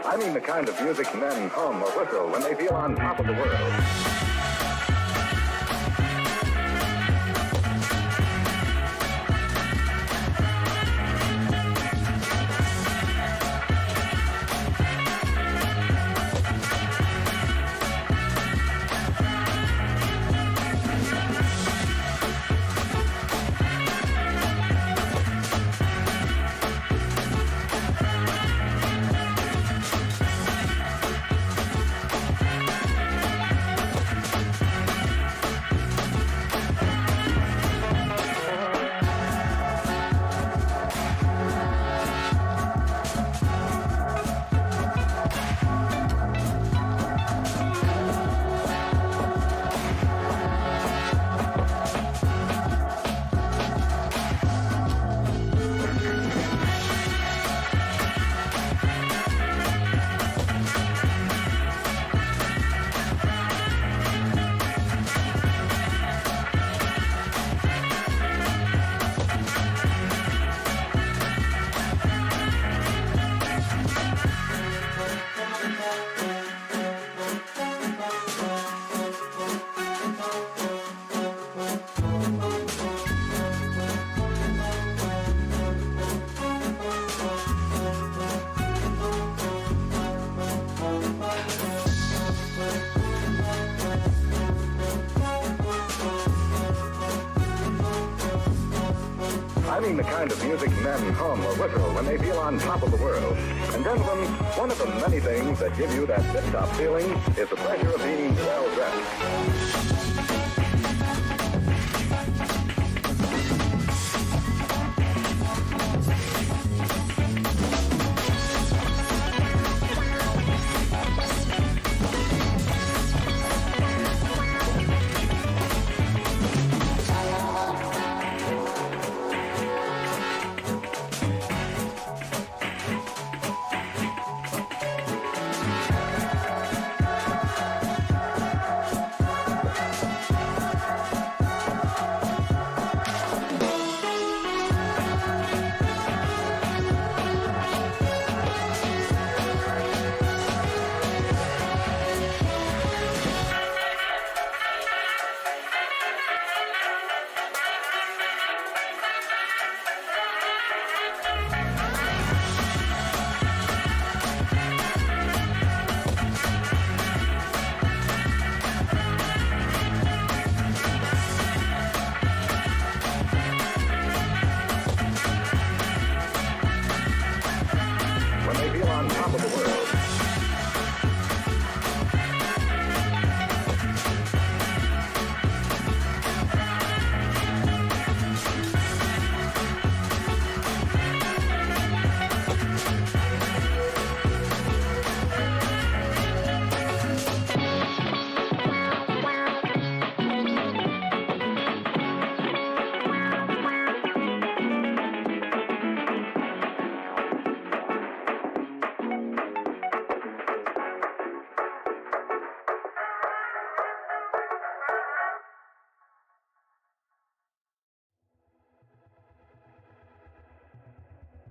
I mean the kind of music men hum or whistle when they feel on top of the world. I mean the kind of music men hum or whistle when they feel on top of the world. And gentlemen, one of the many things that give you that tip-top feeling is the pleasure of being well-dressed.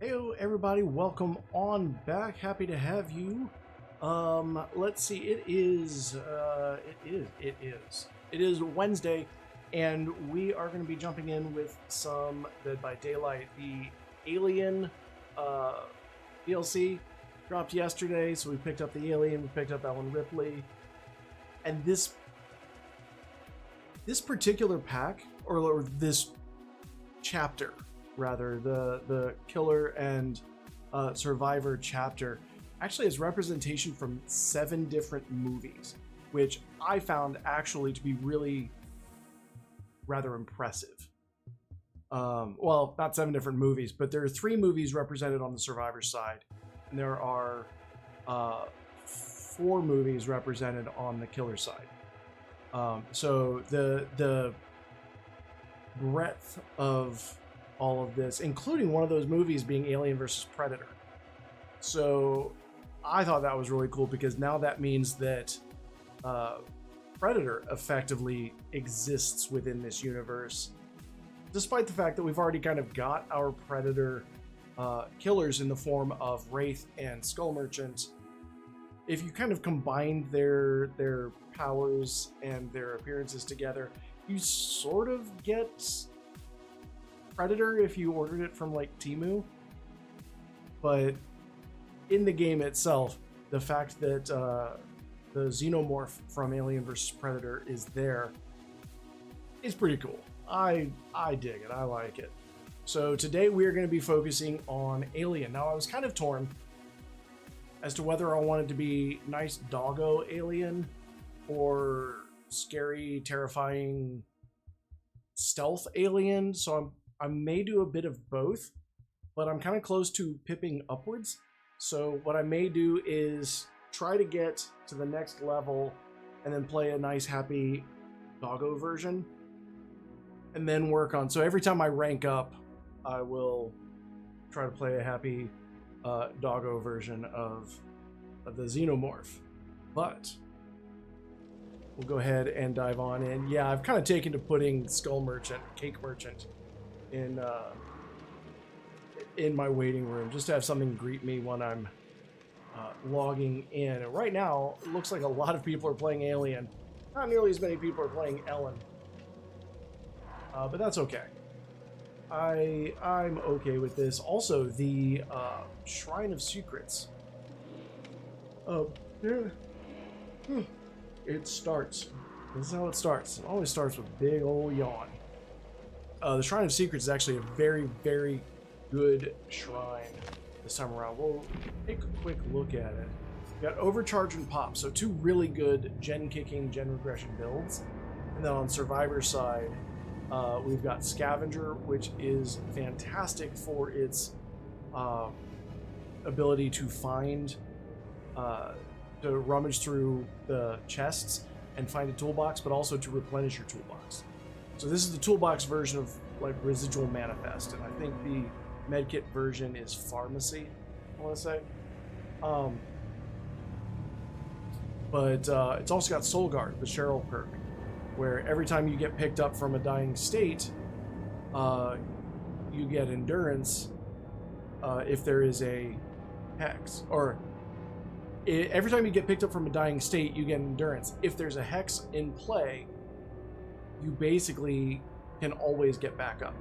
Heyo everybody, welcome on back. Happy to have you. Let's see, it is Wednesday, and we are going to be jumping in with some Dead by Daylight. The Alien DLC dropped yesterday, so we picked up the Alien, we picked up Ellen Ripley, and this particular pack, or this chapter rather, the Killer and Survivor chapter actually has representation from 7 different movies, which I found actually to be really rather impressive. Well, not 7 different movies, but there are 3 movies represented on the Survivor side, and there are 4 movies represented on the Killer side. So the breadth of all of this, including one of those movies being Alien versus Predator. So I thought that was really cool, because now that means that Predator effectively exists within this universe, despite the fact that we've already kind of got our Predator killers in the form of Wraith and Skull Merchant. if you kind of combined their powers and their appearances together, you sort of get Predator if you ordered it from like Temu. But in the game itself, the fact that the Xenomorph from Alien vs. Predator is there is pretty cool. I dig it. I like it. So today we are going to be focusing on Alien. Now I was kind of torn as to whether I wanted to be nice doggo Alien or scary, terrifying stealth Alien. So I may do a bit of both, but I'm kind of close to pipping upwards. So what I may do is try to get to the next level and then play a nice happy doggo version and then work on. So every time I rank up, I will try to play a happy doggo version of the Xenomorph. But we'll go ahead and dive on in. Yeah, I've kind of taken to putting Skull Merchant, Cake Merchant in my waiting room just to have something greet me when I'm logging in. And right now, it looks like a lot of people are playing Alien. Not nearly as many people are playing Ellen. But that's okay. I'm okay with this. Also, the Shrine of Secrets. It starts. This is how it starts. It always starts with a big old yawn. The Shrine of Secrets is actually a very, very good shrine this time around. We'll take a quick look at it. We got Overcharge and Pop, so two really good gen-kicking, gen-regression builds. And then on Survivor's side, we've got Scavenger, which is fantastic for its ability to find, to rummage through the chests and find a toolbox, but also to replenish your toolbox. So this is the toolbox version of like Residual Manifest, and I think the medkit version is Pharmacy, I want to say. But it's also got Soul Guard, the Cheryl perk, where every time you get picked up from a dying state, you get endurance if there is a hex. Or every time you get picked up from a dying state, you get endurance. If there's a hex in play, you basically can always get back up.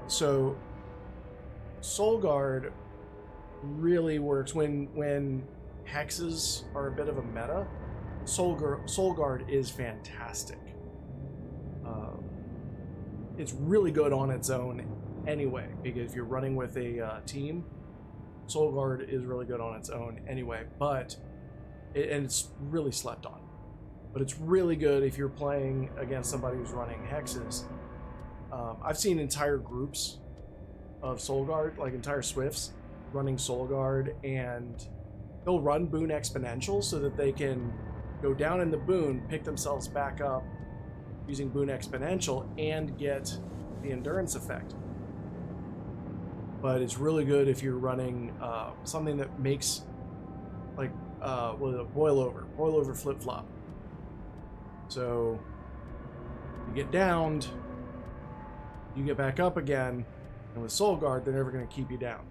So Soul Guard really works when hexes are a bit of a meta. Soul Guard is fantastic. It's really good on its own anyway, because if you're running with a team, Soul Guard is really good on its own anyway, but and it's really slept on. But it's really good if you're playing against somebody who's running hexes. I've seen entire groups of Soul Guard, like entire Swifts, running Soul Guard, and they'll run Boon Exponential so that they can go down in the boon, pick themselves back up using Boon Exponential, and get the endurance effect. But it's really good if you're running something that makes like boil over flip-flop. So you get downed, you get back up again, and with Soul Guard, they're never going to keep you down.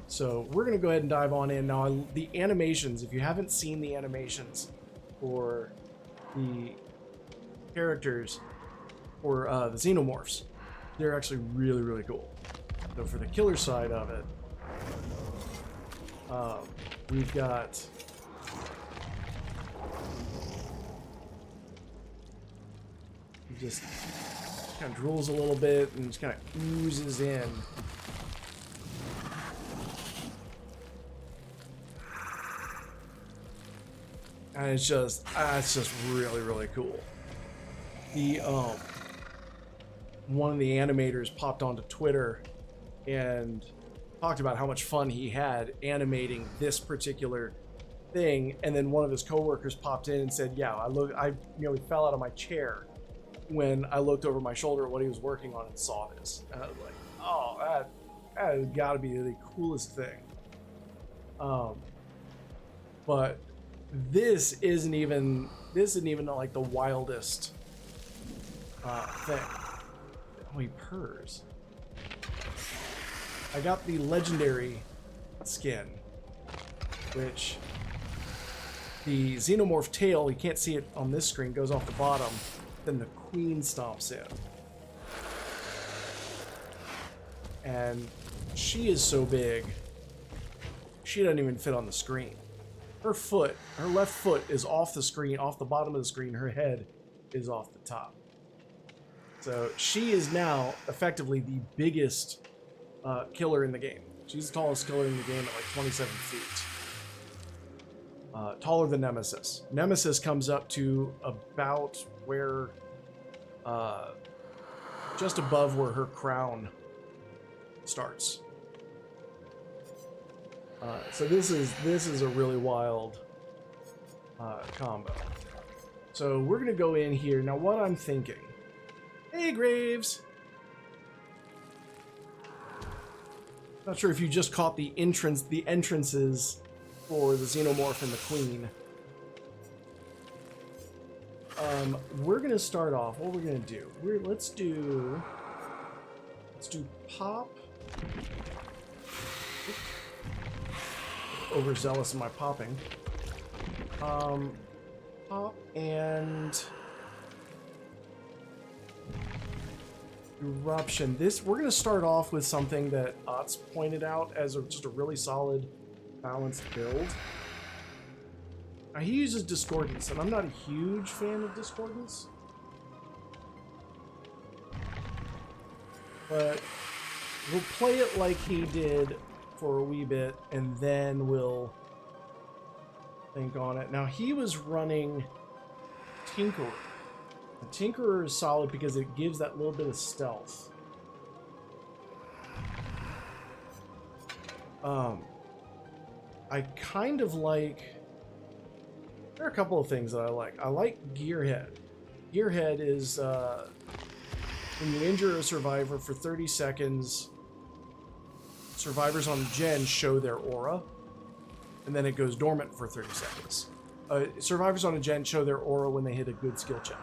So we're going to go ahead and dive on in. Now, the animations, if you haven't seen the animations for the characters or the Xenomorphs, they're actually really, really cool. So for the killer side of it, we've got he just kind of drools a little bit and just kind of oozes in. And it's just really, really cool. The one of the animators popped onto Twitter and talked about how much fun he had animating this particular thing, and then one of his coworkers popped in and said, "Yeah, I nearly fell out of my chair when I looked over my shoulder at what he was working on and saw this." And I was like, "Oh, that has got to be the coolest thing." But this isn't even like the wildest thing. Oh, he purrs. I got the legendary skin, which the xenomorph tail, you can't see it on this screen, goes off the bottom, then the queen stomps in. And she is so big, she doesn't even fit on the screen. Her left foot is off the screen, off the bottom of the screen, her head is off the top. So she is now effectively the biggest killer in the game. She's the tallest killer in the game at like 27 feet. Taller than Nemesis. Nemesis comes up to about where, just above where her crown starts. So this is a really wild combo. So we're gonna go in here now. What I'm thinking. Hey, Graves. Not sure if you just caught the entrances for the Xenomorph and the Queen. We're gonna start off. What we're gonna do? Let's do Pop. Overzealous in my popping. Pop and Eruption. We're gonna start off with something that Otz pointed out as just a really solid, balanced build. Now, he uses Discordance, and I'm not a huge fan of Discordance, but we'll play it like he did for a wee bit, and then we'll think on it. Now, he was running Tinkerer. The Tinkerer is solid because it gives that little bit of stealth. I kind of like... There are a couple of things that I like. I like Gearhead. Gearhead is when you injure a survivor for 30 seconds, survivors on Gen show their aura, and then it goes dormant for 30 seconds. Survivors on a Gen show their aura when they hit a good skill check.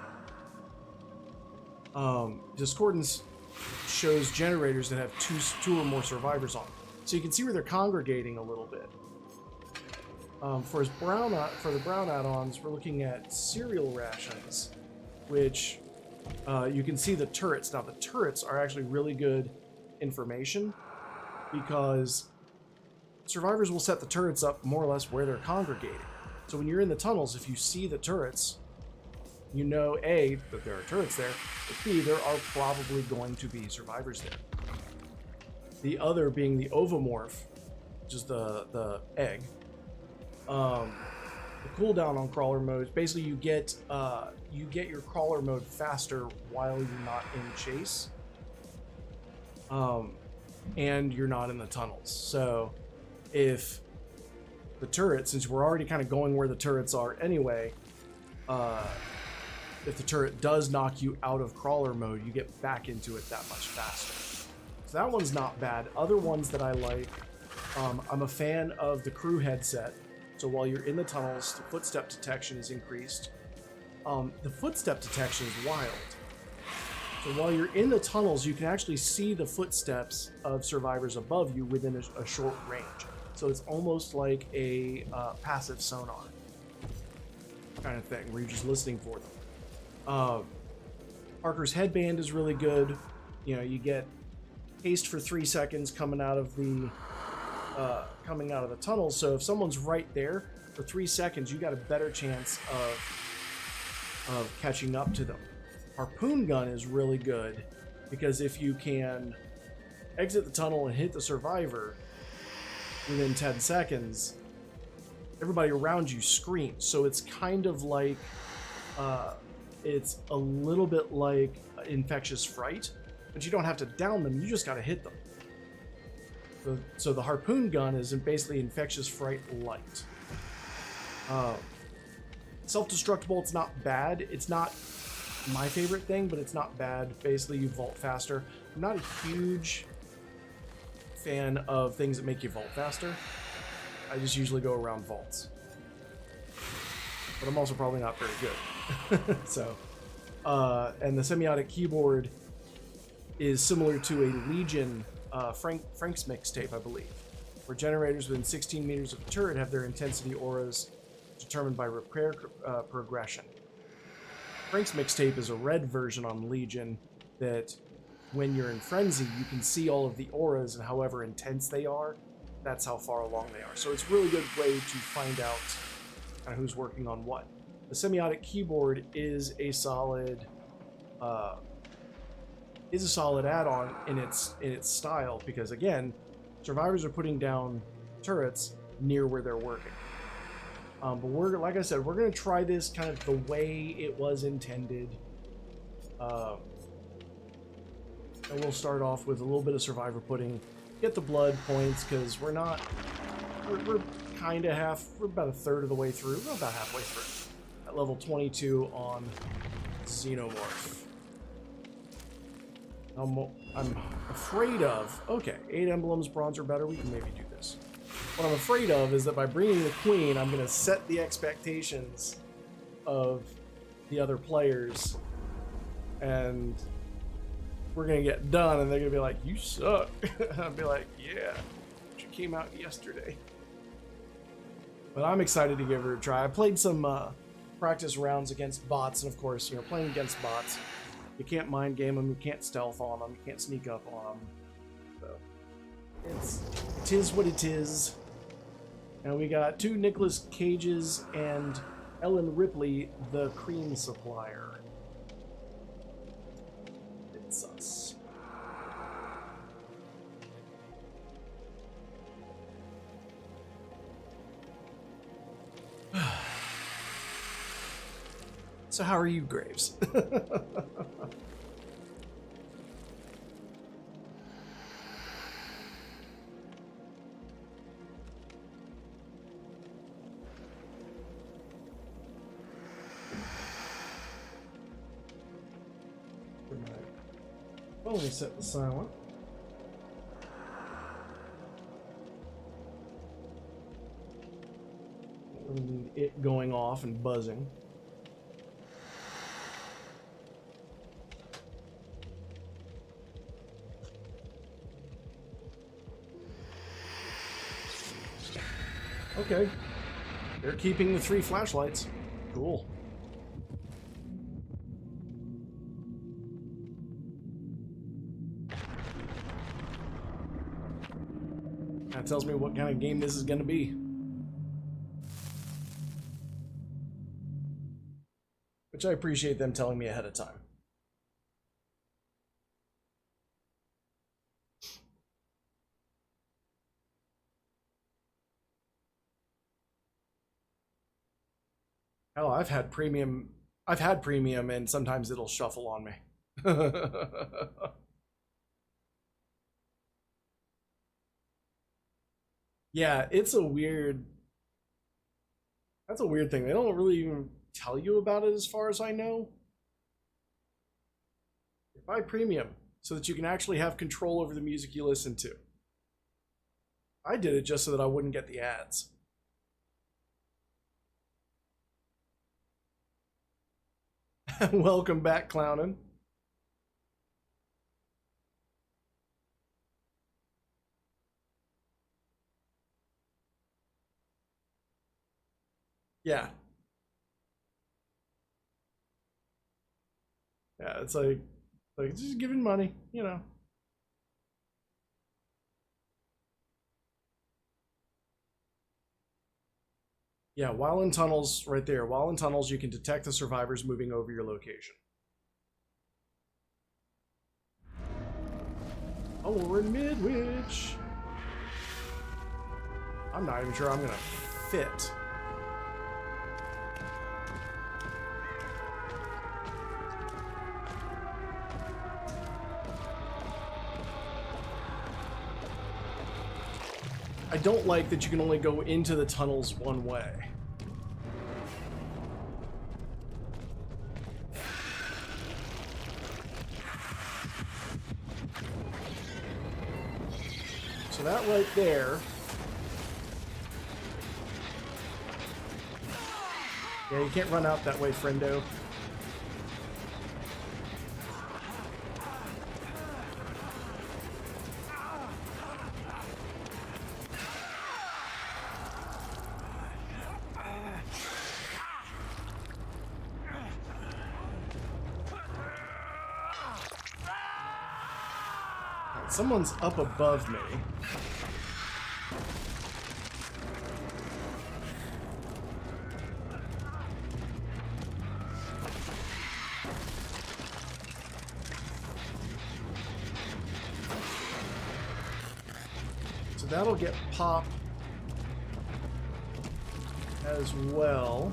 Discordance shows generators that have two or more survivors on, so you can see where they're congregating a little bit. For the brown add-ons, we're looking at cereal rations, which you can see the turrets. Now, the turrets are actually really good information because survivors will set the turrets up more or less where they're congregating. So when you're in the tunnels, if you see the turrets, you know, A, that there are turrets there, but B, there are probably going to be survivors there. The other being the ovomorph, which is the egg. The cooldown on crawler mode is basically you get your crawler mode faster while you're not in chase, and you're not in the tunnels. So if the turret, since we're already kind of going where the turrets are anyway, if the turret does knock you out of crawler mode, you get back into it that much faster. So that one's not bad. Other ones that I like, I'm a fan of the crew headset. So while you're in the tunnels, the footstep detection is increased. The footstep detection is wild. So while you're in the tunnels, you can actually see the footsteps of survivors above you within a short range. So it's almost like a passive sonar kind of thing, where you're just listening for them. Parker's headband is really good. You know, you get haste for 3 seconds coming out of the tunnel. So if someone's right there for 3 seconds, you got a better chance of catching up to them. Harpoon gun is really good because if you can exit the tunnel and hit the survivor within 10 seconds, everybody around you screams. So it's kind of like it's a little bit like infectious fright, but you don't have to down them, you just got to hit them. So the harpoon gun is basically infectious fright light. Self-destructible, it's not bad. It's not my favorite thing, but it's not bad. Basically, you vault faster. I'm not a huge fan of things that make you vault faster. I just usually go around vaults. But I'm also probably not very good. So, and the semiotic keyboard is similar to a Legion Frank's mixtape, I believe, where generators within 16 meters of the turret have their intensity auras determined by repair progression. Frank's mixtape is a red version on Legion that, when you're in Frenzy, you can see all of the auras, and however intense they are, that's how far along they are. So it's a really good way to find out kind of who's working on what. The semiotic keyboard is a solid add-on in its style, because again, survivors are putting down turrets near where they're working. But we're, like I said, we're going to try this kind of the way it was intended. And we'll start off with a little bit of survivor pudding, get the blood points, because we're kind of we're about a third of the way through. We're about halfway through. At level 22 on Xenomorph. I'm afraid of... Okay, 8 emblems, bronze or better, we can maybe do this. What I'm afraid of is that by bringing the queen, I'm going to set the expectations of the other players, and we're going to get done, and they're going to be like, you suck. I'll be like, yeah, you came out yesterday. But I'm excited to give her a try. I played some practice rounds against bots, and of course, you know, playing against bots, you can't mind game them, you can't stealth on them, you can't sneak up on them. So it is what it is. And we got 2 Nicolas Cages and Ellen Ripley, the cream supplier. It's us. So how are you, Graves? Let me set the silent. We need it going off and buzzing. Okay. They're keeping the 3 flashlights. Cool. That tells me what kind of game this is going to be. Which I appreciate them telling me ahead of time. Hell, I've had premium and sometimes it'll shuffle on me. Yeah, that's a weird thing. They don't really even tell you about it as far as I know. Buy premium so that you can actually have control over the music you listen to. I did it just so that I wouldn't get the ads. Welcome back, Clownin'. Yeah. Yeah, it's like just giving money, you know. Yeah, while in tunnels, right there. While in tunnels, you can detect the survivors moving over your location. Oh, we're in Midwich. I'm not even sure I'm gonna fit. I don't like that you can only go into the tunnels one way. So that right there. Yeah, you can't run out that way, friendo. Someone's up above me. So that'll get Pop as well.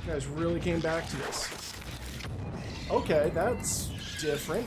You guys really came back to this. Okay, that's different.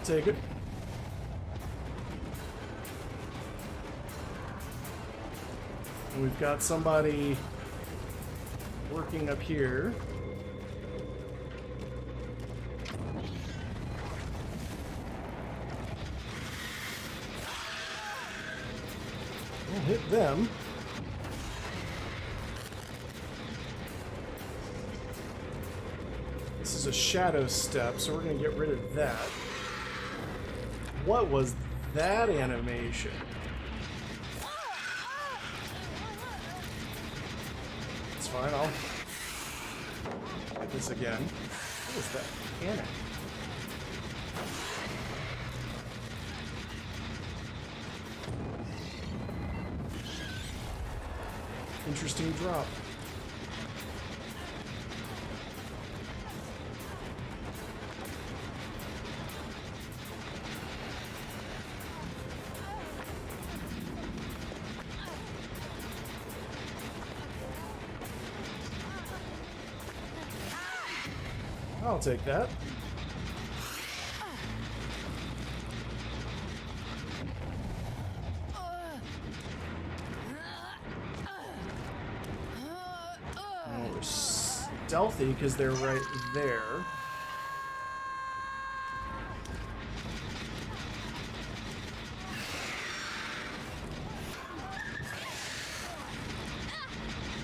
Take it. And we've got somebody working up here. We'll hit them. This is a shadow step, so we're going to get rid of that. What was that animation? It's fine, I'll hit this again. What was that mechanic? Interesting drop. I'll take that. And we're stealthy because they're right there.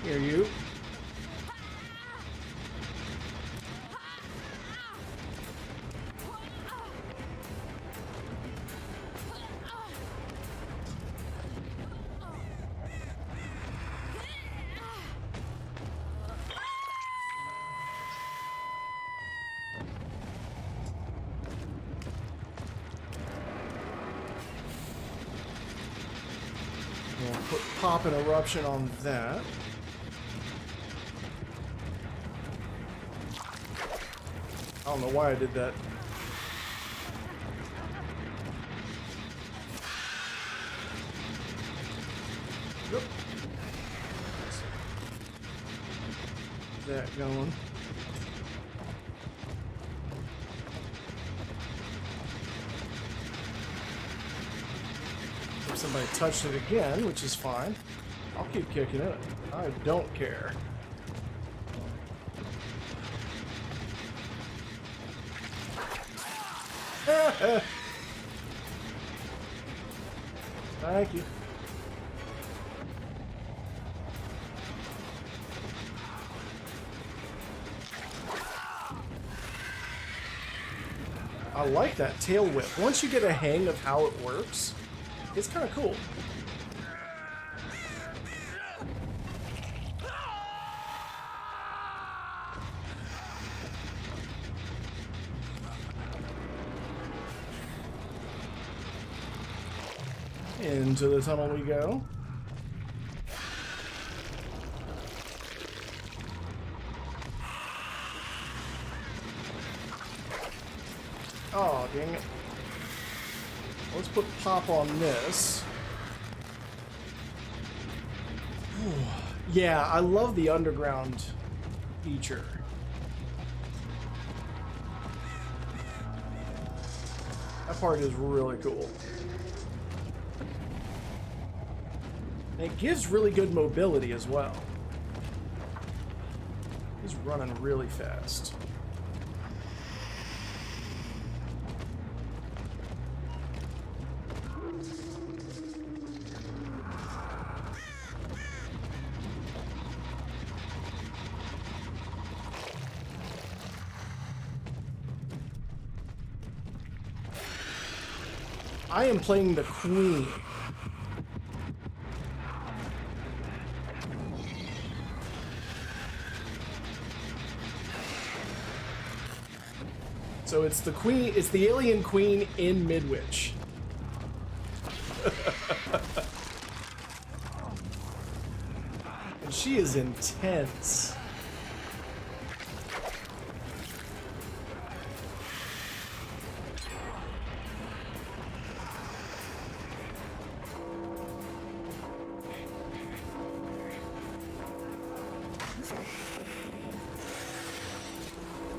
Here, you. We'll put Pop and Eruption on that. I don't know why I did that. Yep. That going. Somebody touched it again, which is fine. I'll keep kicking it. I don't care. Thank you. I like that tail whip. Once you get a hang of how it works, it's kind of cool. Into the tunnel we go. Oh, dang it. Let's put Pop on this. Yeah, I love the underground feature. That part is really cool. And it gives really good mobility as well. He's running really fast. I am playing the Queen. So it's the Queen, it's the alien Queen in Midwich. And she is intense.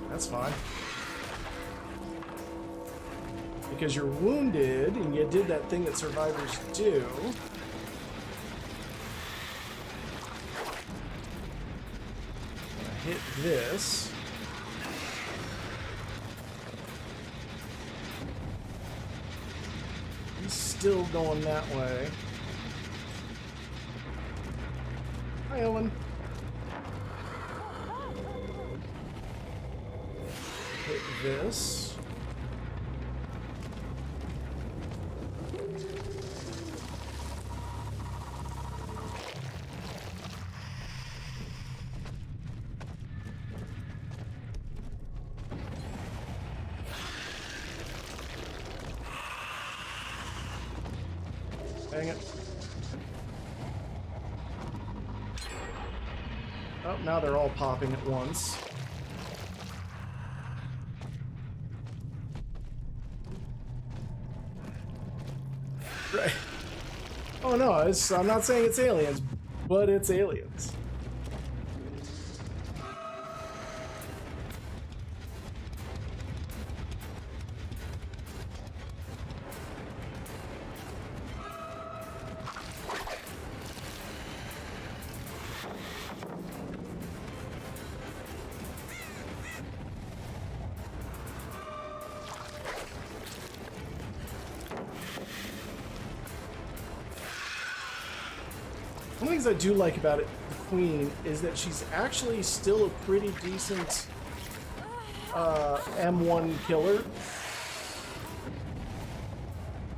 That's fine. Because you're wounded and you did that thing that survivors do. Hit this. He's still going that way. Hi, Ellen. Hit this. Dang it. Oh, now they're all popping at once. Right. Oh no, I'm not saying it's aliens, but it's aliens. One of the things I do like about it, the Queen, is that she's actually still a pretty decent M1 killer.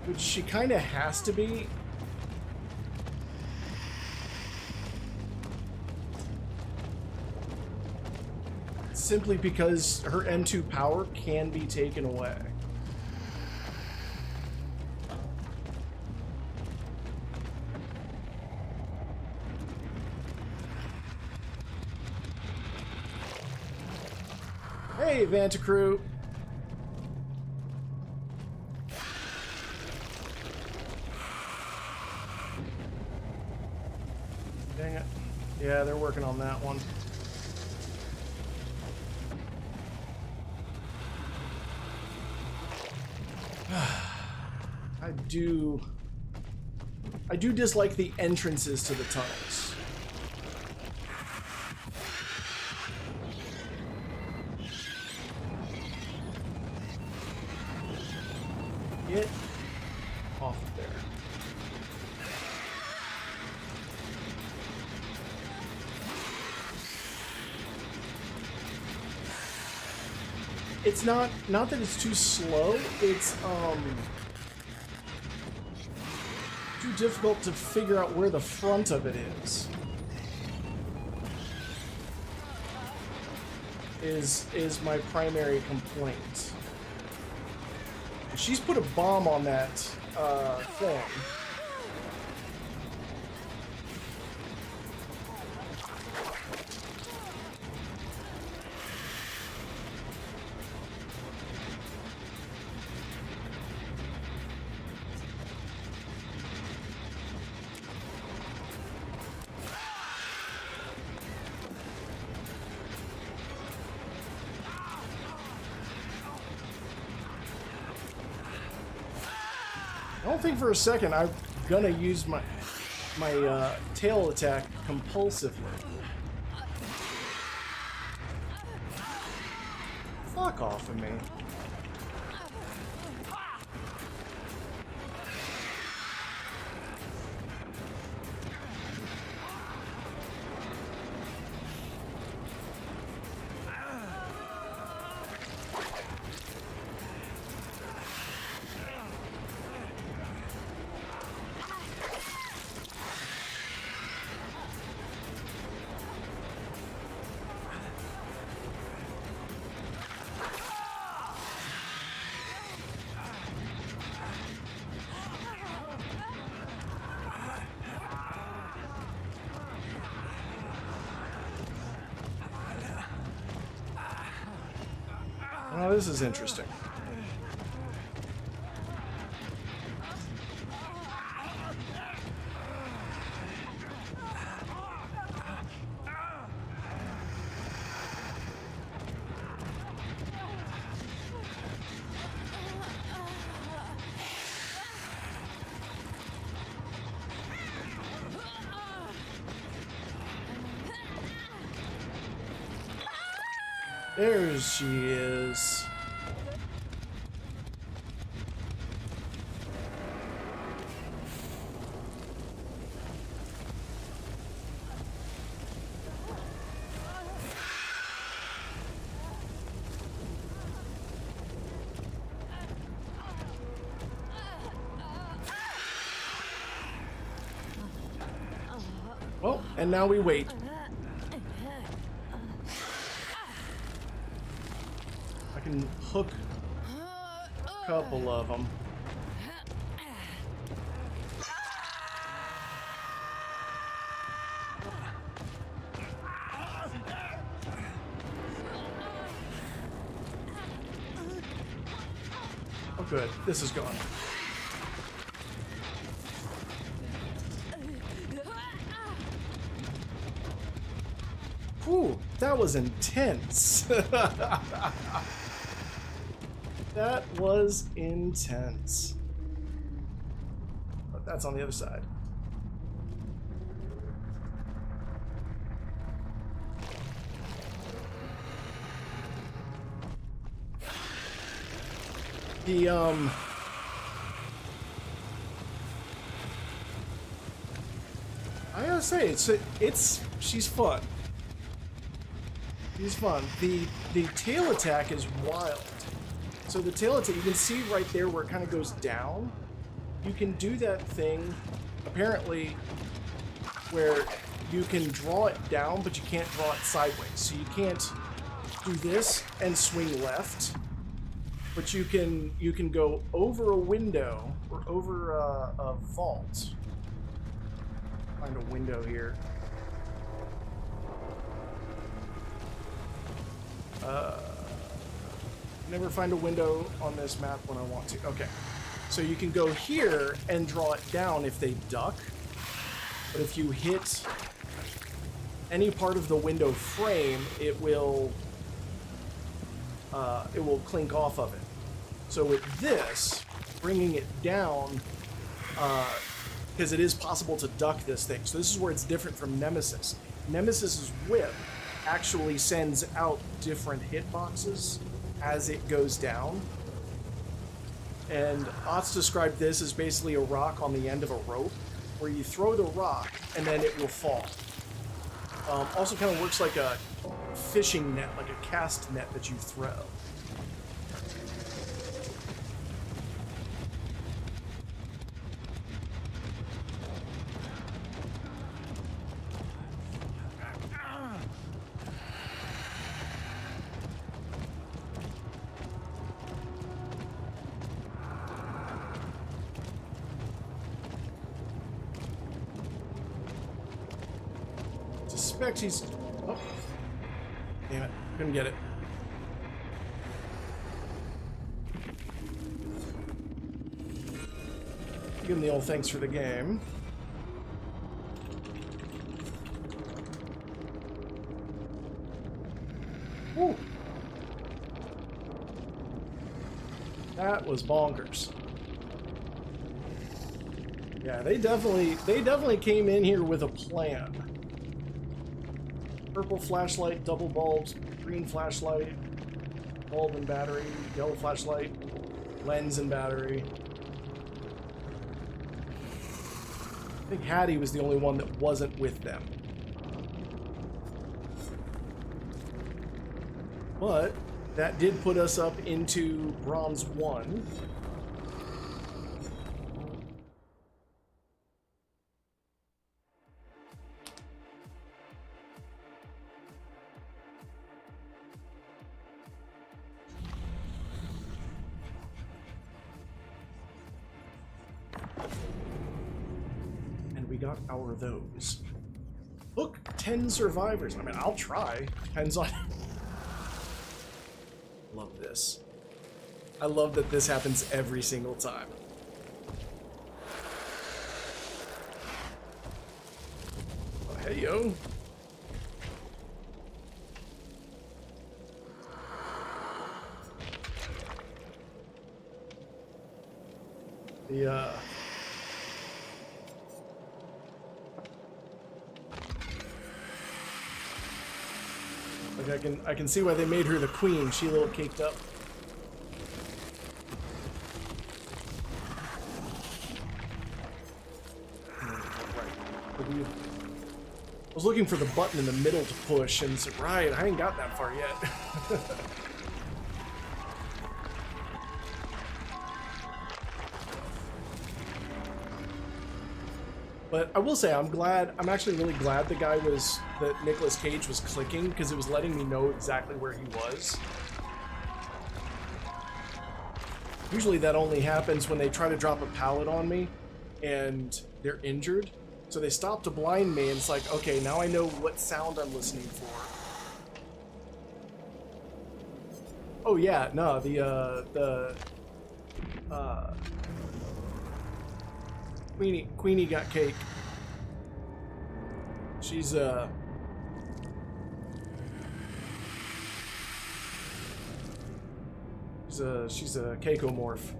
Which she kind of has to be. Simply because her M2 power can be taken away. Hey, Vantacrew. Dang it. Yeah, they're working on that one. I do dislike the entrances to the tunnels. Get off of there. It's not that it's too slow, it's too difficult to figure out where the front of it is my primary complaint. She's put a bomb on that thing. don't think for a second I'm gonna use my tail attack compulsively. Fuck off of me. Oh, this is interesting. There she is. Oh, and now we wait. I can hook a couple of them. Oh good, this is gone. Ooh, that was intense. That was intense. But that's on the other side. I gotta say, she's fun. She's fun. The tail attack is wild. So the tail attack, you can see right there where it kind of goes down. You can do that thing, apparently, where you can draw it down, but you can't draw it sideways. So you can't do this and swing left, but you can go over a window or over a vault. Find a window here. Never find a window on this map when I want to. Okay. So you can go here and draw it down if they duck. But if you hit any part of the window frame, it will clink off of it. So with this, bringing it down, because it is possible to duck this thing. So this is where it's different from Nemesis's. Nemesis's whip actually sends out different hitboxes as it goes down. And Otz described this as basically a rock on the end of a rope, where you throw the rock and then it will fall. Also kind of works like a fishing net, like a cast net that you throw. Suspect he's... Oh. Damn it. Couldn't get it. Give him the old thanks for the game. Woo. That was bonkers. Yeah, they definitely came in here with a plan. Purple flashlight, double bulbs, green flashlight, bulb and battery, yellow flashlight, lens and battery. I think Hattie was the only one that wasn't with them. But that did put us up into Bronze 1. And we got our those. Look, 10 survivors. I mean, I'll try. Depends on... Love this. I love that this happens every single time. Oh, hey, yo. Like I can see why they made her the queen. She a little caked up. I was looking for the button in the middle to push, and said, right, I ain't got that far yet. But I will say, I'm actually really glad that Nicolas Cage was clicking, because it was letting me know exactly where he was. Usually that only happens when they try to drop a pallet on me, and they're injured. So they stop to blind me, and it's like, okay, now I know what sound I'm listening for. Oh yeah, no, Queenie got cake. She's she's a cakeomorph.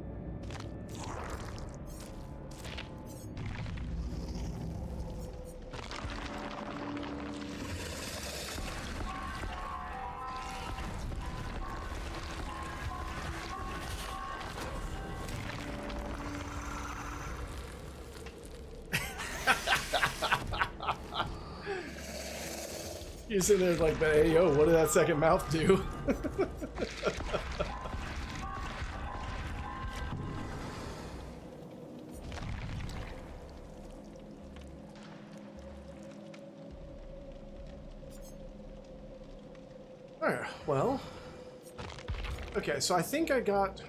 You're sitting there like, but hey, yo, what did that second mouth do? Alright, well. Okay, so I think I got...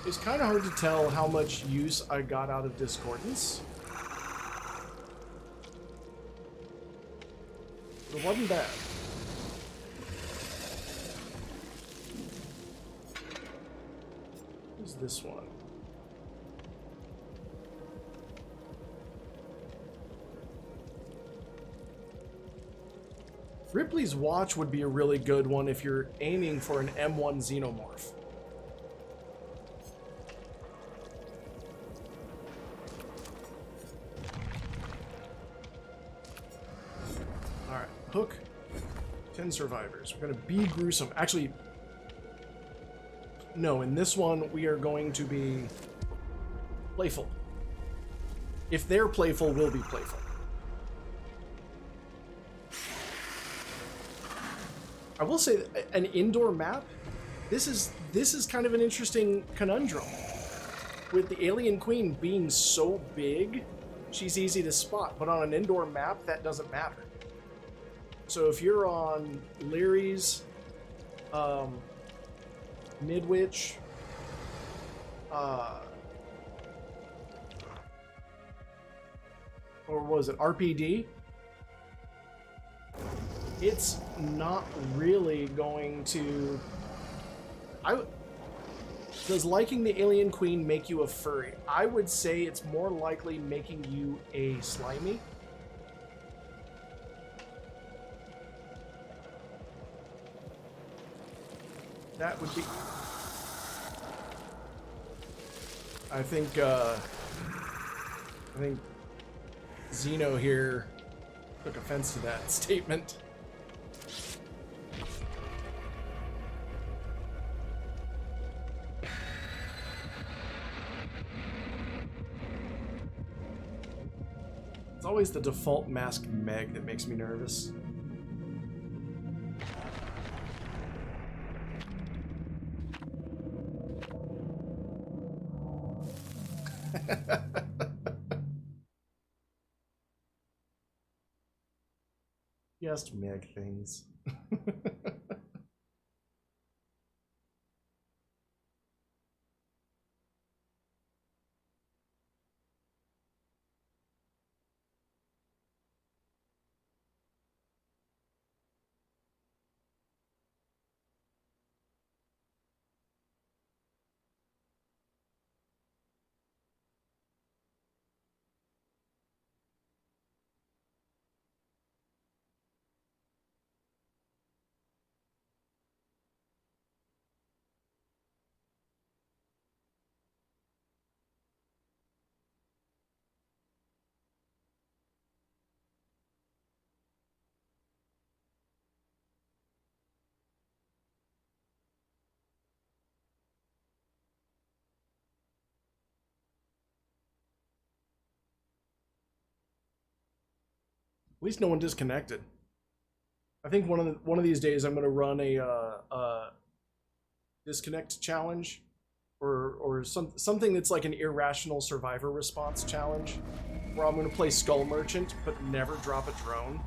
It's kind of hard to tell how much use I got out of Discordance. It wasn't bad. Who's this one? Ripley's watch would be a really good one if you're aiming for an M1 xenomorph. Hook, 10 survivors. We're gonna be gruesome. Actually, no, in this one, we are going to be playful. If they're playful, we'll be playful. I will say that an indoor map, this is kind of an interesting conundrum. With the Alien Queen being so big, she's easy to spot, but on an indoor map, that doesn't matter. So if you're on Leary's, Midwich, or what was it, RPD? It's not really going to... Does liking the Alien Queen make you a furry? I would say it's more likely making you a slimy. That would be... I think Zeno here took offense to that statement. It's always the default masked Meg that makes me nervous. Just Meg things. At least no one disconnected. I think one of these days I'm going to run a disconnect challenge, or something that's like an irrational survivor response challenge, where I'm going to play Skull Merchant but never drop a drone,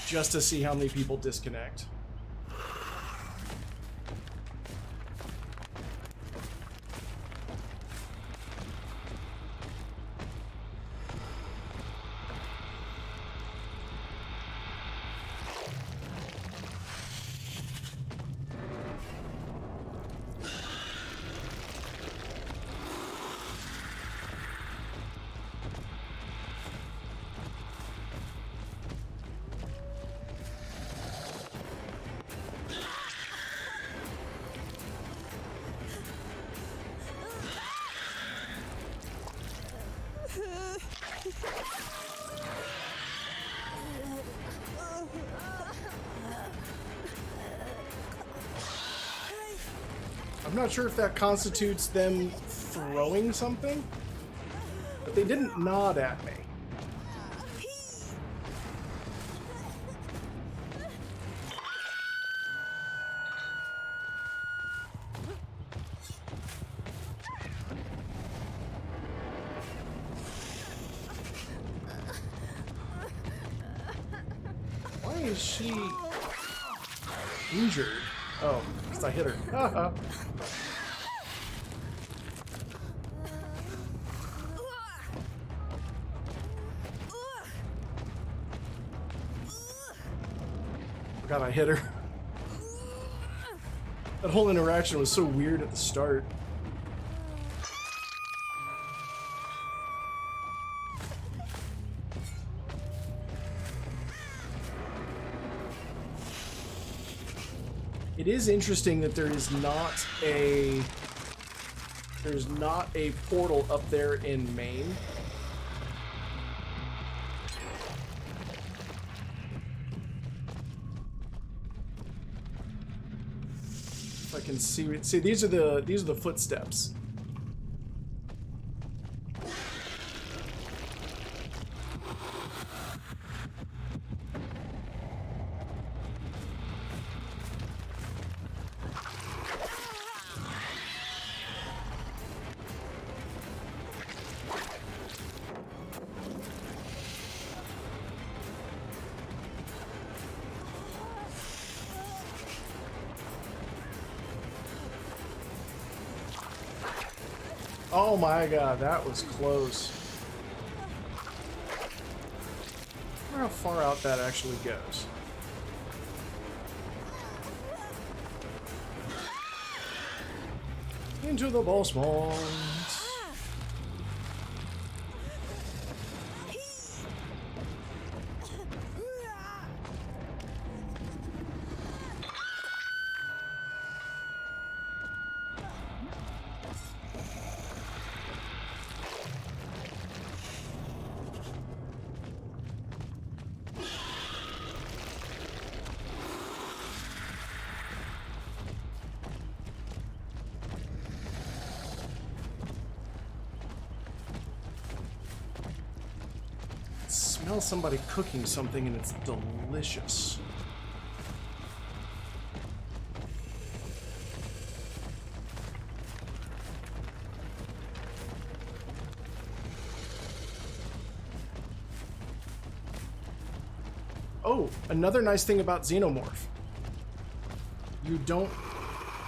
just to see how many people disconnect. I'm not sure if that constitutes them throwing something, but they didn't nod at me. Why is she injured? Oh, because I hit her. God, I hit her. That whole interaction was so weird at the start. It is interesting that there's not a portal up there in Maine. I can see these are the footsteps. Oh my god, that was close. I wonder how far out that actually goes. Into the boss mons. smell somebody cooking something and it's delicious. Oh, another nice thing about Xenomorph. You don't,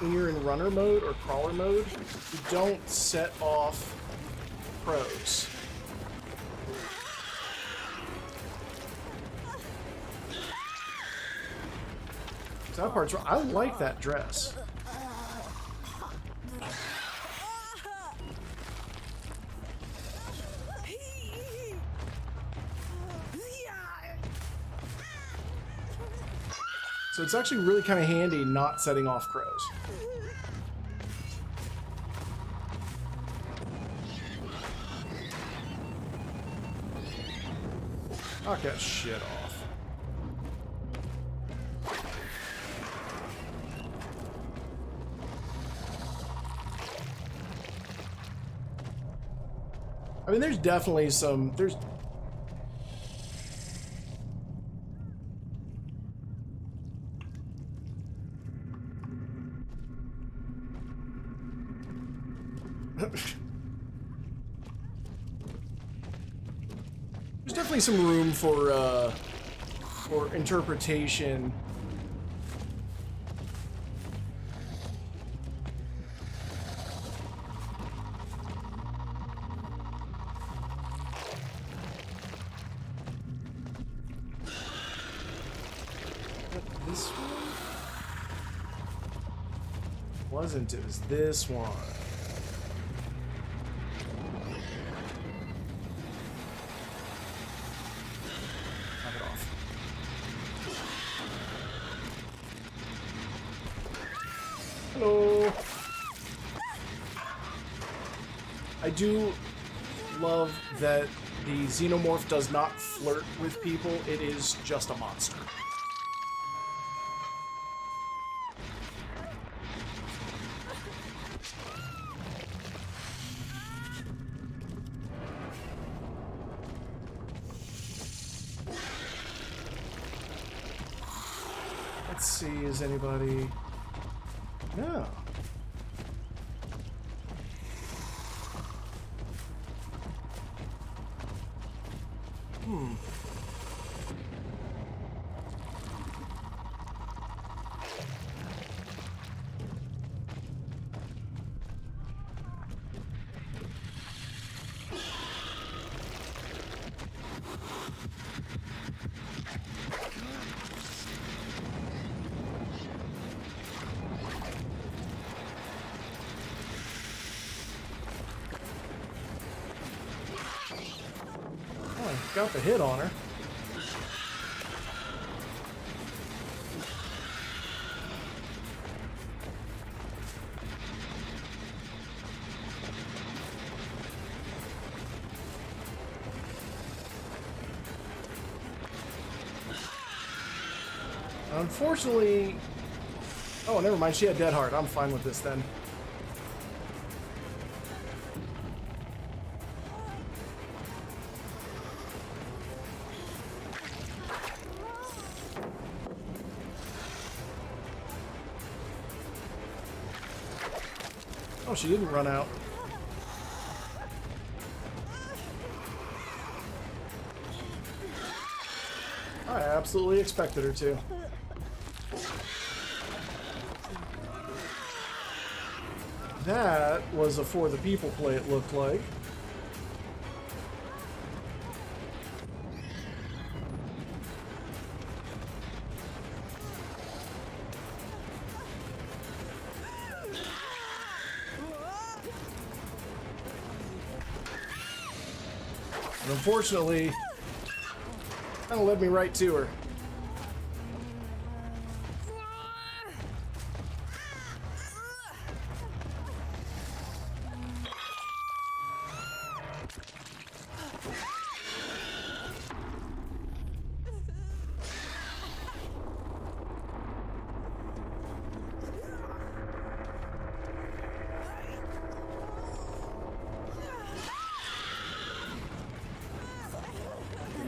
when you're in runner mode or crawler mode, you don't set off crows. So that part's, I like that dress. So it's actually really kind of handy not setting off crows. Knock that shit off. I mean, there's definitely some... There's definitely some room for interpretation. This one wasn't. It was this one. Hello. I do love that the Xenomorph does not flirt with people. It is just a monster. Let's see, is anybody... No. Got the hit on her. Unfortunately... Oh, never mind. She had dead heart. I'm fine with this then. Oh, she didn't run out. I absolutely expected her to. That was a For the People play, it looked like. And unfortunately, kind of led me right to her.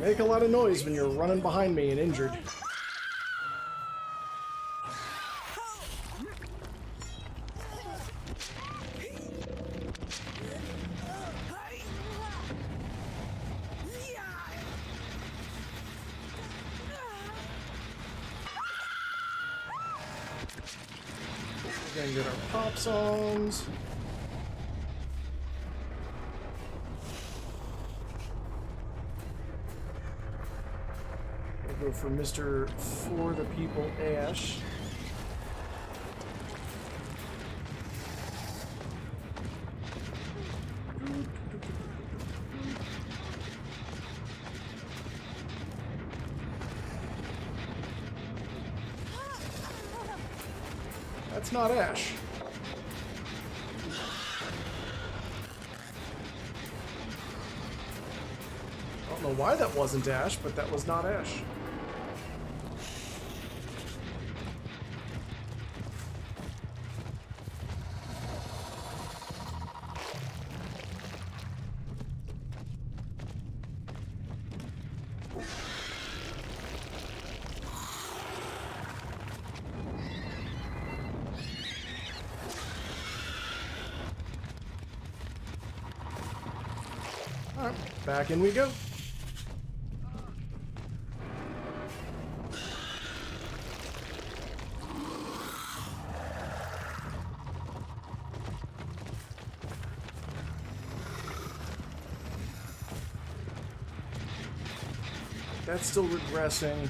Make a lot of noise when you're running behind me and injured. We're gonna get our pop songs. We'll go for Mr. For the People Ash. That's not Ash. I don't know why that wasn't Ash, but that was not Ash. Alright, back in we go. That's still regressing.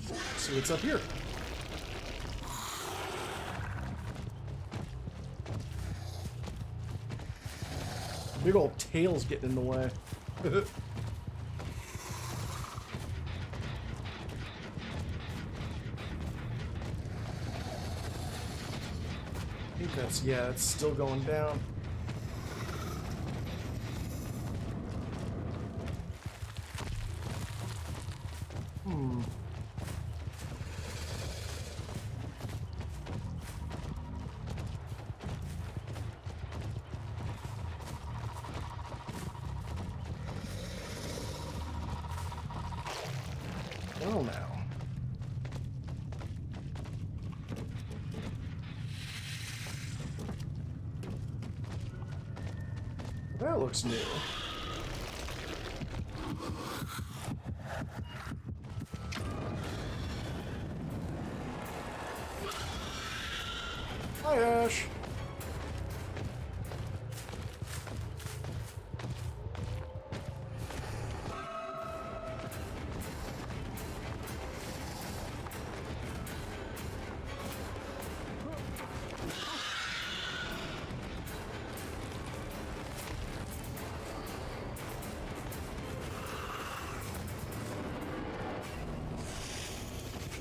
Let's see what's up here. Big old tail's getting in the way. I think that's, yeah, it's still going down. Well now. That looks new. Hi, Ash.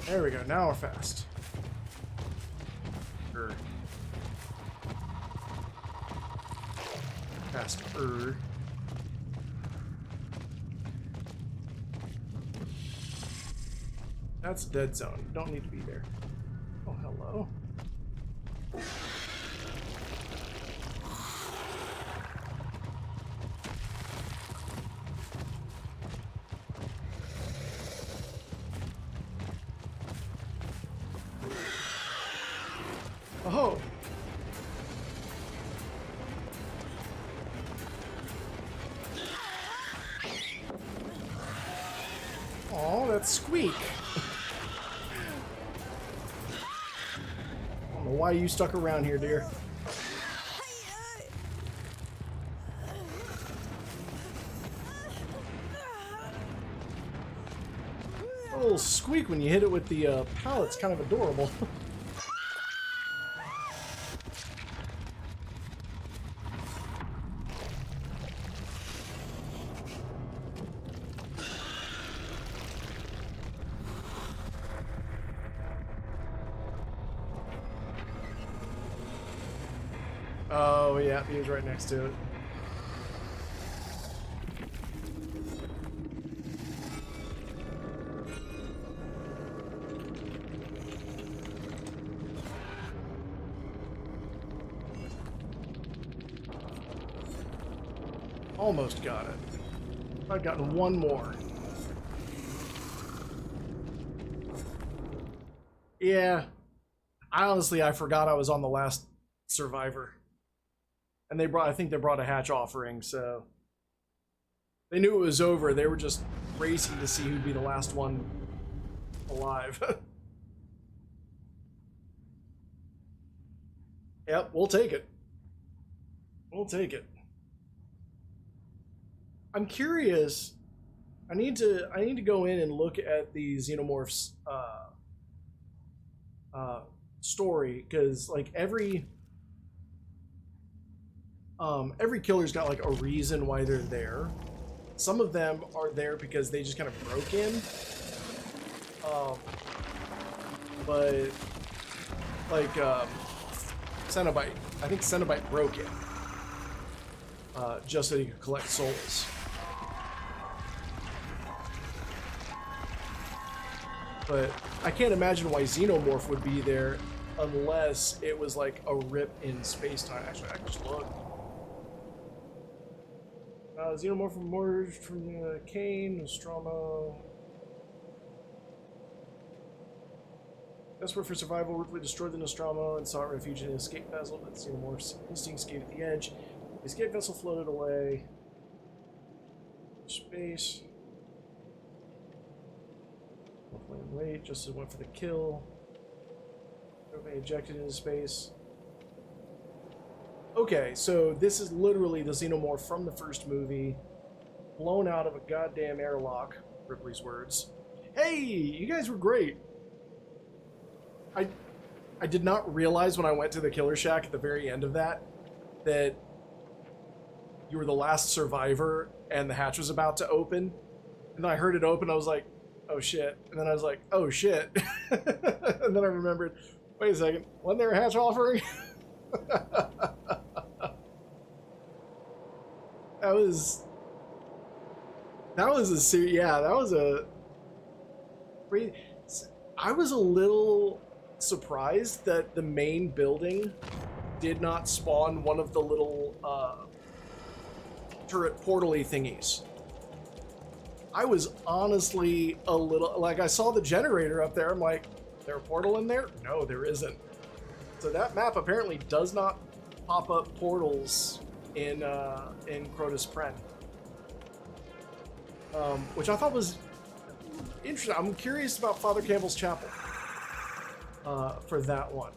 There we go, now we're fast. Faster. That's dead zone. You don't need to be there. Oh, hello. Oh! Oh, that squeak! I don't know why you stuck around here, dear. A little squeak when you hit it with the pallet's kind of adorable. Oh, yeah, he was right next to it. Almost got it. I've gotten one more. Yeah. I forgot I was on the last survivor. And I think they brought a hatch offering, so they knew it was over. They were just racing to see who'd be the last one alive. Yep, we'll take it. We'll take it. I'm curious. I need to go in and look at the Xenomorphs story, because like every killer's got like a reason why they're there. Some of them are there because they just kind of broke in. But like Cenobite, I think Cenobite broke in just so he could collect souls. But I can't imagine why Xenomorph would be there unless it was like a rip in space-time. Actually, I can just look. Xenomorph emerged from Kane, Nostromo. Desperate for survival, Ripley destroyed the Nostromo and sought refuge in an escape vessel, but the Xenomorph's instincts skated at the edge. The escape vessel floated away. Space. Wait, just as went for the kill. Everybody ejected into space. Okay, so this is literally the Xenomorph from the first movie, blown out of a goddamn airlock, Ripley's words. Hey, you guys were great. I did not realize when I went to the Killer Shack at the very end of that you were the last survivor and the hatch was about to open. And then I heard it open, I was like, oh shit. And then I was like, oh shit. And then I remembered, wait a second, wasn't there a hatch offering? That was I was a little surprised that the main building did not spawn one of the little turret portal-y thingies. I was honestly a little, like, I saw the generator up there, I'm like, is there a portal in there? No, there isn't. So that map apparently does not pop up portals in Crotus Pren. Which I thought was interesting. I'm curious about Father Campbell's Chapel for that one.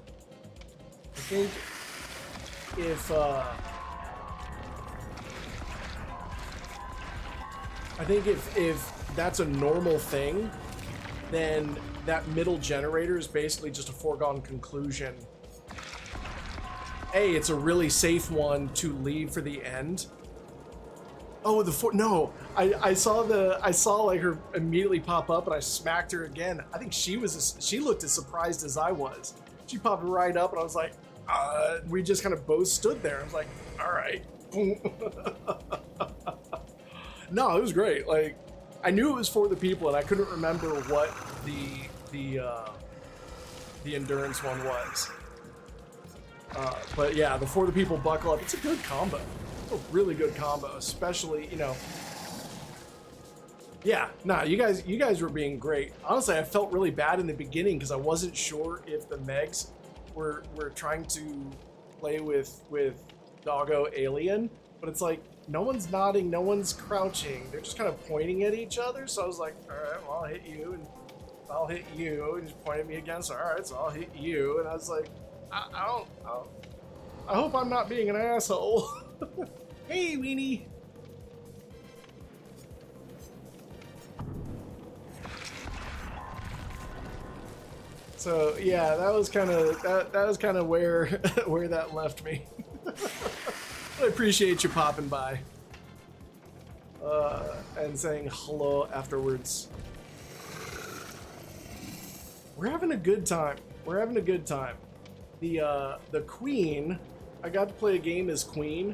I think if that's a normal thing, then that middle generator is basically just a foregone conclusion. A, it's a really safe one to leave for the end. Oh, no, I saw like her immediately pop up and I smacked her again. I think she looked as surprised as I was. She popped right up and I was like, we just kind of both stood there. I was like, all right. No, it was great. Like, I knew it was for the people and I couldn't remember what the endurance one was. But yeah, the For the People buckle up, it's a good combo. A really good combo, especially, you know. Yeah, nah, you guys were being great. Honestly, I felt really bad in the beginning because I wasn't sure if the Megs were trying to play with Doggo Alien, but it's like no one's nodding, no one's crouching. They're just kind of pointing at each other. So I was like, all right, well, I'll hit you, and I'll hit you, and just point at me again. So all right, so I'll hit you, and I was like, I hope I'm not being an asshole. Hey, Weenie. So yeah, that was kind of where where that left me. I appreciate you popping by and saying hello afterwards. We're having a good time. We're having a good time. The Queen, I got to play a game as Queen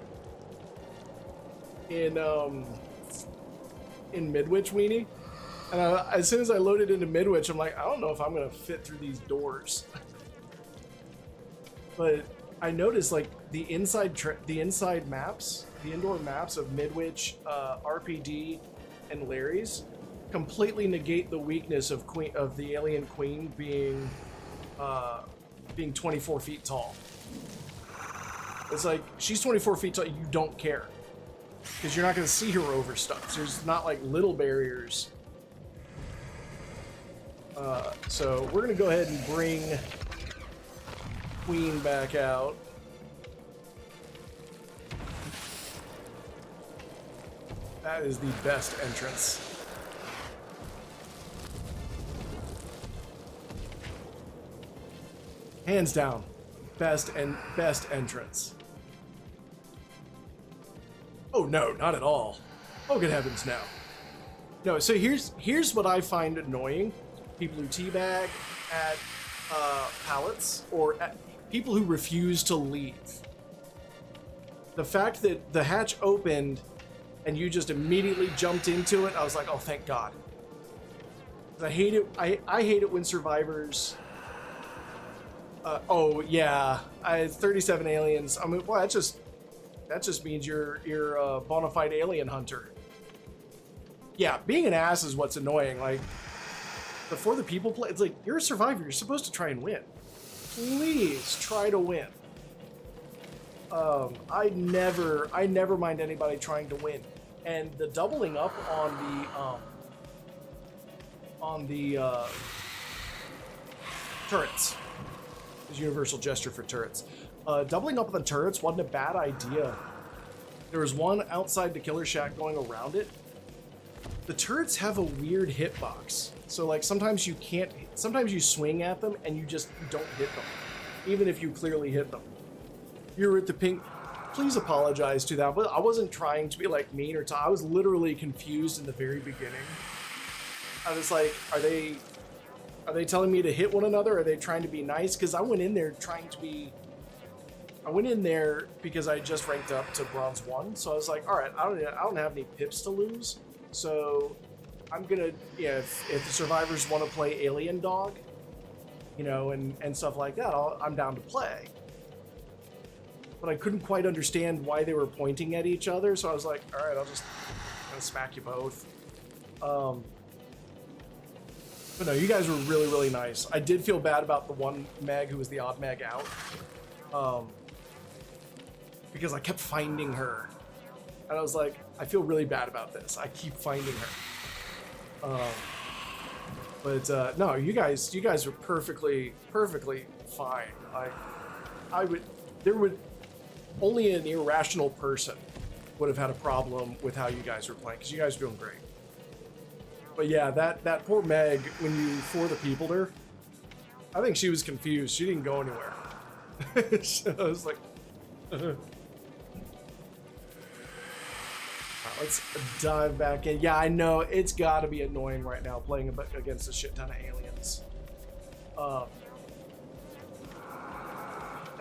in Midwich, Weenie. And as soon as I loaded into Midwich, I'm like, I don't know if I'm going to fit through these doors. But I noticed, like, the inside maps, the indoor maps of Midwich, RPD, and Larry's completely negate the weakness of the alien queen being 24 feet tall. It's like, she's 24 feet tall, you don't care. Because you're not going to see her over stuff. There's not like little barriers. So we're going to go ahead and bring Queen back out. That is the best entrance. Hands down, best entrance. Oh no, not at all. Oh good heavens, no. No, so here's what I find annoying. People who teabag at pallets, or at people who refuse to leave. The fact that the hatch opened and you just immediately jumped into it, I was like, oh thank God. I hate it. I hate it when survivors. Oh yeah, 37 aliens. I mean, well, that just means you're a bona fide alien hunter. Yeah, being an ass is what's annoying. Like, before the people play, it's like, you're a survivor. You're supposed to try and win. Please try to win. I never mind anybody trying to win. And the doubling up on the turrets. Universal gesture for turrets. Doubling up on the turrets wasn't a bad idea. There was one outside the killer shack going around it. The turrets have a weird hitbox. So like sometimes you swing at them and you just don't hit them. Even if you clearly hit them. You're at the pink. Please apologize to that, but I wasn't trying to be like mean or I was literally confused in the very beginning. I was like, are they telling me to hit one another? Are they trying to be nice? Because I went in there because I just ranked up to bronze 1. So I was like, all right, I don't have any pips to lose. So I'm gonna, yeah, if the survivors want to play alien dog, you know, and stuff like that, I'm down to play. But I couldn't quite understand why they were pointing at each other. So I was like, all right, I'll just smack you both. But no, you guys were really, really nice. I did feel bad about the one Meg who was the odd Meg out. Because I kept finding her. And I was like, I feel really bad about this. I keep finding her. But no, you guys were perfectly fine. There would only an irrational person would have had a problem with how you guys were playing, because you guys were doing great. But yeah, that poor Meg, when you for the peopled her, I think she was confused. She didn't go anywhere. So I was like, let's dive back in. Yeah, I know it's got to be annoying right now playing against a shit ton of aliens.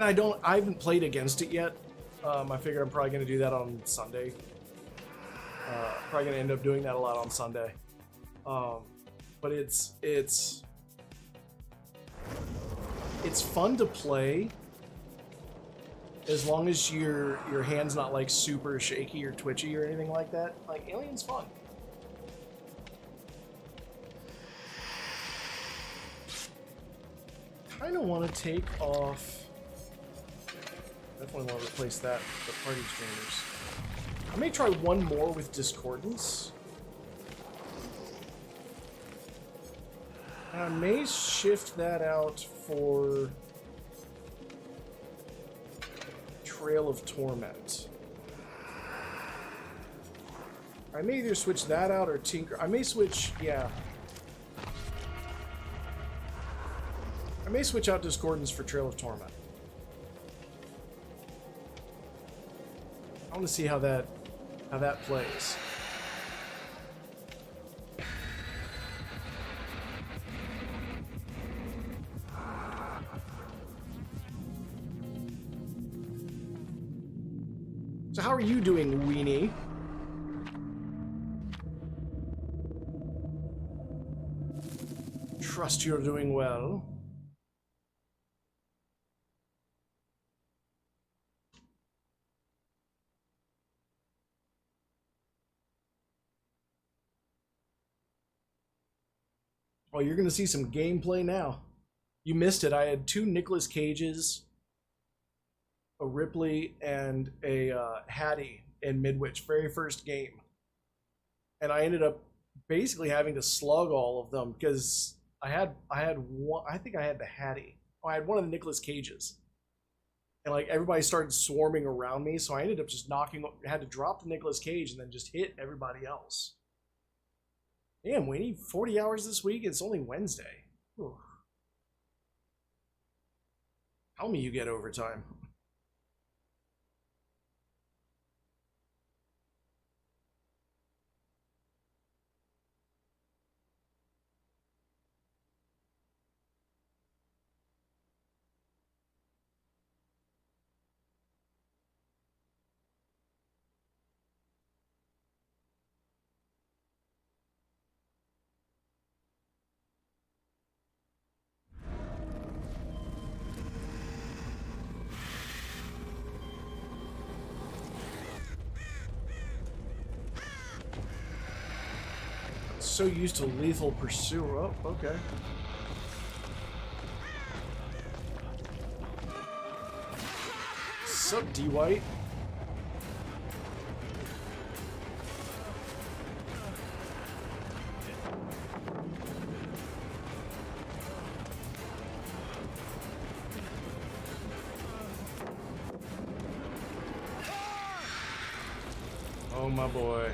And I haven't played against it yet. I figure I'm probably going to do that on Sunday. Probably going to end up doing that a lot on Sunday. But it's fun to play as long as your hand's not like super shaky or twitchy or anything like that. Like, Alien's fun. Kind of want to take off. Definitely want to replace that with the party streamers. I may try one more with Discordance. And I may shift that out for Trail of Torment. I may either switch that out or tinker. I may switch, yeah. I may switch out Discordance for Trail of Torment. I want to see how that plays. So how are you doing, Weenie? Trust you're doing well. Oh, you're gonna see some gameplay now. You missed it. I had 2 Nicolas Cages, a Ripley, and a Hattie in Midwich, very first game. And I ended up basically having to slug all of them because I had one. I think I had the Hattie. Oh, I had one of the Nicolas Cages, and like everybody started swarming around me, so I ended up just knocking. Had to drop the Nicolas Cage and then just hit everybody else. Damn, we need 40 hours this week. It's only Wednesday. Whew. Tell me you get overtime. So used to Lethal Pursuit. Oh, okay. Sup, D-White? Oh, my boy.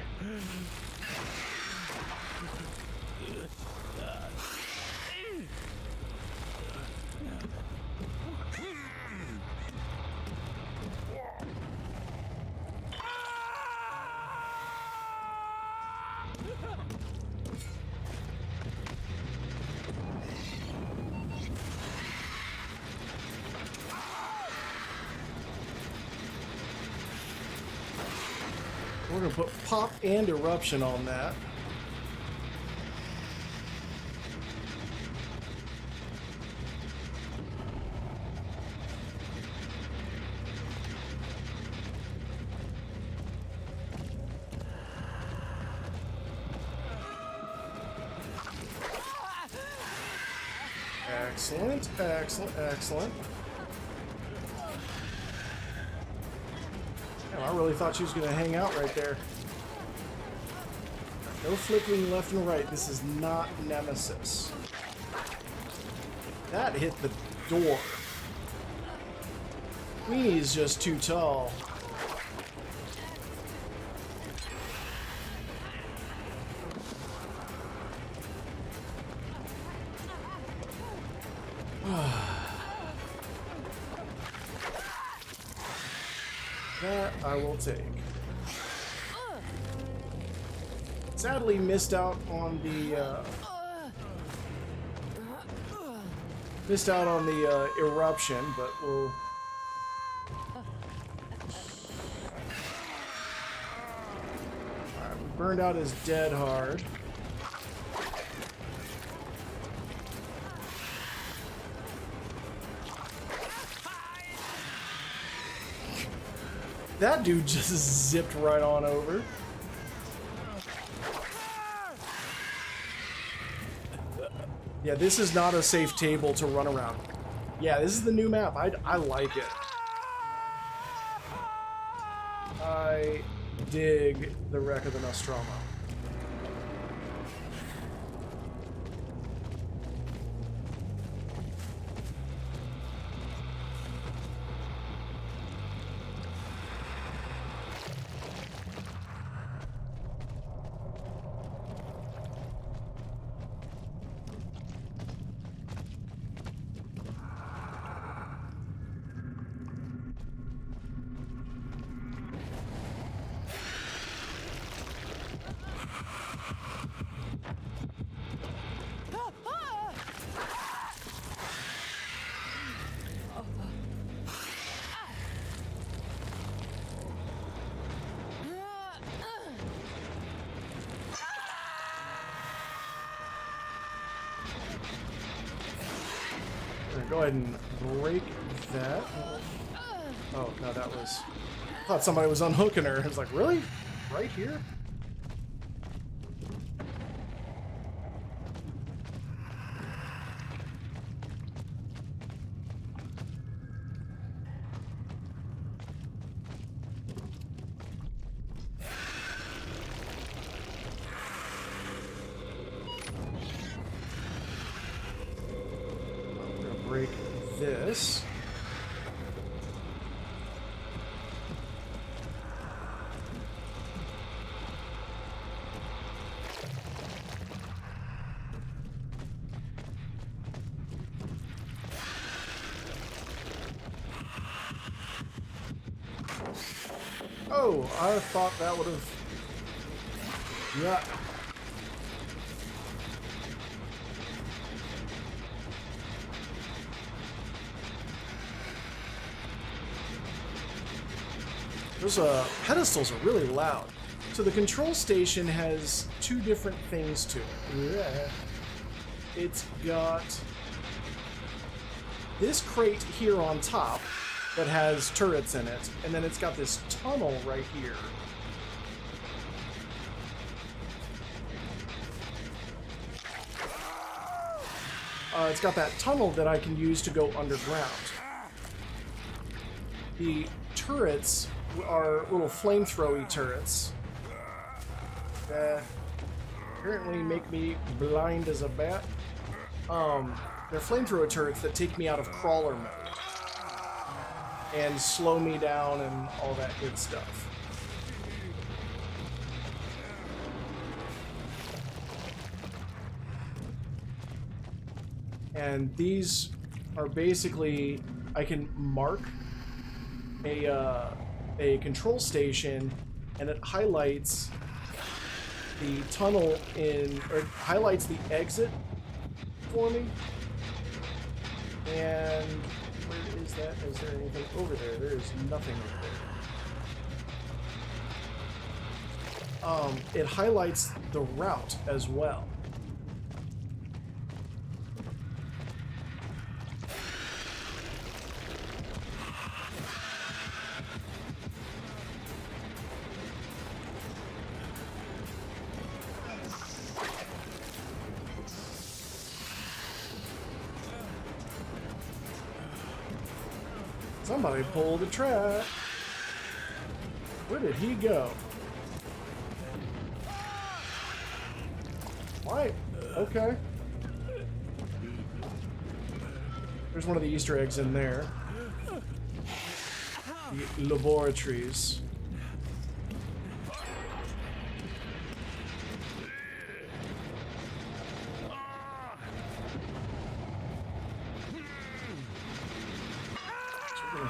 We're gonna put pop and eruption on that. Excellent, excellent, excellent. Damn, I really thought she was going to hang out right there. No flickering left and right. This is not Nemesis. That hit the door. Queenie's just too tall. That I will take. Sadly, missed out on the eruption, but we'll. Alright, we burned out his dead hard. That dude just zipped right on over. Yeah, this is not a safe table to run around. Yeah, this is the new map. I like it. I dig the wreck of the Nostromo. Go ahead and break that. Oh, no, that was... I thought somebody was unhooking her. I was like, really? Right here? this. Oh, I thought that would have... Yeah. Those pedestals are really loud. So the control station has two different things to it. Yeah. It's got this crate here on top that has turrets in it, and then it's got this tunnel right here. It's got that tunnel that I can use to go underground. The turrets are little flamethrowy turrets that apparently make me blind as a bat. They're flamethrower turrets that take me out of crawler mode and slow me down and all that good stuff. And these are basically, I can mark a control station, and it highlights the tunnel or highlights the exit for me. And where is that? Is there anything over there? There is nothing over there. It highlights the route as well. Somebody pulled a trap. Where did he go? Why? Okay. There's one of the Easter eggs in there. The laboratories.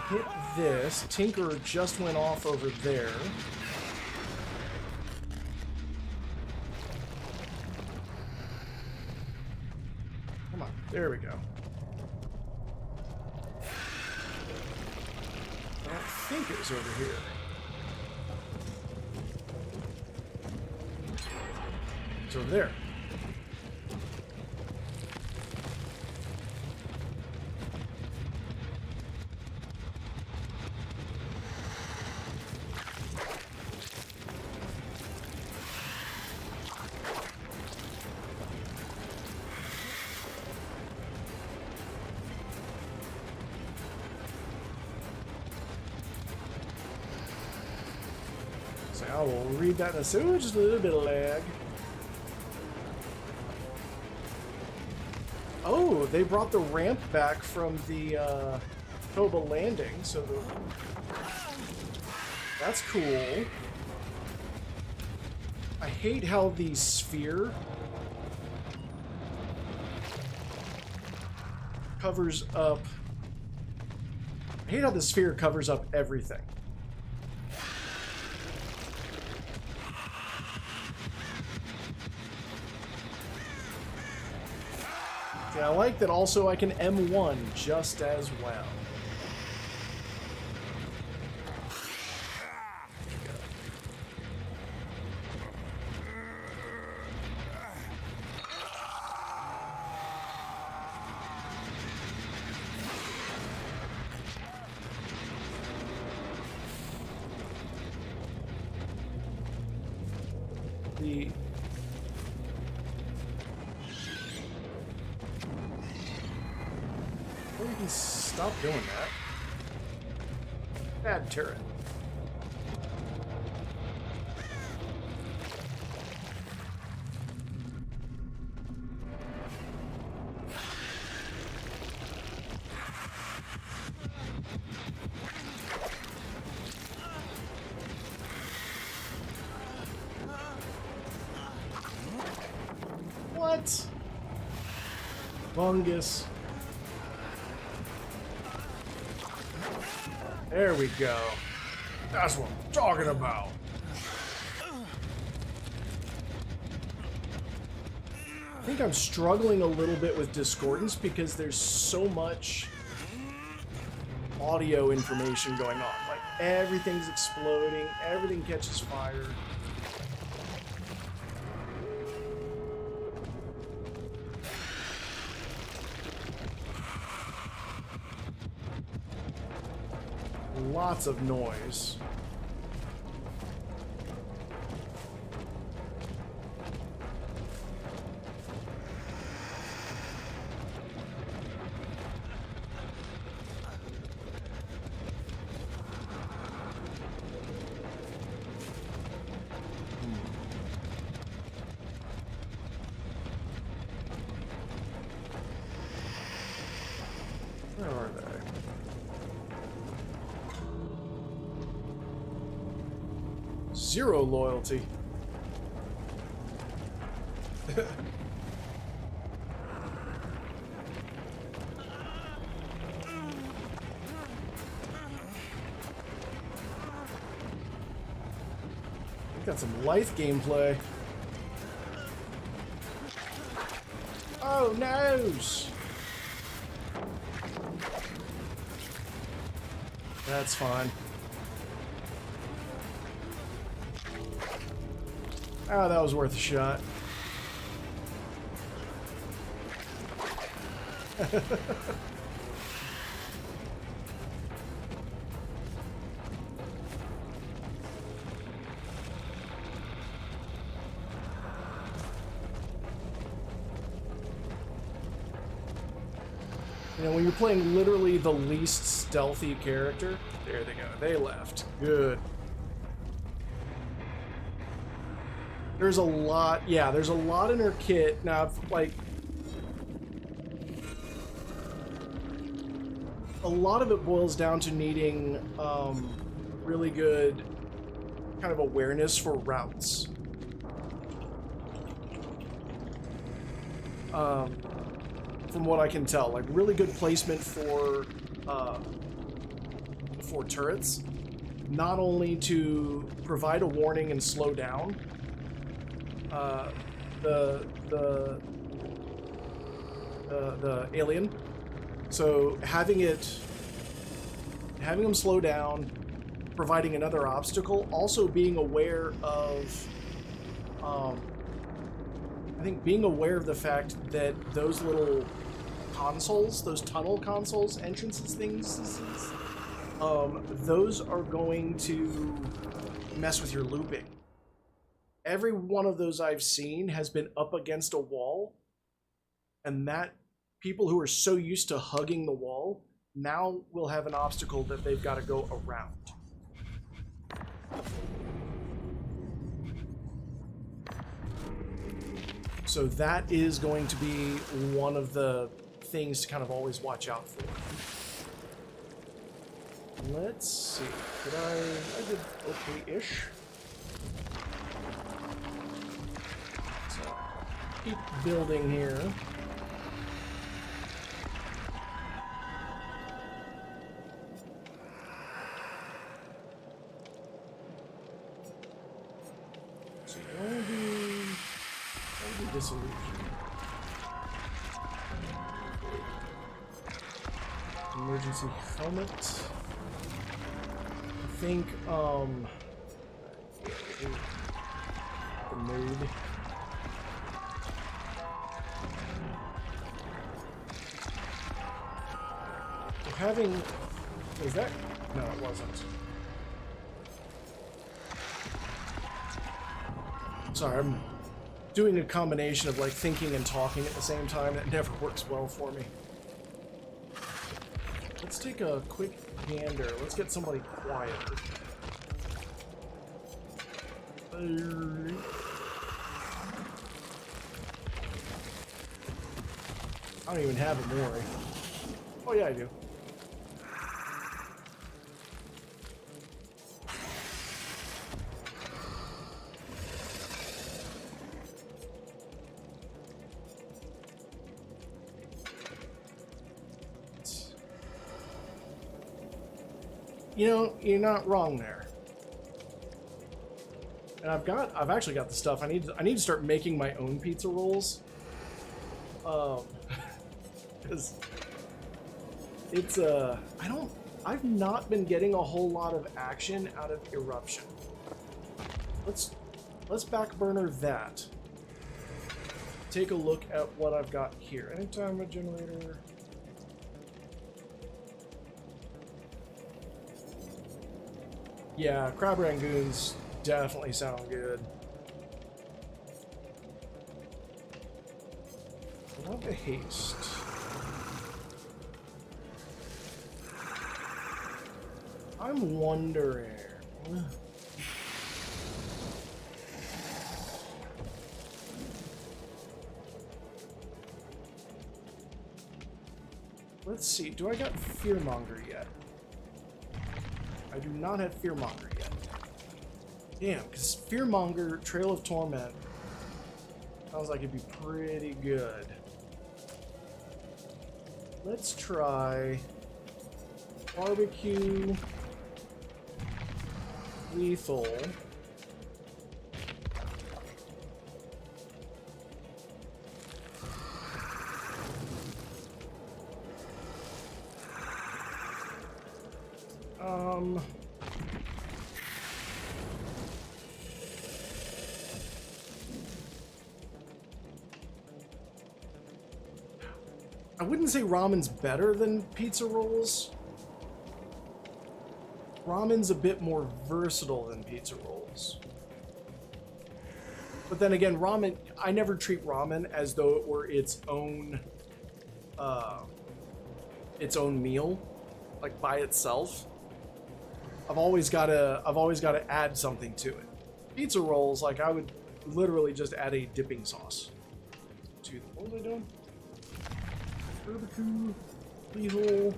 Hit this. Tinker just went off over there. Come on. There we go. I think it was over here. It's over there. I will read that in a second. Just a little bit of lag. Oh, they brought the ramp back from the Toba landing, so that's cool. I hate how the sphere covers up. I hate how the sphere covers up everything. I like that also I can M1 just as well. Stop doing that. Bad turret. fungus. There we go. That's what I'm talking about. I think I'm struggling a little bit with discordance because there's so much audio information going on. Like, everything's exploding, everything catches fire. Lots of noise. Where are they? Zero loyalty. We got some life gameplay. Oh, noes! That's fine. Oh, that was worth a shot. You know, when you're playing literally the least stealthy character, there they go. They left. Good. There's a lot, yeah, there's a lot in her kit. Now, like, a lot of it boils down to needing really good kind of awareness for routes. From what I can tell, like really good placement for turrets, not only to provide a warning and slow down the alien. So having them slow down, providing another obstacle, also being aware of I think being aware of the fact that those little consoles, those tunnel consoles, entrances things, those are going to mess with your looping. Every one of those I've seen has been up against a wall, and that people who are so used to hugging the wall now will have an obstacle that they've got to go around. So that is going to be one of the things to kind of always watch out for. Let's see. I did okay-ish. So keep building here. So don't be disillusioned. Emergency helmet. I think, the mood. We're having, is that? No, it wasn't. Sorry, I'm doing a combination of like thinking and talking at the same time. That never works well for me. Let's take a quick gander. Let's get somebody quiet. I don't even have a Mori. Oh yeah, I do. You know, you're not wrong there. And I've actually got the stuff. I need to start making my own pizza rolls. Because it's I've not been getting a whole lot of action out of Eruption. Let's back burner that. Take a look at what I've got here. Anytime a generator. Yeah, crab rangoons definitely sound good. I love the haste. I'm wondering. Let's see. Do I got Fearmonger yet? I do not have Fearmonger yet. Damn, because Fearmonger, Trail of Torment, sounds like it'd be pretty good. Let's try Barbecue, Lethal, I wouldn't say ramen's better than pizza rolls. Ramen's a bit more versatile than pizza rolls. But then again, ramen, I never treat ramen as though it were its own meal, like by itself. I've always got to add something to it. Pizza rolls, like I would literally just add a dipping sauce to them. What was I doing? Barbecue, lethal,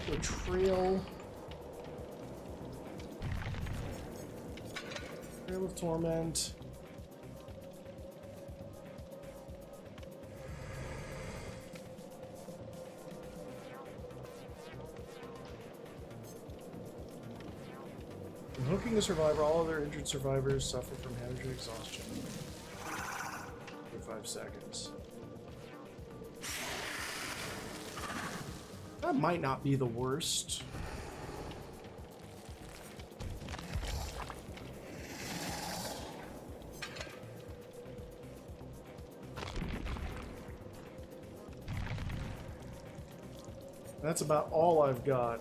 the trail of Torment. When hooking a survivor, all other injured survivors suffer from hemorrhage exhaustion. For 5 seconds. That might not be the worst. That's about all I've got.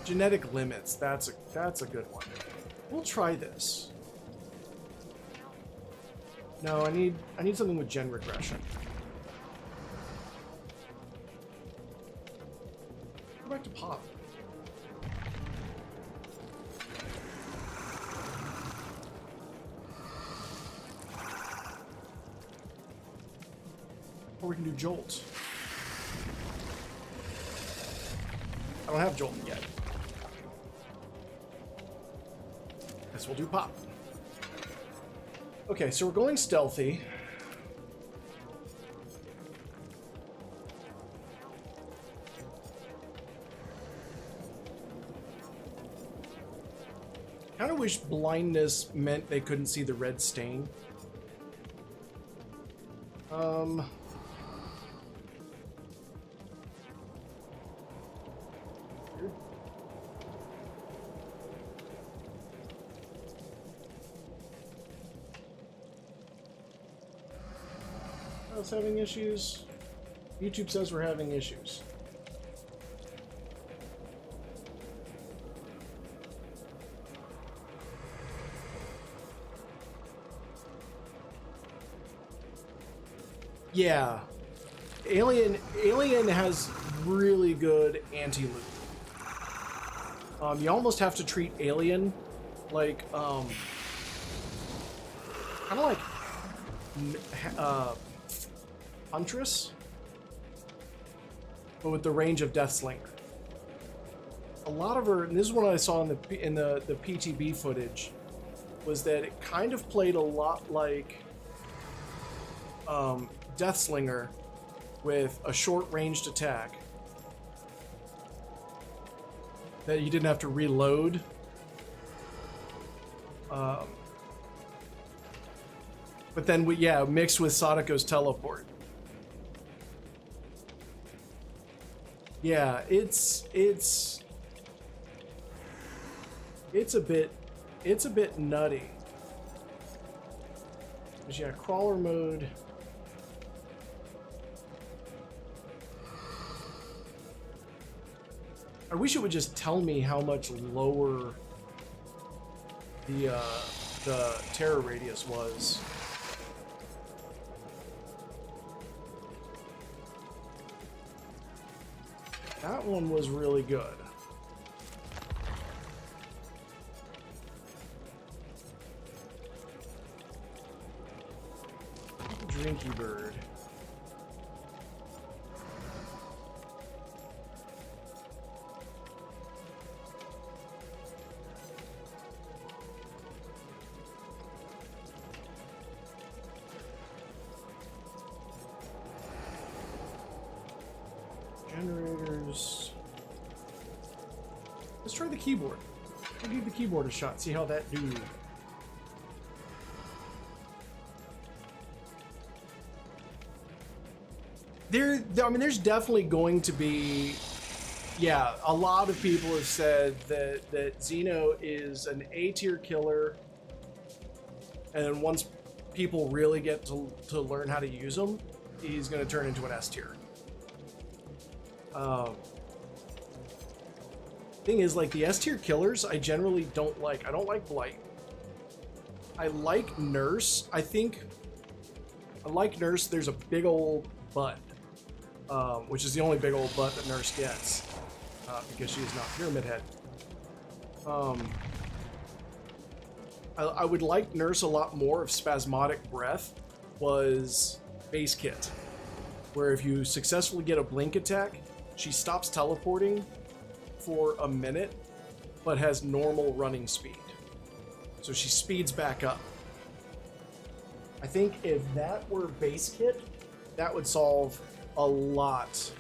Genetic limits, that's a good one. We'll try this. No, I need something with gen regression. Go back to pop. Or we can do jolt. I don't have jolt yet. Guess we'll do pop. Okay, so we're going stealthy. Kind of wish blindness meant they couldn't see the red stain. Having issues. YouTube says we're having issues. Yeah. Alien has really good anti-loot. You almost have to treat Alien like kind of like Huntress, but with the range of Deathslinger. A lot of her, and this is what I saw in the PTB footage, was that it kind of played a lot like Deathslinger with a short ranged attack that you didn't have to reload. But then, yeah, mixed with Sadako's teleport. Yeah, it's a bit nutty. Because yeah, crawler mode. I wish it would just tell me how much lower the terror radius was. That one was really good. Drinky bird. Generators. Let's try the keyboard. I'll give the keyboard a shot, see how that do. I mean, there's definitely going to be, yeah, a lot of people have said that Xeno is an A-tier killer, and then once people really get to learn how to use him, he's going to turn into an S-tier. Thing is, like, the S-tier killers, I generally don't like. I don't like Blight. I like Nurse. I like Nurse. There's a big old butt, which is the only big old butt that Nurse gets, because she is not Pyramid Head. I would like Nurse a lot more if Spasmodic Breath was base kit, where if you successfully get a blink attack, she stops teleporting for a minute, but has normal running speed. So she speeds back up. I think if that were base kit, that would solve a lot.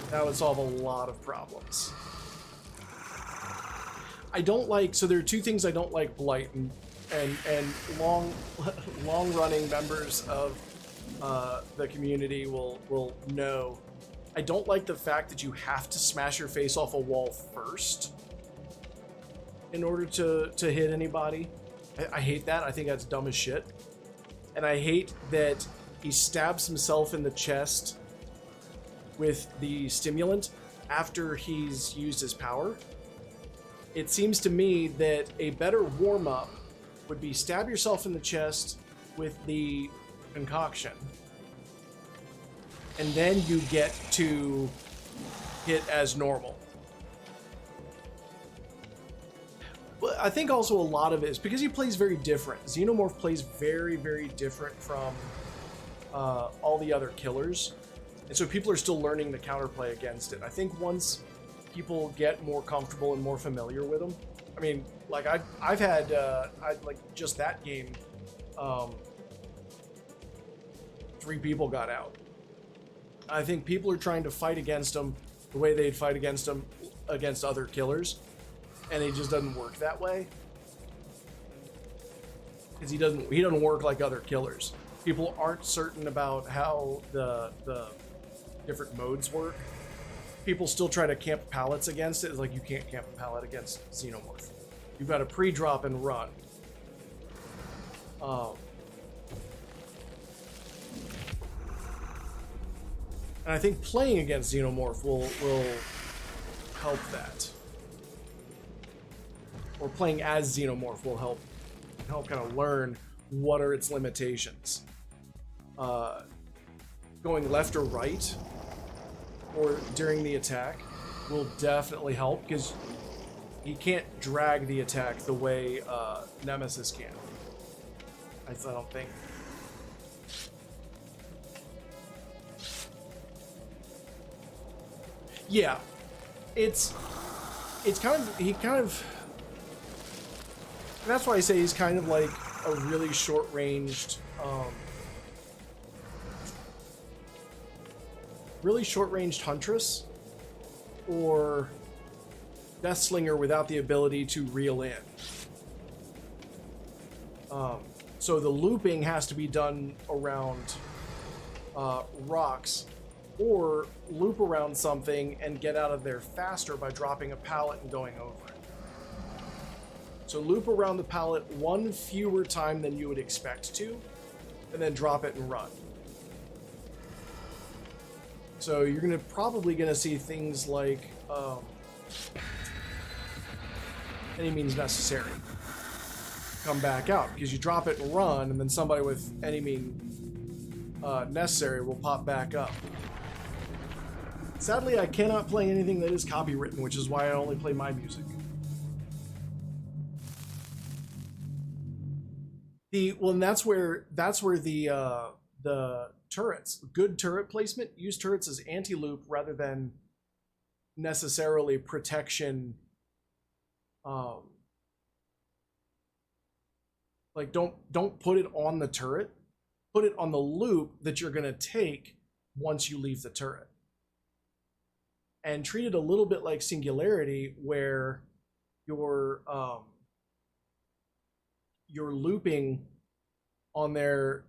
That would solve a lot of problems. I don't like, so there are two things I don't like Blight, and long running members of the community will know. I don't like the fact that you have to smash your face off a wall first in order to hit anybody. I hate that. I think that's dumb as shit. And I hate that he stabs himself in the chest with the stimulant after he's used his power. It seems to me that a better warm-up would be stab yourself in the chest with the concoction, and then you get to hit as normal. But I think also a lot of it is because he plays very different. Xenomorph plays very, very different from all the other killers. And so people are still learning the counterplay against it. I think once people get more comfortable and more familiar with him, I mean, like I've had, like just that game, 3 people got out. I think people are trying to fight against him the way they'd fight against him against other killers, and it just doesn't work that way. Because he doesn't work like other killers. People aren't certain about how the different modes work. People still try to camp pallets against it. It's like, you can't camp a pallet against Xenomorph. You've got to pre-drop and run. And I think playing against Xenomorph will help that. Or playing as Xenomorph will help kind of learn what are its limitations. Going left or right or during the attack will definitely help, because he can't drag the attack the way Nemesis can. I don't think. Yeah, it's kind of that's why I say he's kind of like a really short-ranged Huntress, or Death Slinger without the ability to reel in. So the looping has to be done around rocks, or loop around something and get out of there faster by dropping a pallet and going over it. So loop around the pallet one fewer time than you would expect to, and then drop it and run. So you're probably gonna see things like any means necessary come back out, because you drop it and run, and then somebody with any mean necessary will pop back up. Sadly, I cannot play anything that is copywritten, which is why I only play my music. And that's where the turrets, good turret placement, use turrets as anti-loop rather than necessarily protection. Like don't put it on the turret, put it on the loop that you're gonna take once you leave the turret. And treat it a little bit like Singularity, where your looping on there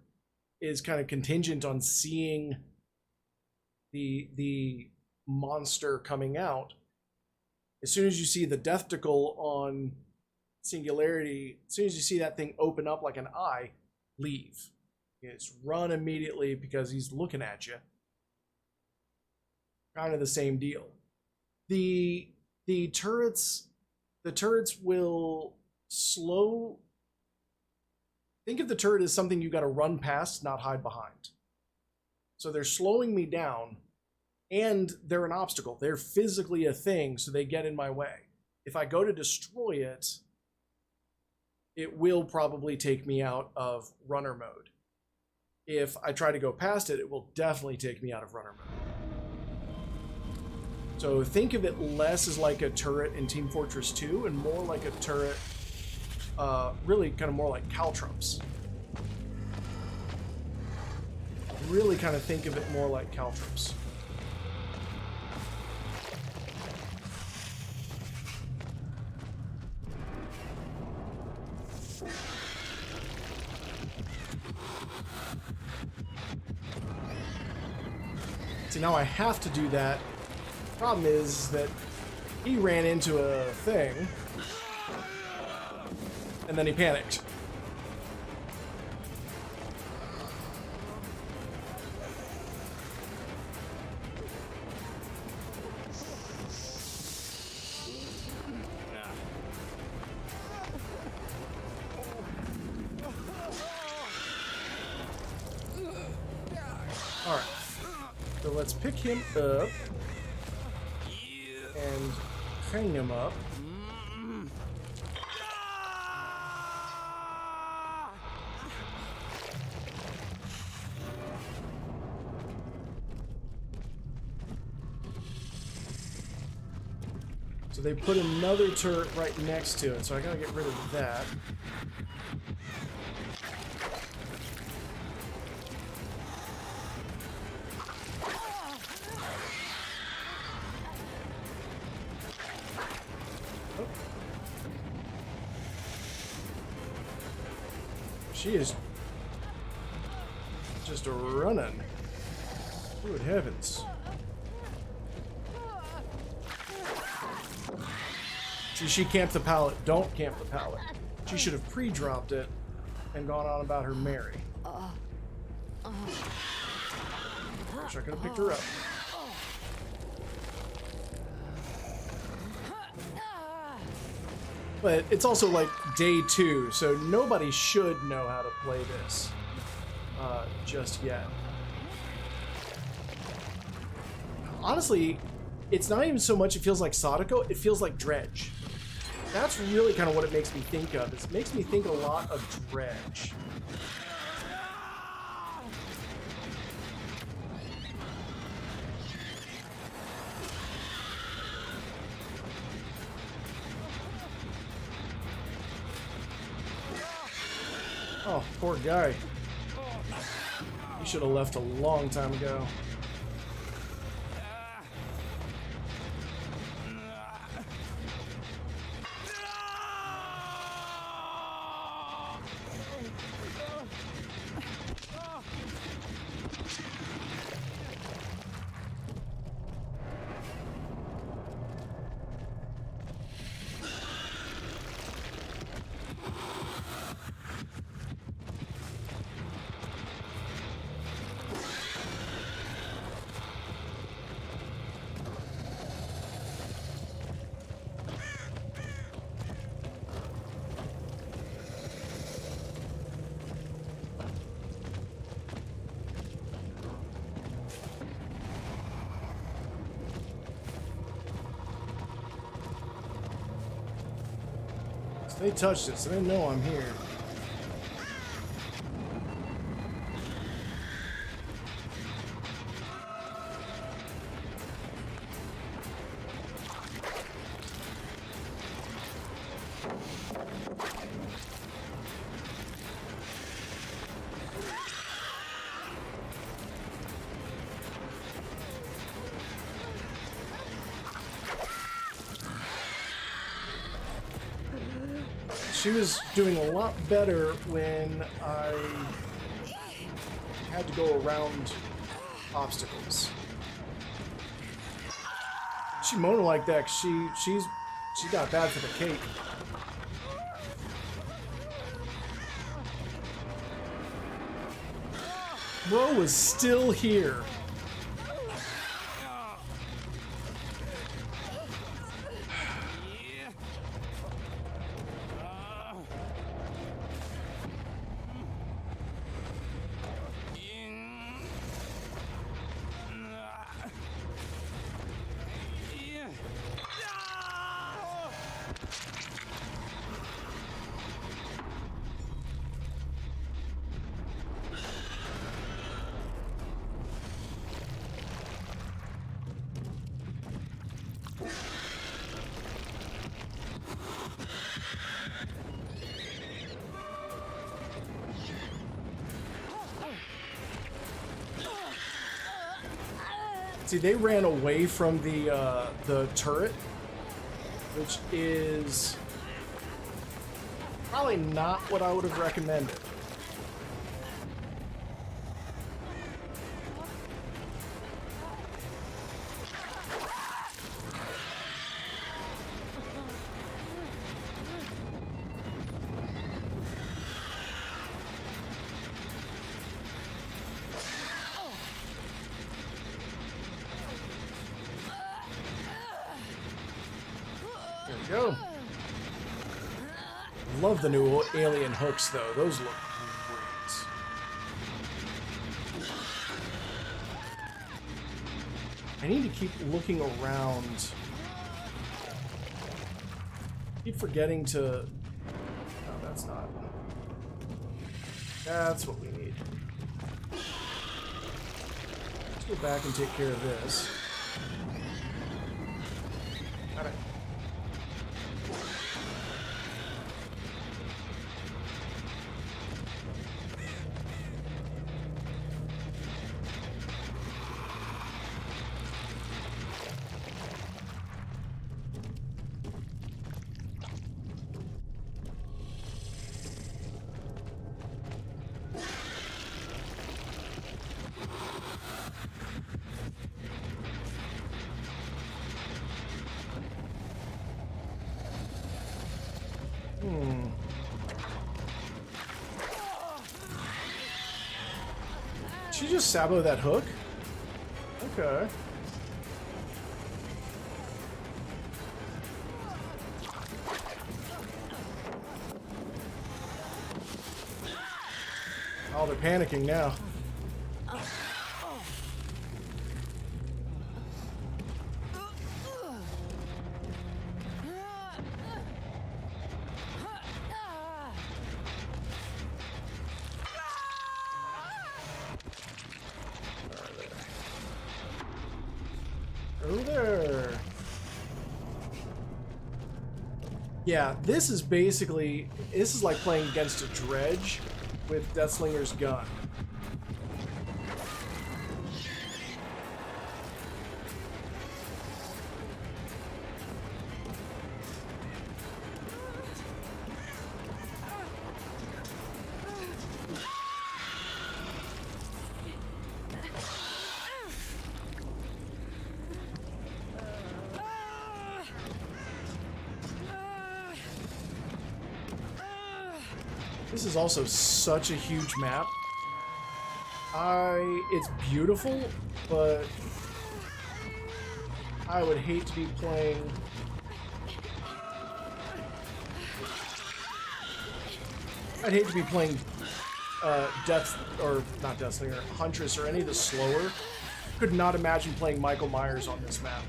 is kind of contingent on seeing the monster coming out. As soon as you see the Deathticle on Singularity, as soon as you see that thing open up like an eye, leave. It's run immediately because he's looking at you. Kind of the same deal. The turrets will slow. Think of the turret as something you got to run past, not hide behind. So they're slowing me down, and they're an obstacle. They're physically a thing, so they get in my way. If I go to destroy it, it will probably take me out of runner mode. If I try to go past it, it will definitely take me out of runner mode. So think of it less as like a turret in Team Fortress 2 and more like a turret, really kind of more like Caltrops. Really kind of think of it more like Caltrops. See, now I have to do that. Problem is that he ran into a thing and then he panicked. All right, so let's pick him up and hang him up. So they put another turret right next to it, so I gotta get rid of that. She is just running. Good heavens. See, she camped the pallet. Don't camp the pallet. She should have pre-dropped it and gone on about her merry. Wish I could have picked her up. But it's also like day 2, so nobody should know how to play this just yet. Honestly, it's not even so much it feels like Sadako, it feels like Dredge. That's really kind of what it makes me think of. It makes me think a lot of Dredge. Oh, poor guy. He should have left a long time ago. So they touched it, so they know I'm here. She was doing a lot better when I had to go around obstacles. She moaned like that 'cause she got bad for the cake. Bro was still here. See, they ran away from the turret, which is probably not what I would have recommended. Go. Love the new alien hooks, though. Those look great. I need to keep looking around. Keep forgetting to... No, that's not. That's what we need. Let's go back and take care of this. All right. Did she just sabo that hook? Okay. Oh, they're panicking now. Yeah, this is basically, this is like playing against a dredge with Deathslinger's gun. This is also such a huge map. It's beautiful, but I would hate to be playing... I'd hate to be playing not Deathslinger, Huntress or any of the slower. Could not imagine playing Michael Myers on this map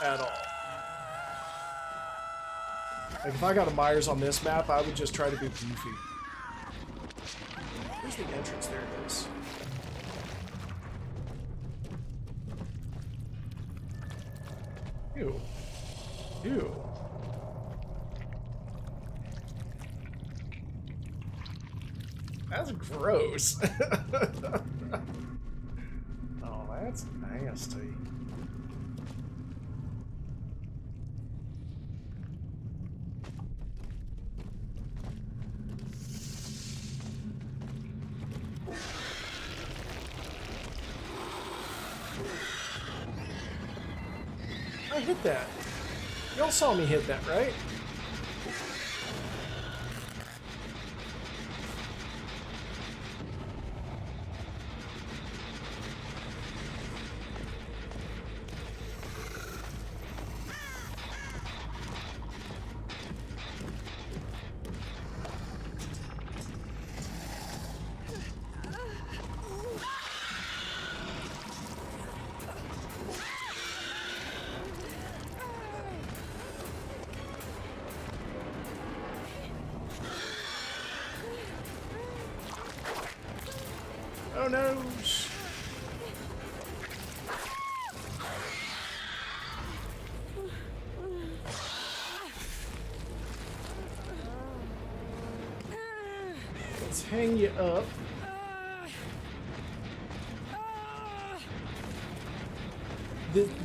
at all. Like, if I got a Myers on this map, I would just try to be goofy. Where's the entrance? There it is. Ew. Ew. That's gross. Oh, that's nasty. I hit that. Y'all saw me hit that, right? Oh no! Let's hang you up.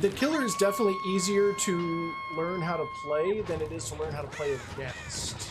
The killer is definitely easier to learn how to play than it is to learn how to play against.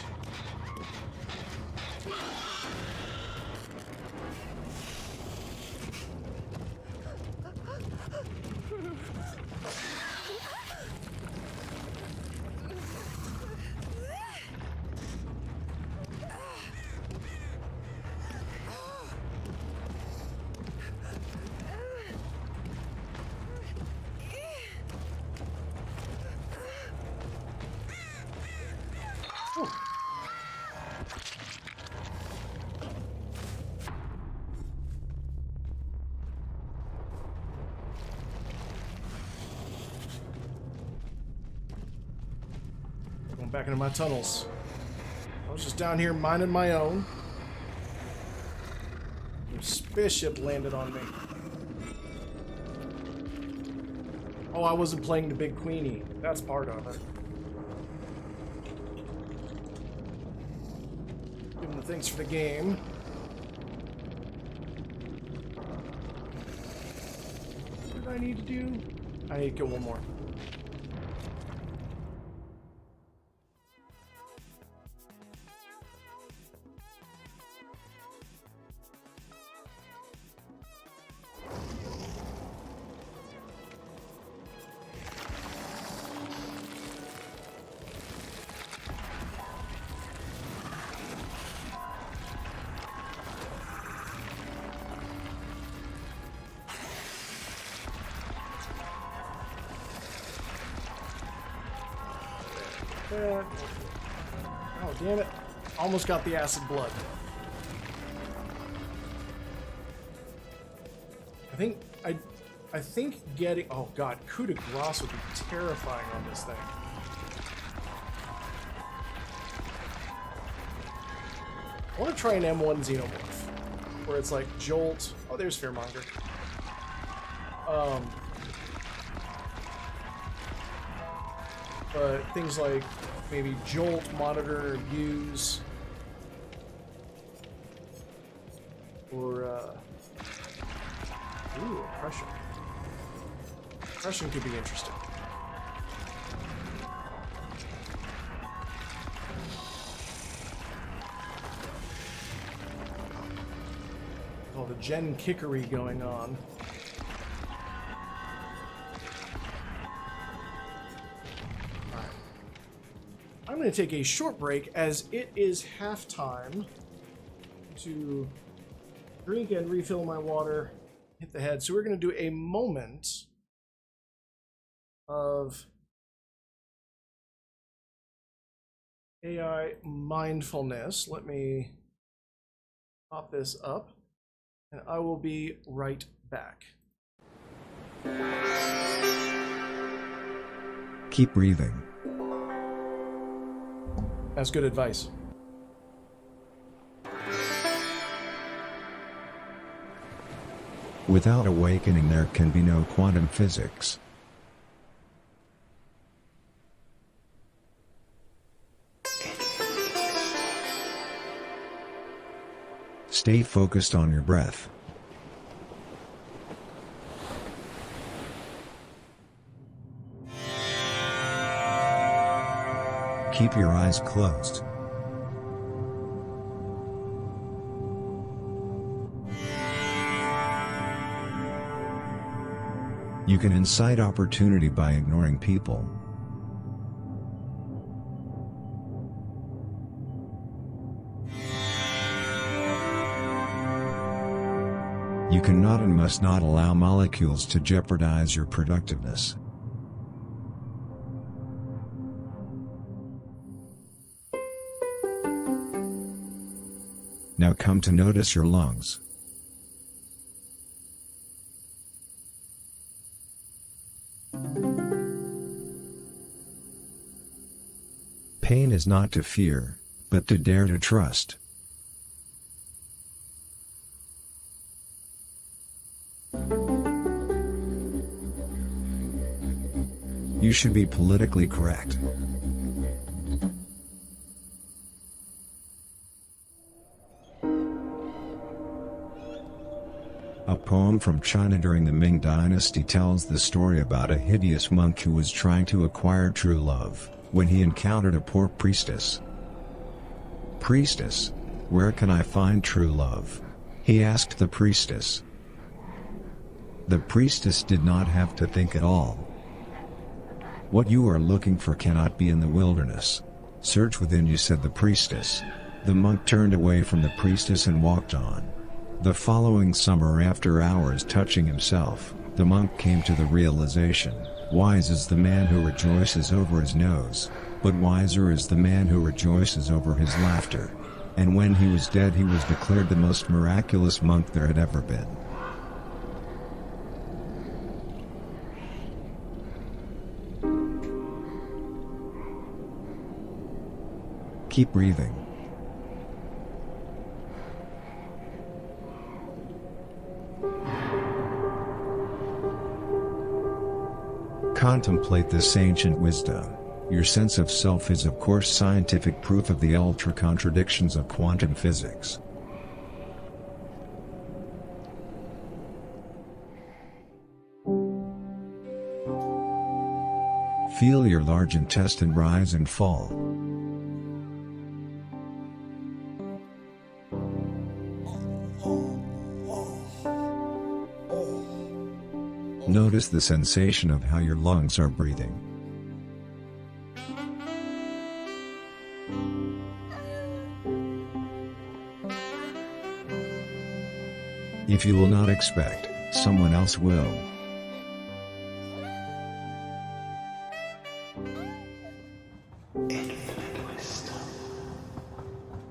Going back into my tunnels. I was just down here minding my own. Your spaceship landed on me. Oh, I wasn't playing the Big Queenie. That's part of it. Give him the things for the game. What did I need to do? I need to kill one more. Oh, damn it. Almost got the acid blood. I think getting... Oh, God. Coup de grace would be terrifying on this thing. I want to try an M1 Xenomorph. Where it's like Jolt... Oh, there's Fearmonger. But things like maybe Jolt, Monitor, or Use, or ooh, Oppression. Oppression could be interesting. All the gen kickery going on. I'm going to take a short break as it is halftime to drink and refill my water, hit the head. So we're going to do a moment of AI mindfulness. Let me pop this up and I will be right back. Keep breathing. That's good advice. Without awakening, there can be no quantum physics. Stay focused on your breath. Keep your eyes closed. You can incite opportunity by ignoring people. You cannot and must not allow molecules to jeopardize your productiveness. Now come to notice your lungs. Pain is not to fear, but to dare to trust. You should be politically correct. A poem from China during the Ming Dynasty tells the story about a hideous monk who was trying to acquire true love, when he encountered a poor priestess. "Priestess, where can I find true love?" he asked the priestess. The priestess did not have to think at all. "What you are looking for cannot be in the wilderness. Search within you," said the priestess. The monk turned away from the priestess and walked on. The following summer, after hours touching himself, the monk came to the realization, wise is the man who rejoices over his nose, but wiser is the man who rejoices over his laughter. And when he was dead, he was declared the most miraculous monk there had ever been. Keep breathing. Contemplate this ancient wisdom. Your sense of self is of course scientific proof of the ultra-contradictions of quantum physics. Feel your large intestine rise and fall. Notice the sensation of how your lungs are breathing. If you will not expect, someone else will.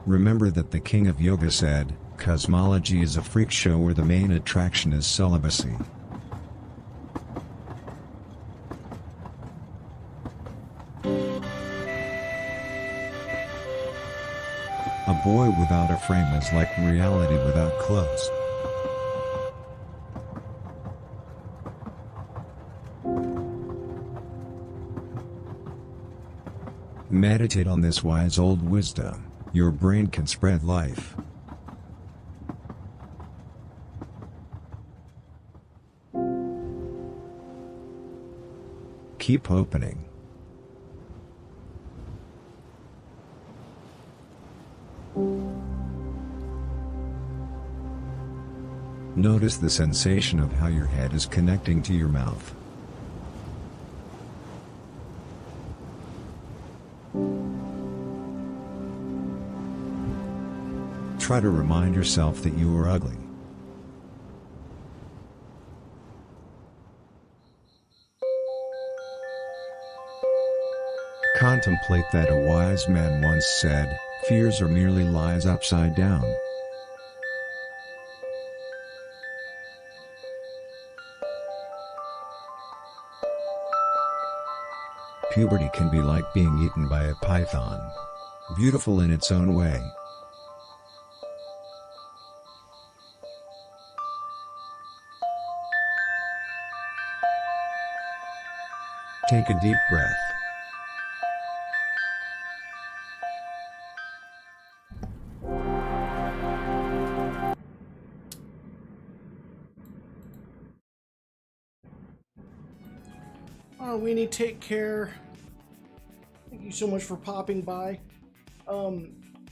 Remember that the king of yoga said, "Cosmology is a freak show where the main attraction is celibacy." A boy without a frame is like reality without clothes. Meditate on this wise old wisdom. Your brain can spread life. Keep opening. Notice the sensation of how your head is connecting to your mouth. Try to remind yourself that you are ugly. Contemplate that a wise man once said, "Fears are merely lies upside down." Puberty can be like being eaten by a python. beautiful in its own way. Take a deep breath. Oh, Weenie, take care. Thank you so much for popping by.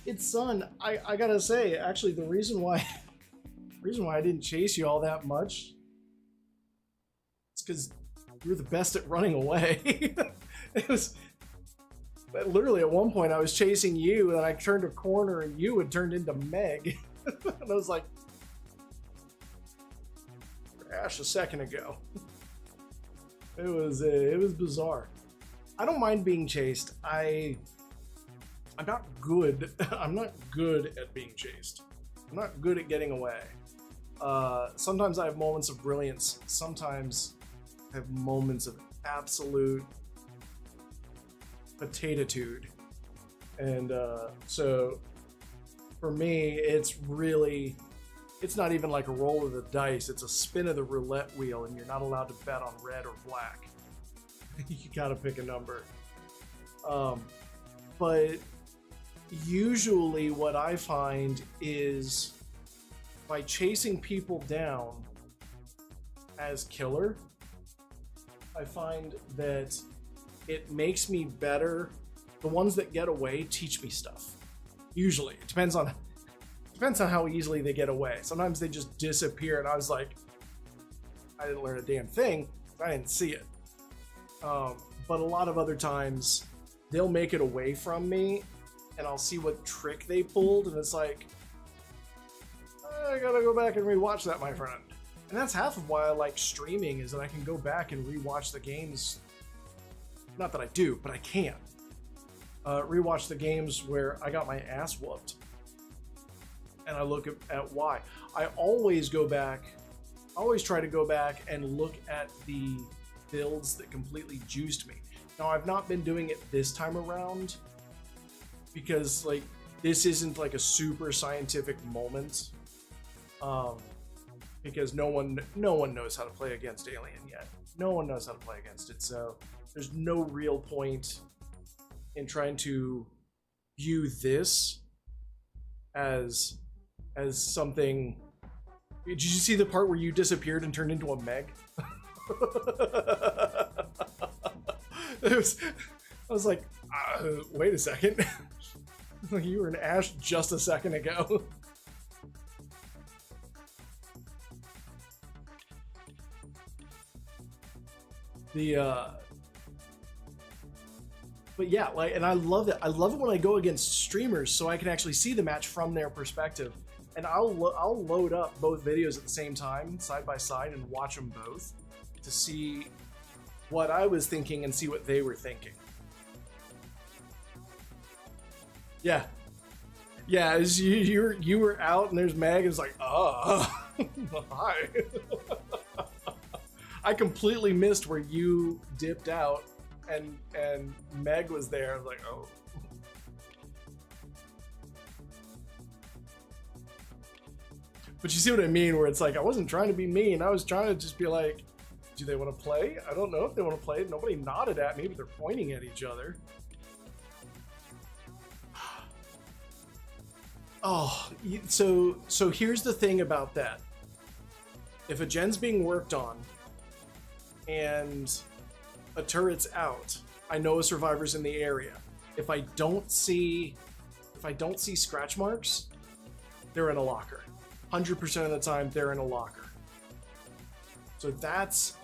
It's Sun. I gotta say, actually, the reason why I didn't chase you all that much is because you were the best at running away. It was literally at one point I was chasing you, and I turned a corner, and you had turned into Meg, and I was like, Ash a second ago. It was bizarre. I don't mind being chased. I'm not good. I'm not good at being chased. I'm not good at getting away. Sometimes I have moments of brilliance. Sometimes I have moments of absolute potatitude. And so for me, it's not even like a roll of the dice. It's a spin of the roulette wheel, and you're not allowed to bet on red or black. You gotta pick a number. But usually what I find is by chasing people down as killer, I find that it makes me better. The ones that get away teach me stuff. Usually. It depends on how easily they get away. Sometimes they just disappear, and I was like, I didn't learn a damn thing. I didn't see it. But a lot of other times, they'll make it away from me, and I'll see what trick they pulled, and it's like, I gotta go back and rewatch that, my friend. And that's half of why I like streaming, is that I can go back and rewatch the games. Not that I do, but I can. Rewatch the games where I got my ass whooped. And I look at why. I always try to go back and look at the builds that completely juiced me. Now, I've not been doing it this time around because like this isn't like a super scientific moment. Because no one knows how to play against Alien yet. No one knows how to play against it, so there's no real point in trying to view this as something. Did you see the part where you disappeared and turned into a Meg? I was like, wait a second. You were an Ash just a second ago. But yeah, like, and I love it. I love it when I go against streamers, so I can actually see the match from their perspective. And I'll load up both videos at the same time, side by side, and watch them both to see what I was thinking and see what they were thinking. Yeah, as you were out, and there's Meg, and it's like, hi. I completely missed where you dipped out, and Meg was there. I was like, oh. But you see what I mean, where it's like, I wasn't trying to be mean. I was trying to just be like, do they want to play? I don't know if they want to play. Nobody nodded at me, but they're pointing at each other. Oh, so here's the thing about that. If a gen's being worked on and a turret's out, I know a survivor's in the area. If I don't see scratch marks, they're in a locker. 100% of the time, they're in a locker. So that's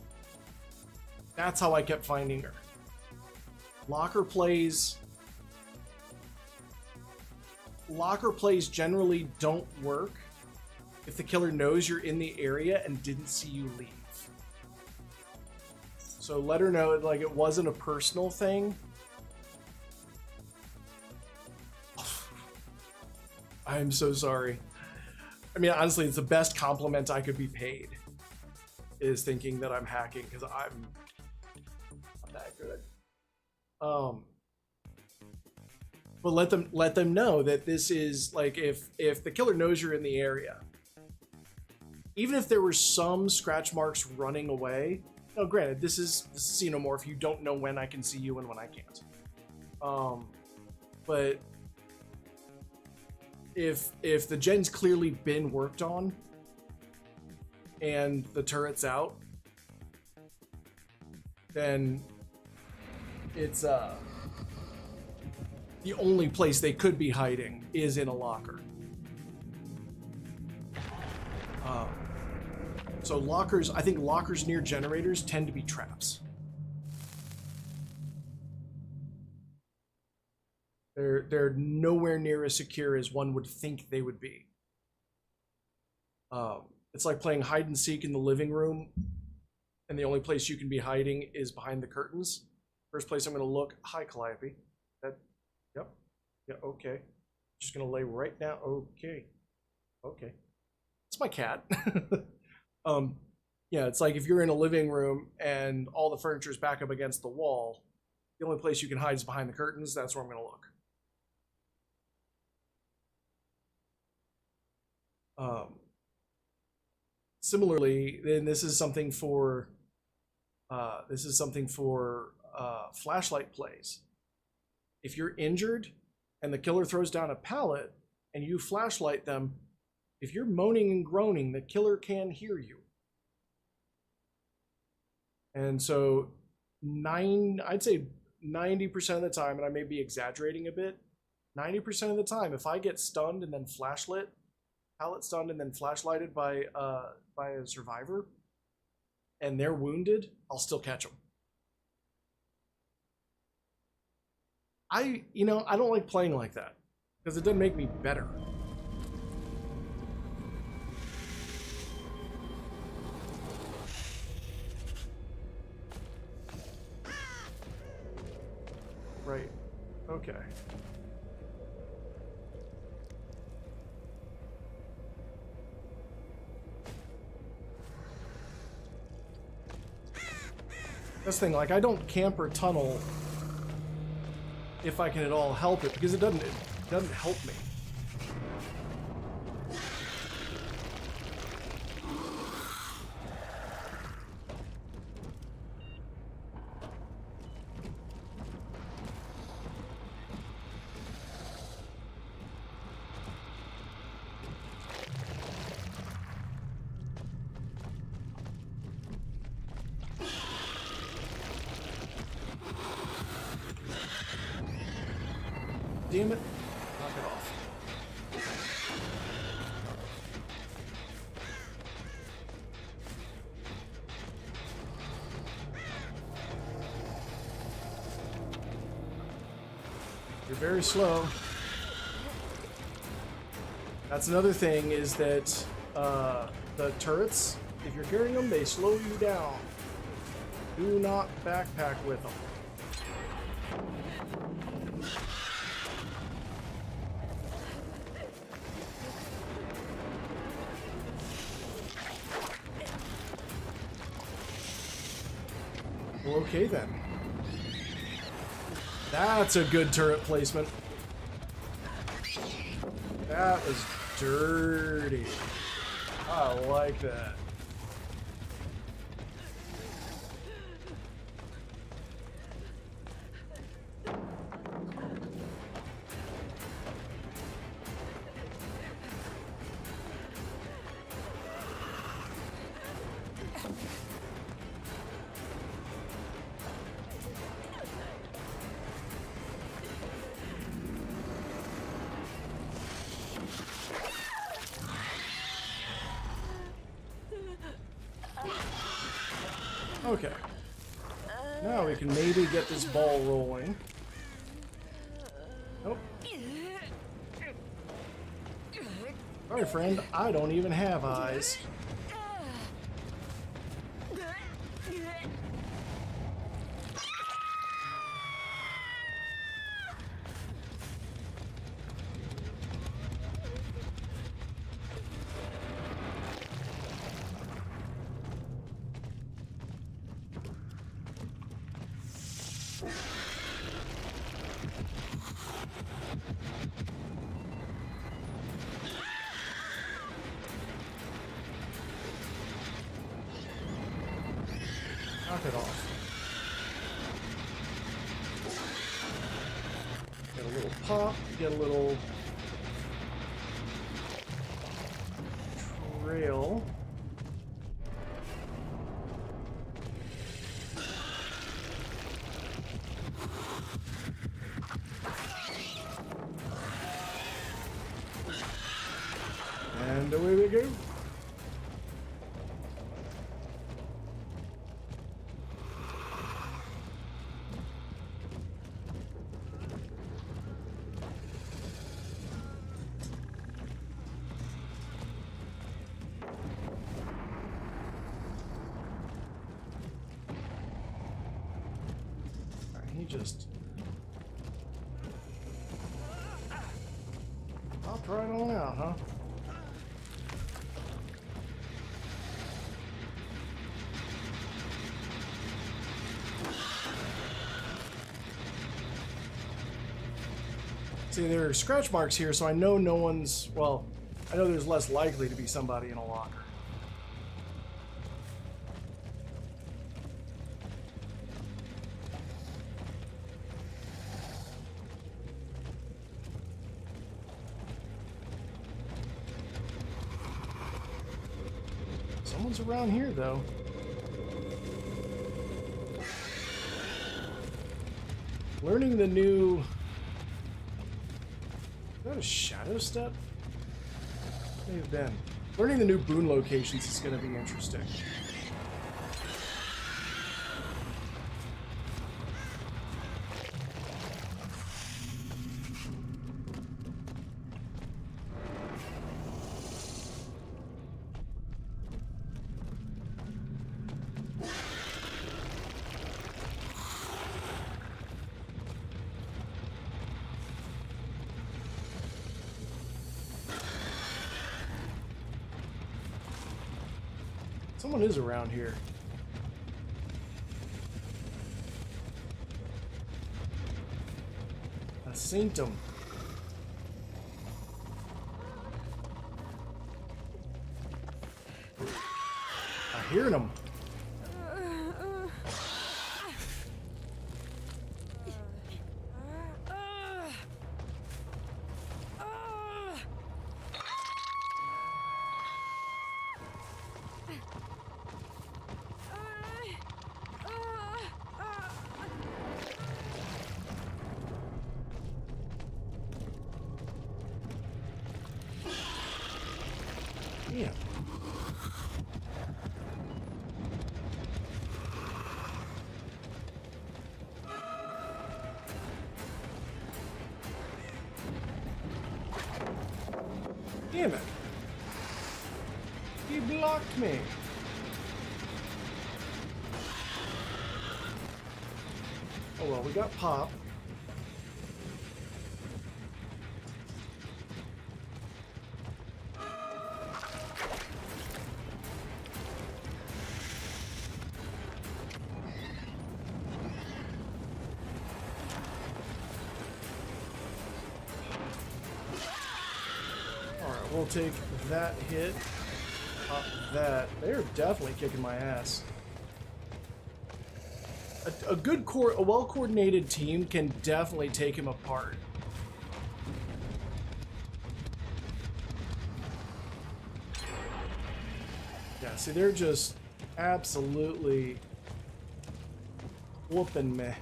how I kept finding her. Locker plays generally don't work if the killer knows you're in the area and didn't see you leave. So let her know, like, it wasn't a personal thing. I'm so sorry. I mean, honestly, it's the best compliment I could be paid, is thinking that I'm hacking, because I'm not that good. But let them know that this is like, if the killer knows you're in the area, even if there were some scratch marks running away. Now, granted, this is xenomorph. You don't know when I can see you and when I can't. But if the gen's clearly been worked on and the turret's out, then it's the only place they could be hiding is in a locker. So lockers, I think lockers near generators tend to be traps. They're nowhere near as secure as one would think they would be. It's like playing hide and seek in the living room, and the only place you can be hiding is behind the curtains. First place I'm going to look. Hi, Calliope. Yep. Yeah. Okay. Just going to lay right down. Okay. Okay. It's my cat. Yeah. It's like if you're in a living room and all the furniture is back up against the wall, the only place you can hide is behind the curtains. That's where I'm going to look. Similarly, then this is something for flashlight plays. If you're injured and the killer throws down a pallet and you flashlight them, if you're moaning and groaning, the killer can hear you. And so I'd say 90% of the time, and I may be exaggerating a bit, 90% of the time, if I get stunned and then pallet stunned and then flashlighted by a survivor, and they're wounded, I'll still catch them. I don't like playing like that because it doesn't make me better. Right. Okay. This thing, like, I don't camp or tunnel if I can at all help it, because it doesn't help me. Damn it. Knock it off. You're very slow. That's another thing, is that the turrets, if you're carrying them, they slow you down. Do not backpack with them. Well, okay then. That's a good turret placement. That was dirty. I like that. Okay. Now we can maybe get this ball rolling. Nope. Sorry, friend. I don't even have eyes. Knock it off. Get a little pop, get a little trail. And away we go. He just popped right on out, huh? See, there are scratch marks here, so I know no one's, well, I know there's less likely to be somebody in a locker. Someone's around here, though. Learning the new... Is that a shadow step? May have been. Learning the new boon locations is going to be interesting. Someone is around here. A sanctum. I hear him. Yeah. Damn it. He blocked me. Oh well, we got Pop. We'll take that hit. That. They're definitely kicking my ass. A well-coordinated team can definitely take him apart. Yeah, see, they're just absolutely whooping me.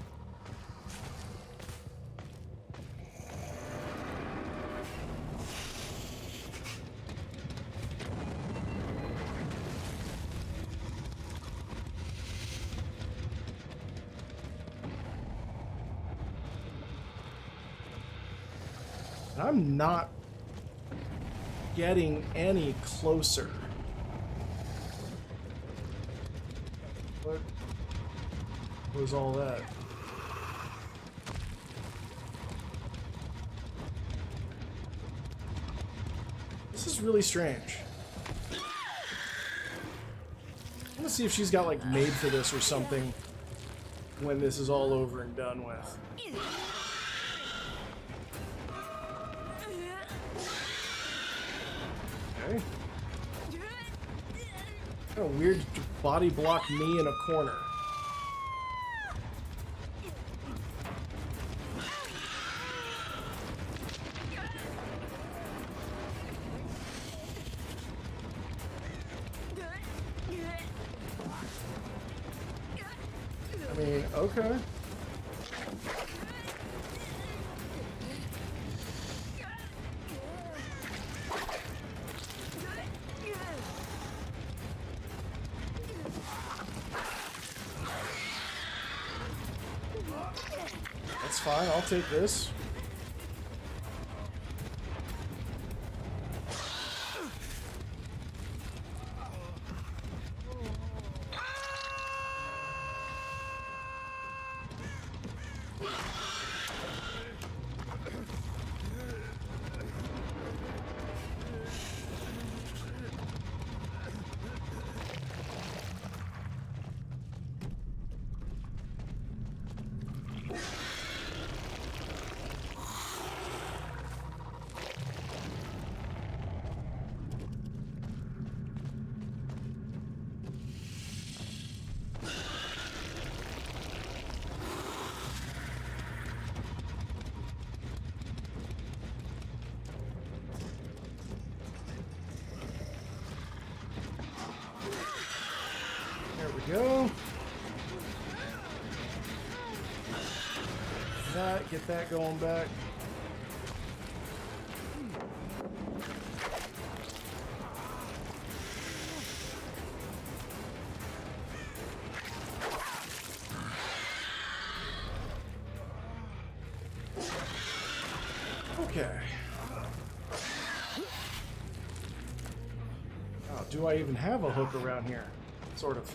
I'm not getting any closer. What was all that? This is really strange. I want to see if she's got like made for this or something when this is all over and done with. Okay. Kind of weird to body block me in a corner. Okay. That's fine, I'll take this. Go. Get that going back. Okay. Oh, do I even have a hook around here? Sort of.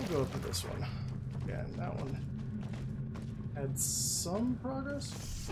Go for this one. Yeah, and that one had some progress.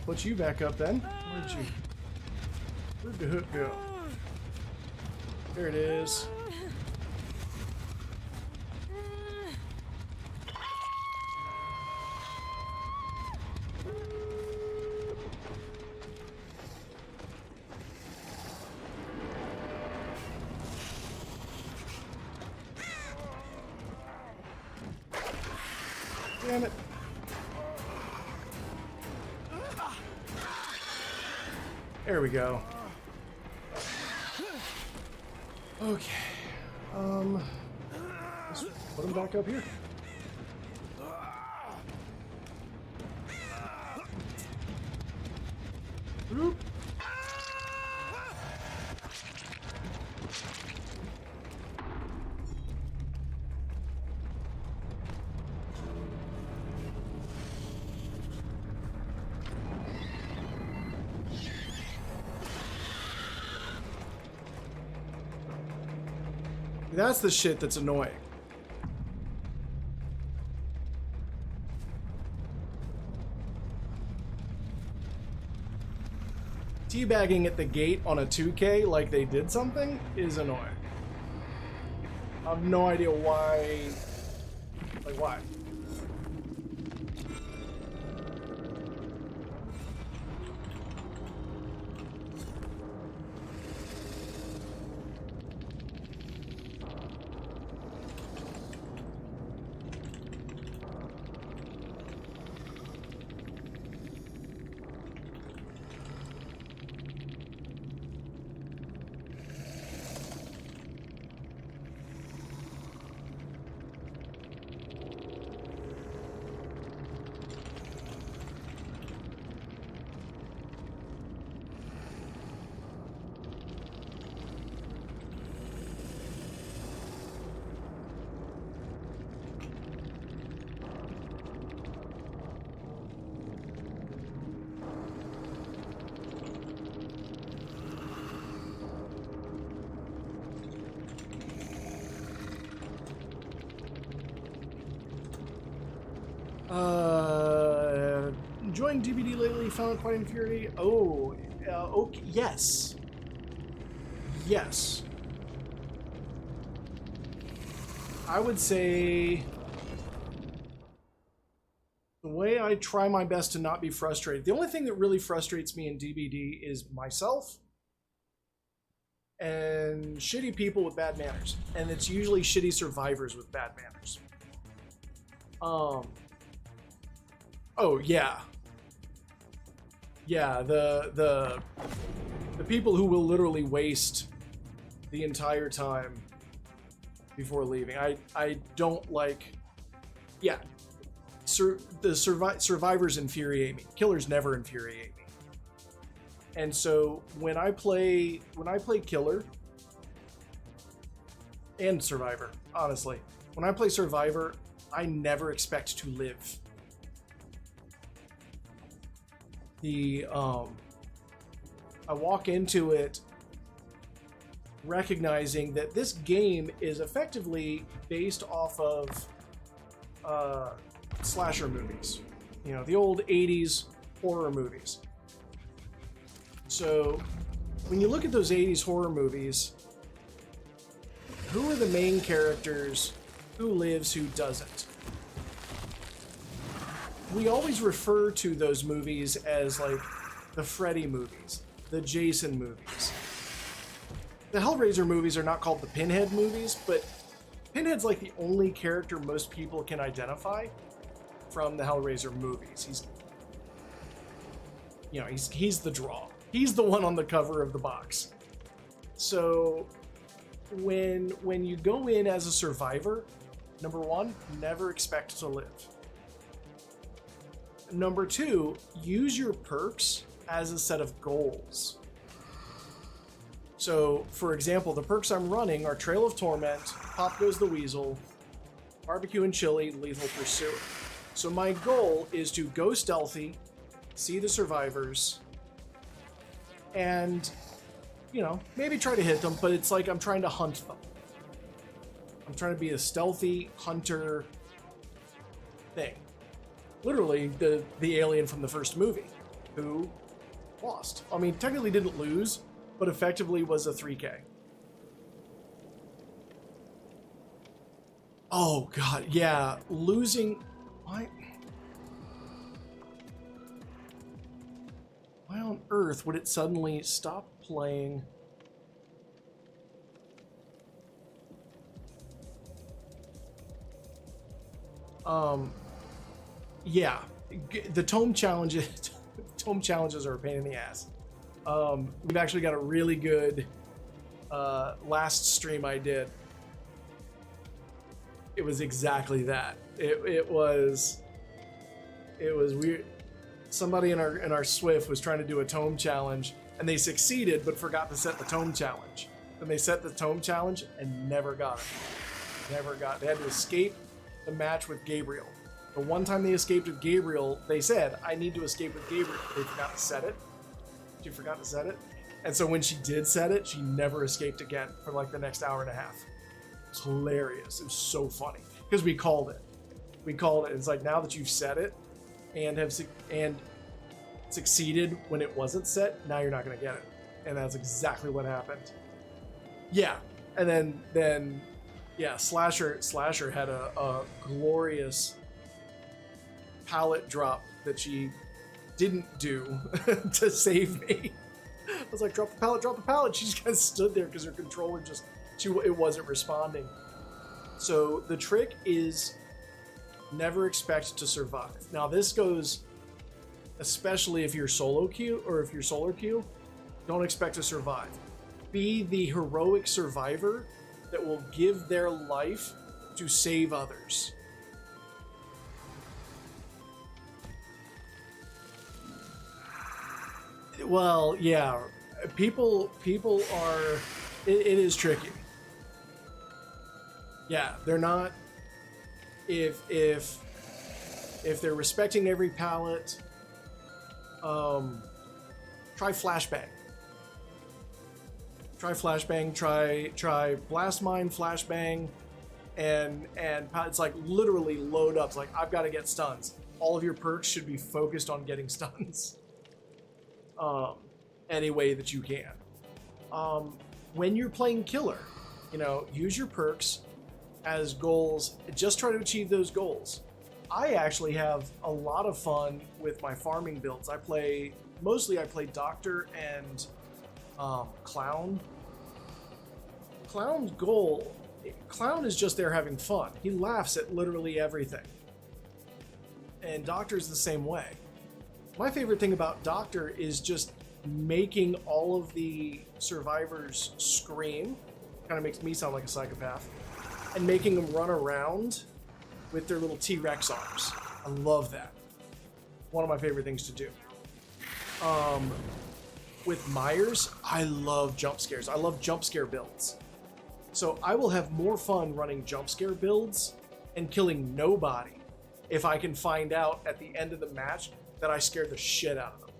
Put you back up then. Where'd the hook go? There it is. Damn it. There we go. Okay. Let's put him back up here. Oop. That's the shit that's annoying. Teabagging at the gate on a 2K like they did something is annoying. I have no idea why. Like, why? Enjoying DBD lately, found it quite infuriating. Oh, okay, yes. Yes. I would say the way I try my best to not be frustrated. The only thing that really frustrates me in DBD is myself and shitty people with bad manners. And it's usually shitty survivors with bad manners. Oh yeah. Yeah, the people who will literally waste the entire time before leaving. I don't like. Yeah, survivors infuriate me. Killers never infuriate me. And so when I play killer and survivor, honestly, when I play survivor, I never expect to live. I walk into it recognizing that this game is effectively based off of slasher movies, you know, the old 80s horror movies. So when you look at those 80s horror movies, who are the main characters? Who lives, who doesn't? We always refer to those movies as like the Freddy movies, the Jason movies. The Hellraiser movies are not called the Pinhead movies, but Pinhead's like the only character most people can identify from the Hellraiser movies. He's the draw. He's the one on the cover of the box. So when you go in as a survivor, number one, never expect to live. Number two, use your perks as a set of goals. So, for example, the perks I'm running are Trail of Torment, Pop Goes the Weasel, Barbecue and Chili, Lethal Pursuit. So my goal is to go stealthy, see the survivors, and, you know, maybe try to hit them, but it's like I'm trying to hunt them. I'm trying to be a stealthy hunter thing. Literally, the alien from the first movie, who lost. I mean, technically didn't lose, but effectively was a 3K. Oh god, yeah, losing. Why on earth would it suddenly stop playing? Yeah, the tome challenges are a pain in the ass. We've actually got a really good last stream I did. It was exactly that. It was weird. Somebody in our Swift was trying to do a tome challenge, and they succeeded but forgot to set the tome challenge. Then they set the tome challenge and never got it. They had to escape the match with Gabriel. The one time they escaped with Gabriel, they said, "I need to escape with Gabriel." They forgot to set it. She forgot to set it. And so when she did set it, she never escaped again for like the next hour and a half. It was hilarious. It was so funny. Because we called it. It's like, now that you've set it and succeeded when it wasn't set, now you're not going to get it. And that's exactly what happened. Yeah. And then yeah, Slasher had a glorious pallet drop that she didn't do to save me. I was like, drop the pallet. She just kind of stood there because her controller it wasn't responding. So the trick is never expect to survive. Now this goes, especially if you're solo queue or if you're solar queue, don't expect to survive. Be the heroic survivor that will give their life to save others. Well, yeah, people are, it is tricky. Yeah, they're not, if they're respecting every pallet, try flashbang. Try blast mine, flashbang, and it's like literally load up. It's like, I've got to get stuns. All of your perks should be focused on getting stuns. Any way that you can. When you're playing killer, you know, use your perks as goals. Just try to achieve those goals. I actually have a lot of fun with my farming builds. I play Doctor and Clown. Clown is just there having fun. He laughs at literally everything. And Doctor's the same way. My favorite thing about Doctor is just making all of the survivors scream. Kind of makes me sound like a psychopath. And making them run around with their little T-Rex arms. I love that. One of my favorite things to do. With Myers, I love jump scares. I love jump scare builds. So I will have more fun running jump scare builds and killing nobody if I can find out at the end of the match that I scared the shit out of them.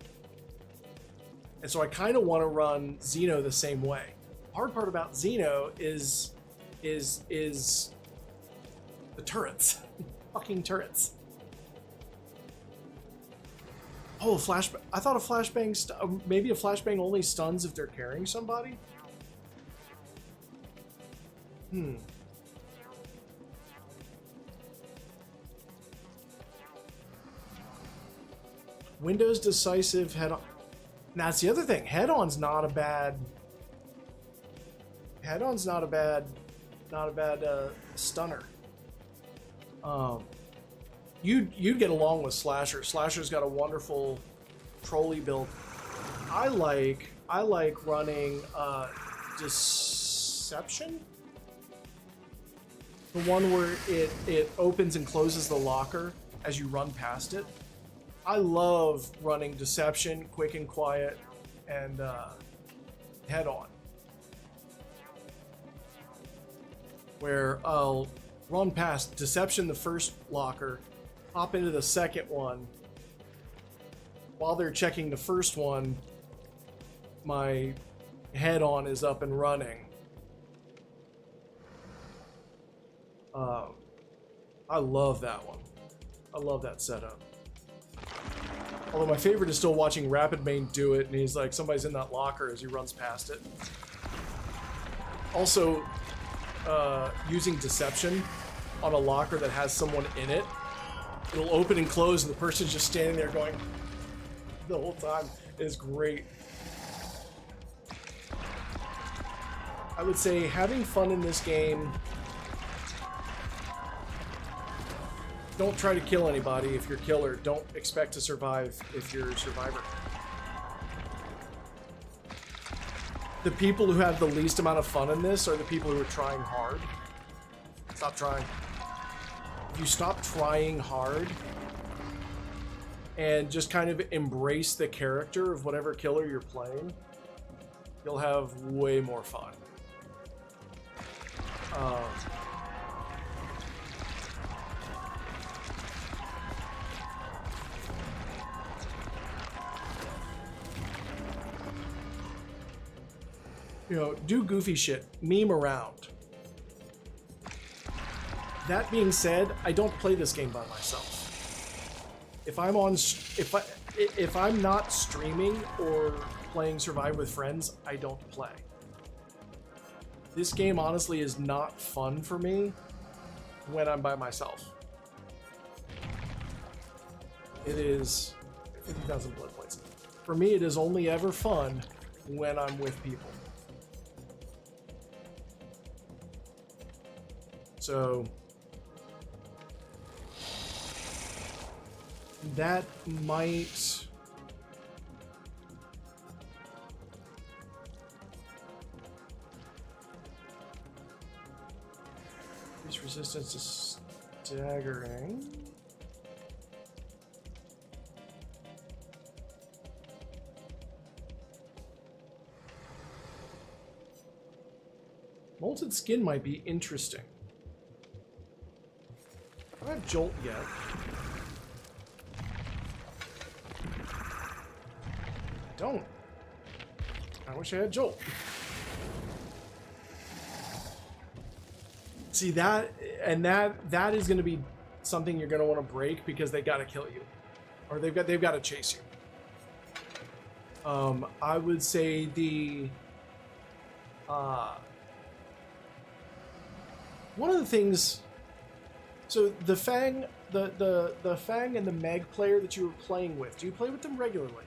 And so I kind of want to run Xeno the same way. The hard part about Xeno is the turrets. Fucking turrets. Oh, a flashbang. I thought a flashbang, maybe a flashbang only stuns if they're carrying somebody? Windows decisive head-on. Now, that's the other thing. Head-on's not a bad... Head-on's not a bad stunner. You'd get along with Slasher. Slasher's got a wonderful trolley build. I like running Deception. The one where it opens and closes the locker as you run past it. I love running Deception, Quick and Quiet, and Head On. Where I'll run past Deception, the first locker, hop into the second one. While they're checking the first one, my Head On is up and running. I love that one. I love that setup. Although my favorite is still watching Rapid Main do it, and he's like, somebody's in that locker as he runs past it. Also, using Deception on a locker that has someone in it, it'll open and close, and the person's just standing there going the whole time. It is great. I would say having fun in this game. Don't try to kill anybody if you're killer. Don't expect to survive if you're a survivor. The people who have the least amount of fun in this are the people who are trying hard. Stop trying. If you stop trying hard and just kind of embrace the character of whatever killer you're playing, you'll have way more fun. You know, do goofy shit, meme around. That being said, I don't play this game by myself. If I'm not streaming or playing Survive with friends, I don't play. This game honestly is not fun for me when I'm by myself. It is 50,000 blood points. For me, it is only ever fun when I'm with people. So that might increase resistance to staggering. Molten skin might be interesting. I don't have Jolt yet. I don't. I wish I had Jolt. See, that and that is going to be something you're going to want to break because they got to kill you, or they've got to chase you. I would say the one of the things. So the Fang, the Fang and the Meg player that you were playing with, do you play with them regularly?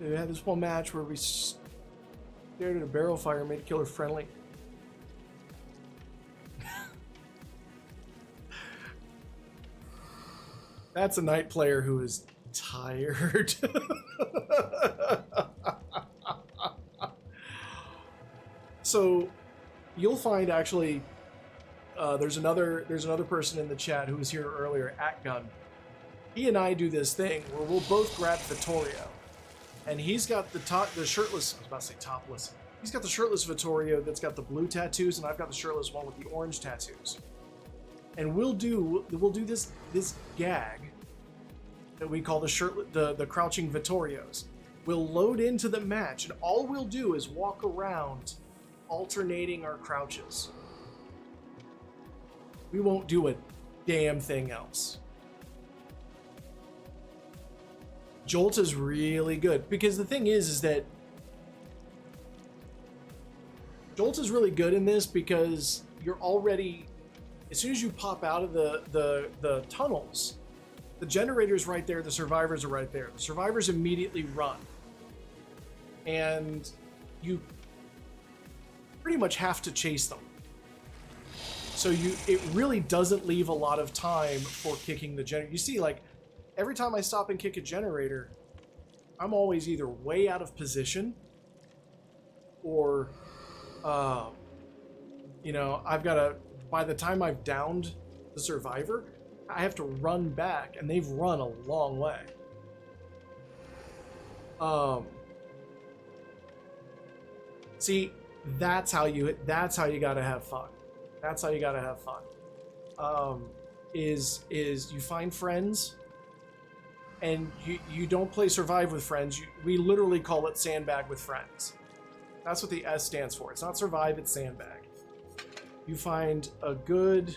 We had this one match where we stared at a barrel fire and made a killer friendly. That's a night player who is tired. So you'll find actually there's another person in the chat who was here earlier, Atgun. He and I do this thing where we'll both grab Vittorio, and he's got the shirtless. I was about to say topless. He's got the shirtless Vittorio that's got the blue tattoos, and I've got the shirtless one with the orange tattoos. And we'll do this gag that we call the crouching Vittorios. We'll load into the match, and all we'll do is walk around alternating our crouches. We won't do a damn thing else. Jolt is really good because the thing is that Jolt is really good in this because you're already, as soon as you pop out of the tunnels, the generator's right there, the survivors are right there. The survivors immediately run. And you pretty much have to chase them. So it really doesn't leave a lot of time for kicking the generator. You see, like, every time I stop and kick a generator, I'm always either way out of position or, I've got to, by the time I've downed the survivor, I have to run back, and they've run a long way. See, that's how you gotta have fun. That's how you gotta have fun. Is you find friends, and you don't play survive with friends. We literally call it sandbag with friends. That's what the S stands for. It's not survive, it's sandbag. You find a good,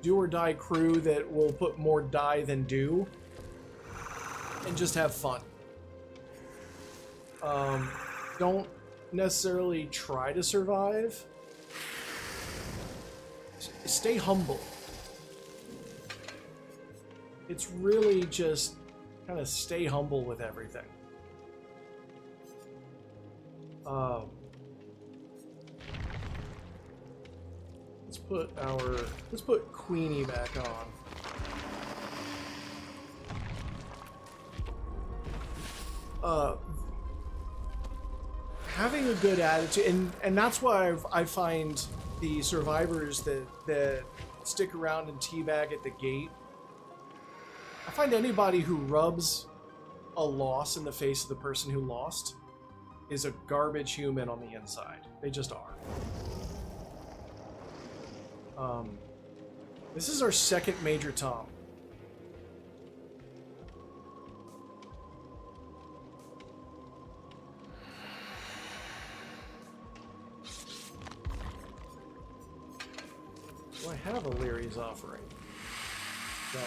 do or die crew that will put more die than do, and just have fun. Don't necessarily try to survive. Stay humble. It's really just kind of stay humble with everything. Let's put Queenie back on. Having a good attitude, and that's why I find the survivors that stick around and teabag at the gate. I find anybody who rubs a loss in the face of the person who lost is a garbage human on the inside. They just are. This is our second Major Tom. Do I have a Leary's offering? No.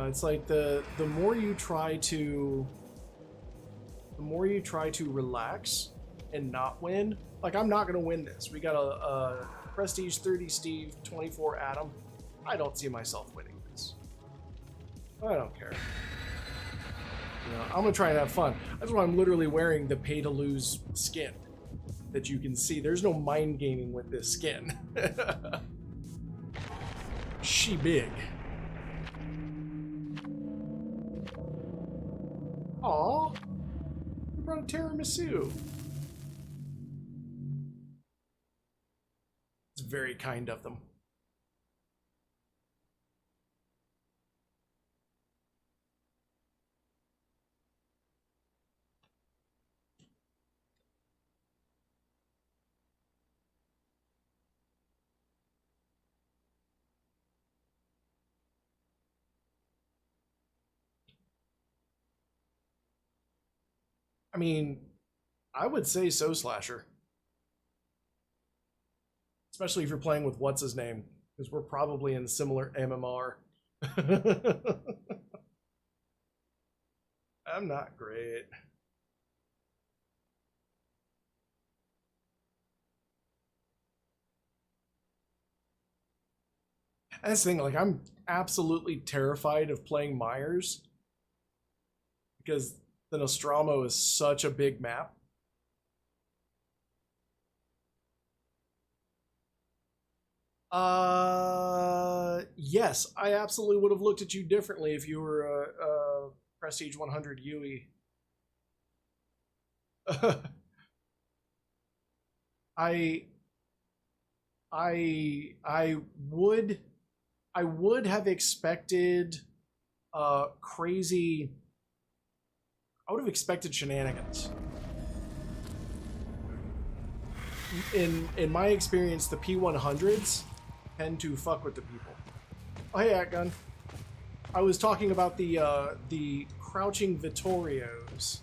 It's like the more you try to relax and not win. Like, I'm not gonna win this. We got a Prestige 30 Steve 24 Adam. I don't see myself winning this. I don't care. I'm gonna try and have fun. That's why I'm literally wearing the pay to lose skin that you can see. There's no mind gaming with this skin. She big. Aw, we brought a tiramisu. It's very kind of them. I mean, I would say so, Slasher. Especially if you're playing with what's his name, because we're probably in similar MMR. I'm not great. And that's the thing, like, I'm absolutely terrified of playing Myers because the Nostromo is such a big map. Yes, I absolutely would have looked at you differently if you were a Prestige 100 UE. I would have expected crazy. I would have expected shenanigans. In my experience, the P100s tend to fuck with the people. Oh, hey, Atgun. I was talking about the crouching Vittorios.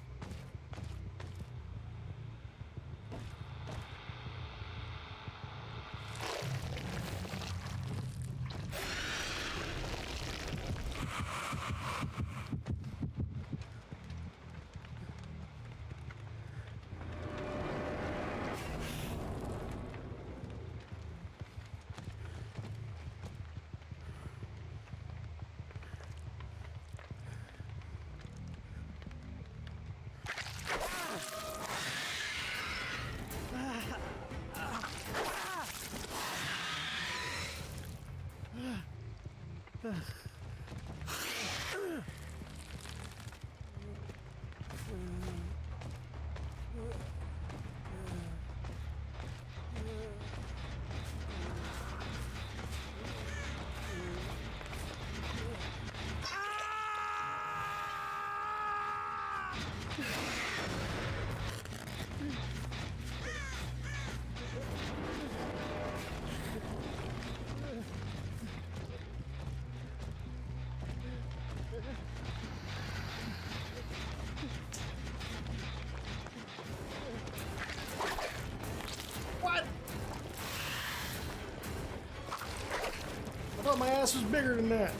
I thought my ass was bigger than that.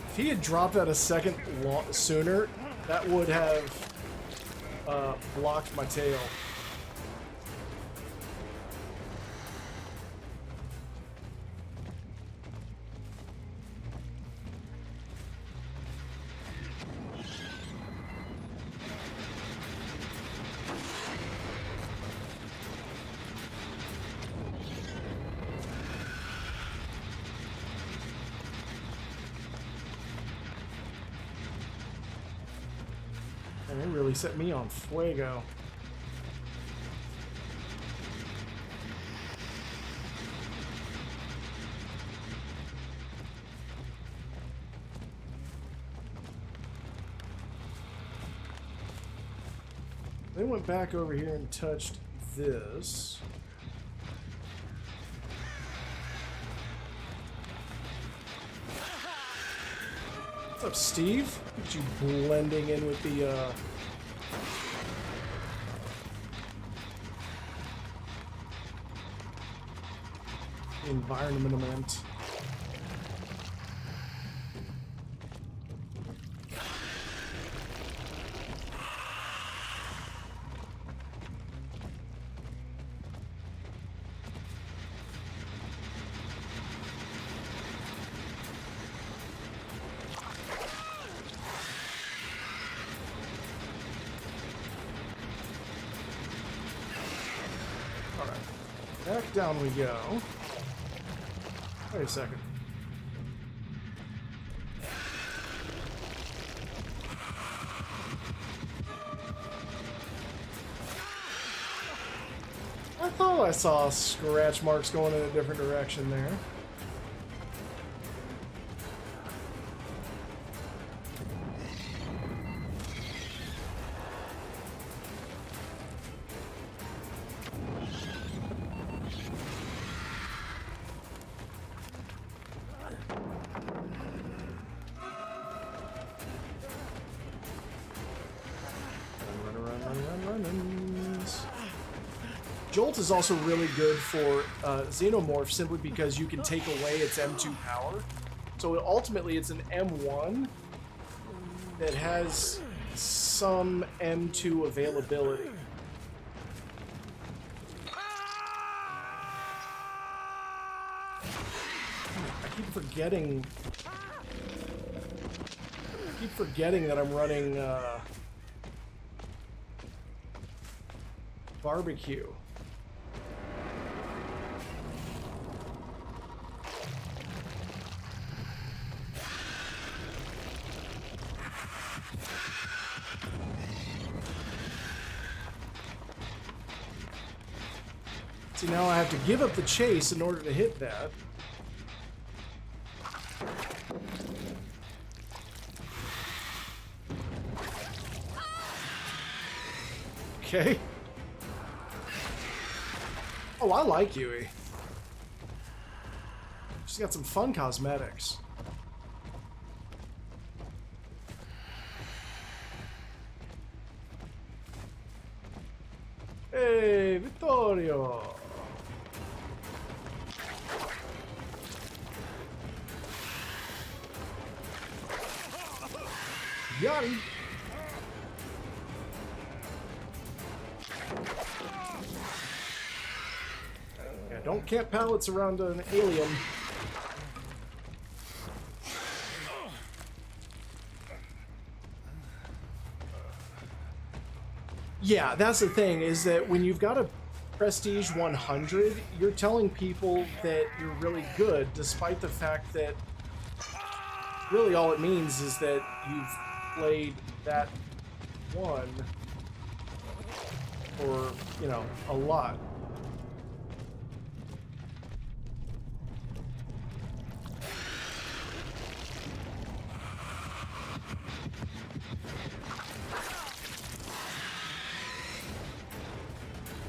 If he had dropped that a second sooner, that would have blocked my tail. And they really set me on fuego. They went back over here and touched this. What's up, Steve? Look at you blending in with the environment. Back down we go. Wait a second. I thought I saw scratch marks going in a different direction there. Jolt is also really good for Xenomorph simply because you can take away its M2 power. So ultimately it's an M1 that has some M2 availability. I keep forgetting that I'm running barbecue. See, now I have to give up the chase in order to hit that. Okay. Oh, I like Yui. She's got some fun cosmetics. Hey, Vittorio! Got him! Yeah, don't camp pallets around an alien. Yeah, that's the thing, is that when you've got a Prestige 100, you're telling people that you're really good, despite the fact that really all it means is that you've played that one for, you know, a lot.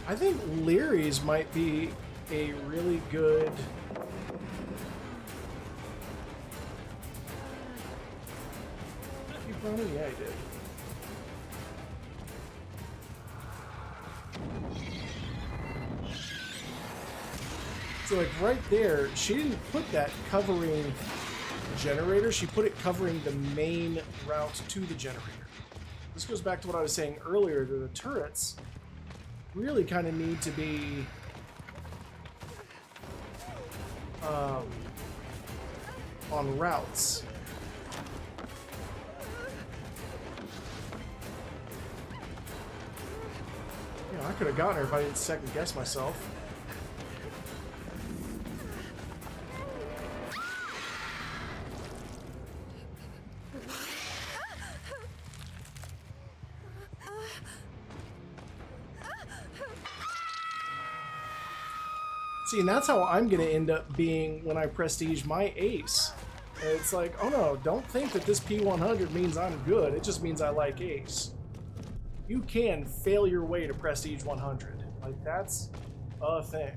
I think Leary's might be a really good... Keep running? Yeah, he did. So like right there, she didn't put that covering the generator, she put it covering the main route to the generator. This goes back to what I was saying earlier, that the turrets really kind of need to be on routes. You know, I could have gotten her if I didn't second guess myself. See, and that's how I'm going to end up being when I prestige my ace. It's like, oh no, don't think that this P100 means I'm good. It just means I like ace. You can fail your way to prestige 100. Like, that's a thing.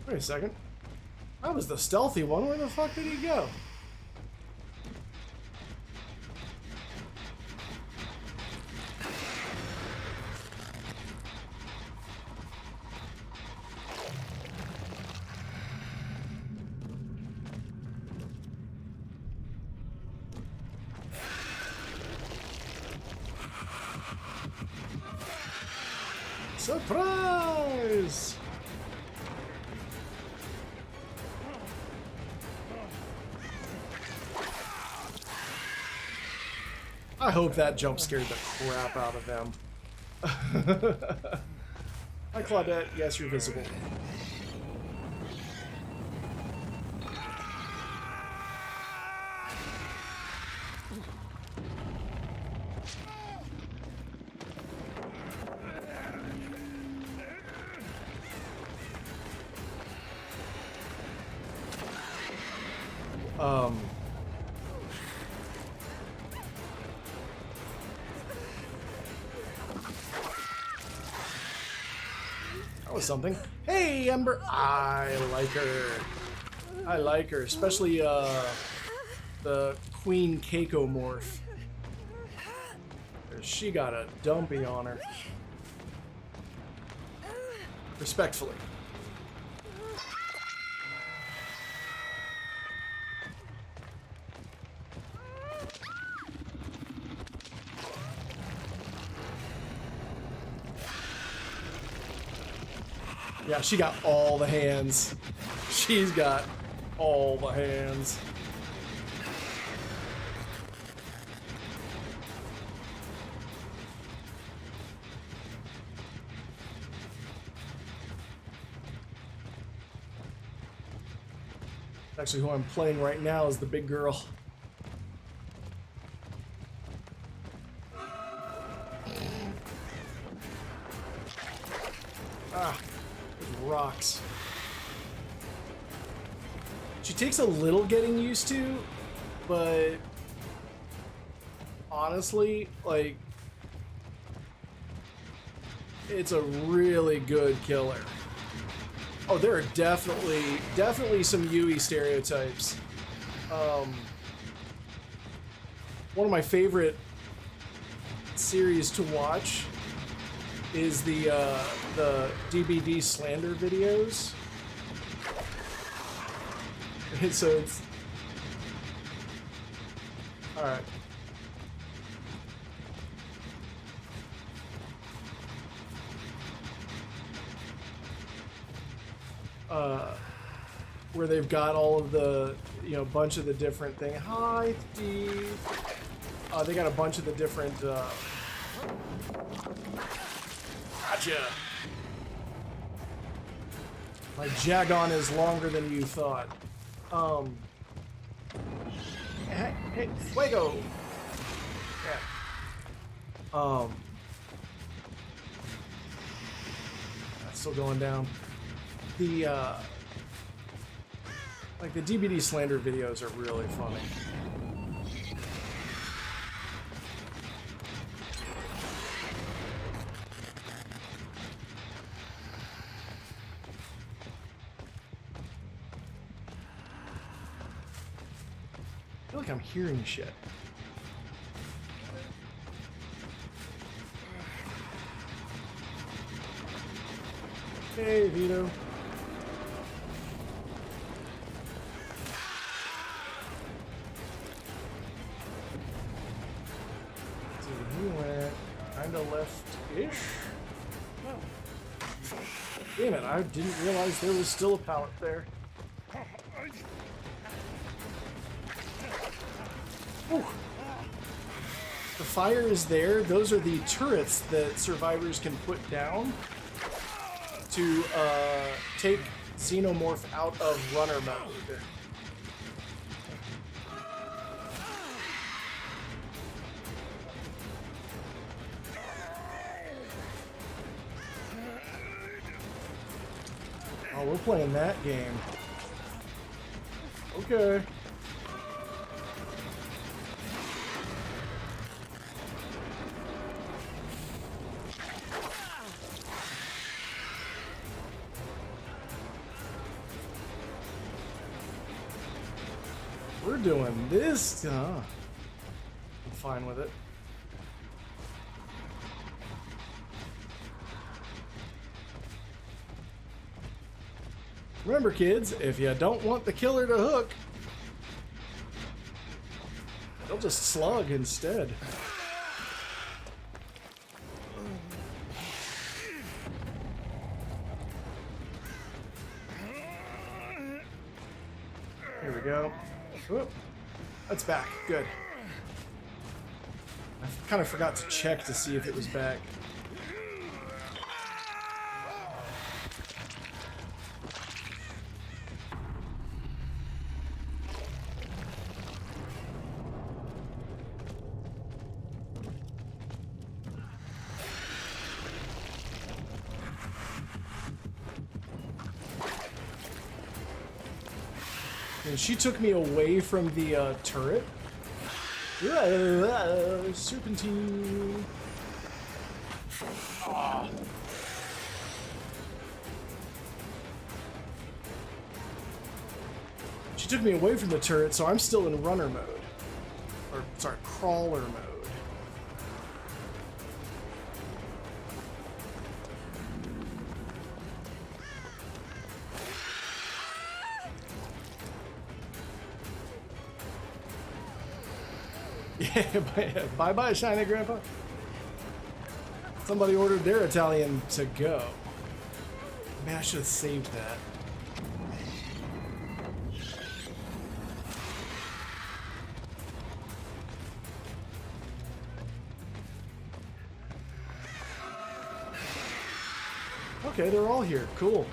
Wait a second. That was the stealthy one. Where the fuck did he go? Surprise! I hope that jump scared the crap out of them. Hi, Claudette. Yes, you're visible. was something. Hey, Ember. I like her. I like her, especially the Queen Keiko morph. She got a dumpy on her. Respectfully. Yeah, she got all the hands. She's got all the hands. Actually, who I'm playing right now is the big girl. Ah, those rocks. She takes a little getting used to, but honestly, like, it's a really good killer. Oh, there are definitely some Yui stereotypes. One of my favorite series to watch is the DBD slander videos. And so it's all right. Where they've got all of the, you know, bunch of the different things. Hi, Steve. They got a bunch of the different. Gotcha. My Jagon is longer than you thought. Hey, Fuego. Yeah. That's still going down. The like the DBD slander videos are really funny. I feel like I'm hearing shit. Hey, Vito. He went kind of left-ish. Oh. Damn it, I didn't realize there was still a pallet there. Ooh. The fire is there. Those are the turrets that survivors can put down to take Xenomorph out of runner mode. Oh, we're playing that game. Okay. We're doing this. I'm fine with it. Remember, kids, if you don't want the killer to hook, they'll just slug instead. Here we go. Whoop. That's back. Good. I kind of forgot to check to see if it was back. And she took me away from the turret. Serpentine. Oh. took me away from the turret, so I'm still in runner mode. Or, sorry, crawler mode. Yeah, bye-bye, shiny grandpa. Somebody ordered their Italian to go. Man, I should have saved that. Okay, they're all here. Cool.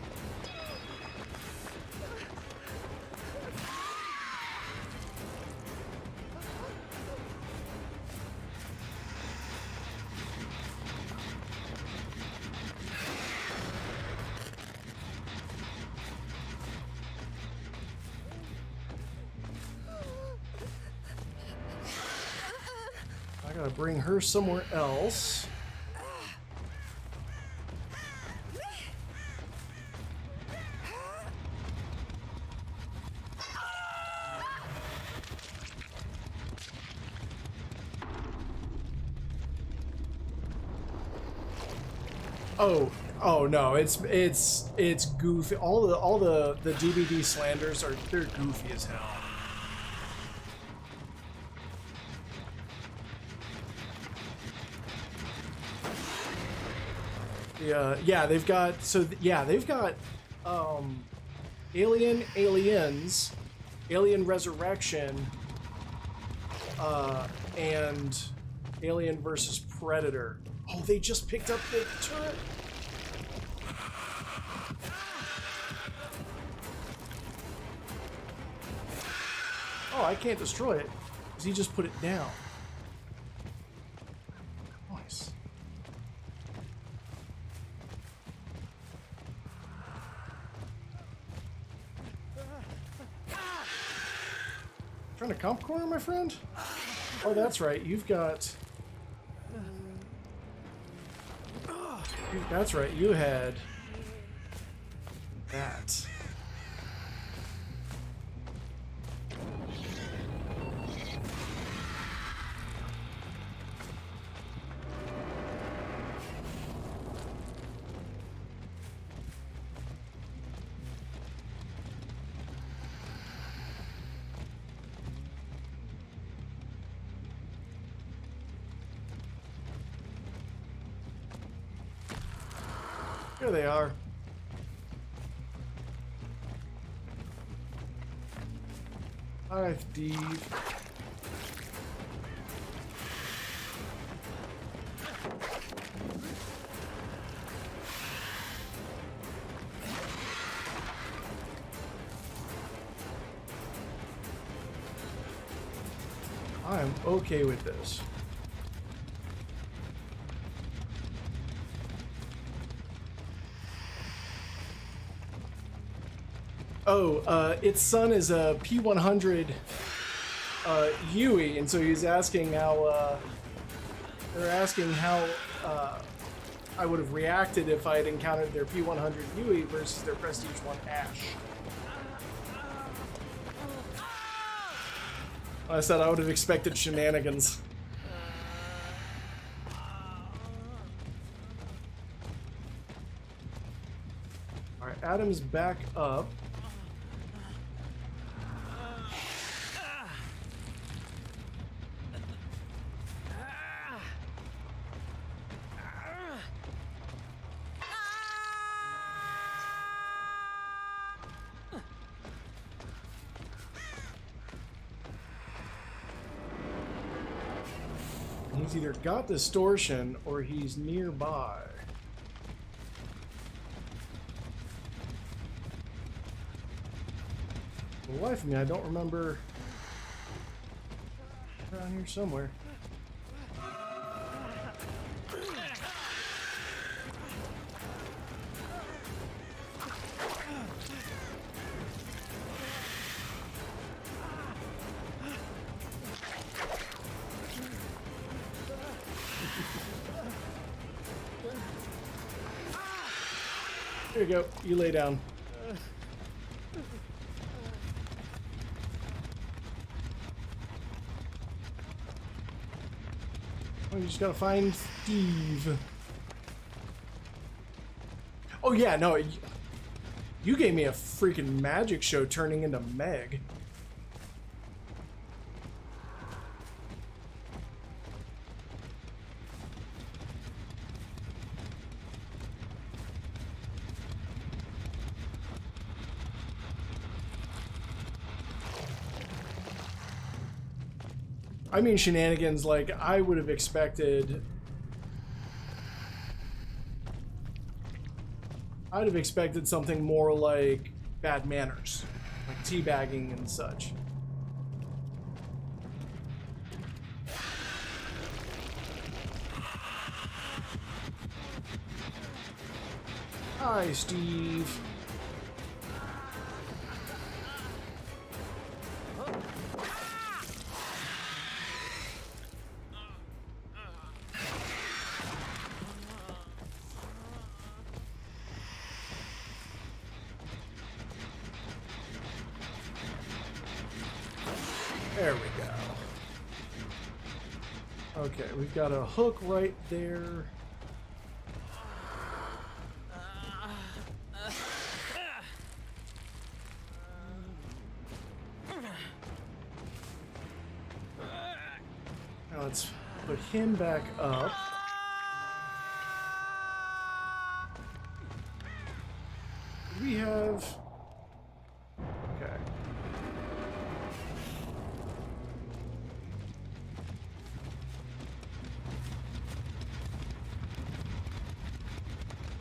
I gotta bring her somewhere else. Oh no, it's goofy. All the DVD slanders they're goofy as hell. Yeah, they've got Aliens, Alien Resurrection, and Alien versus Predator. Oh, they just picked up the turret. Oh, I can't destroy it because he just put it down. Nice. Trying to comp corner, my friend? Oh, that's right. You've got... That's right. You had... that. Here they are. Hi, Steve. I am okay with this. Oh, its son is a P100 Yui, and so he's asking how, they're asking how I would have reacted if I had encountered their P100 Yui versus their Prestige 1 Ash. I said I would have expected shenanigans. Alright, Adam's back up. He's either got distortion or he's nearby. For the life of me, I don't remember. Around here somewhere. Here you go. You lay down. Oh, you just gotta find Steve. Oh yeah, no, you gave me a freaking magic show turning into Meg. I mean, shenanigans like I would have expected. I'd have expected something more like bad manners, like teabagging and such. Hi, Steve. There we go. Okay, we've got a hook right there. Now let's put him back up. We have... Okay.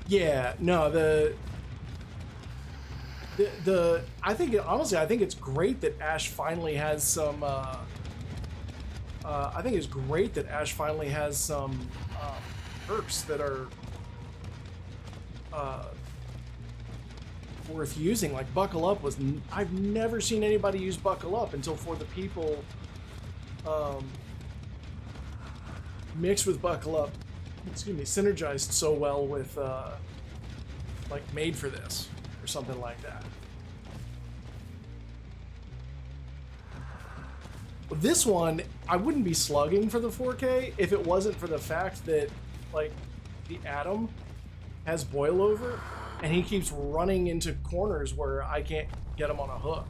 Yeah, no, I think, honestly, I think it's great that Ash finally has some, I think it's great that Ash finally has some, perks that are, worth using. Like, Buckle Up was, I've never seen anybody use Buckle Up until For the People, mixed with Buckle Up. Excuse me, synergized so well with, like, Made for This, or something like that. This one, I wouldn't be slugging for the 4K if it wasn't for the fact that, like, the Atom has boil over, and he keeps running into corners where I can't get him on a hook.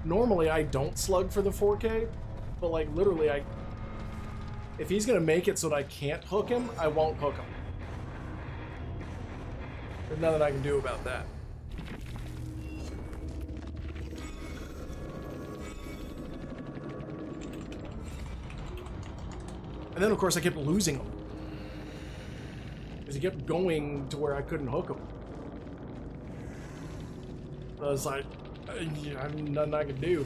Normally, I don't slug for the 4K, but, like, literally, if he's gonna make it so that I can't hook him, I won't hook him. There's nothing I can do about that. And then, of course, I kept losing him, because he kept going to where I couldn't hook him. I was like, I'm nothing I can do.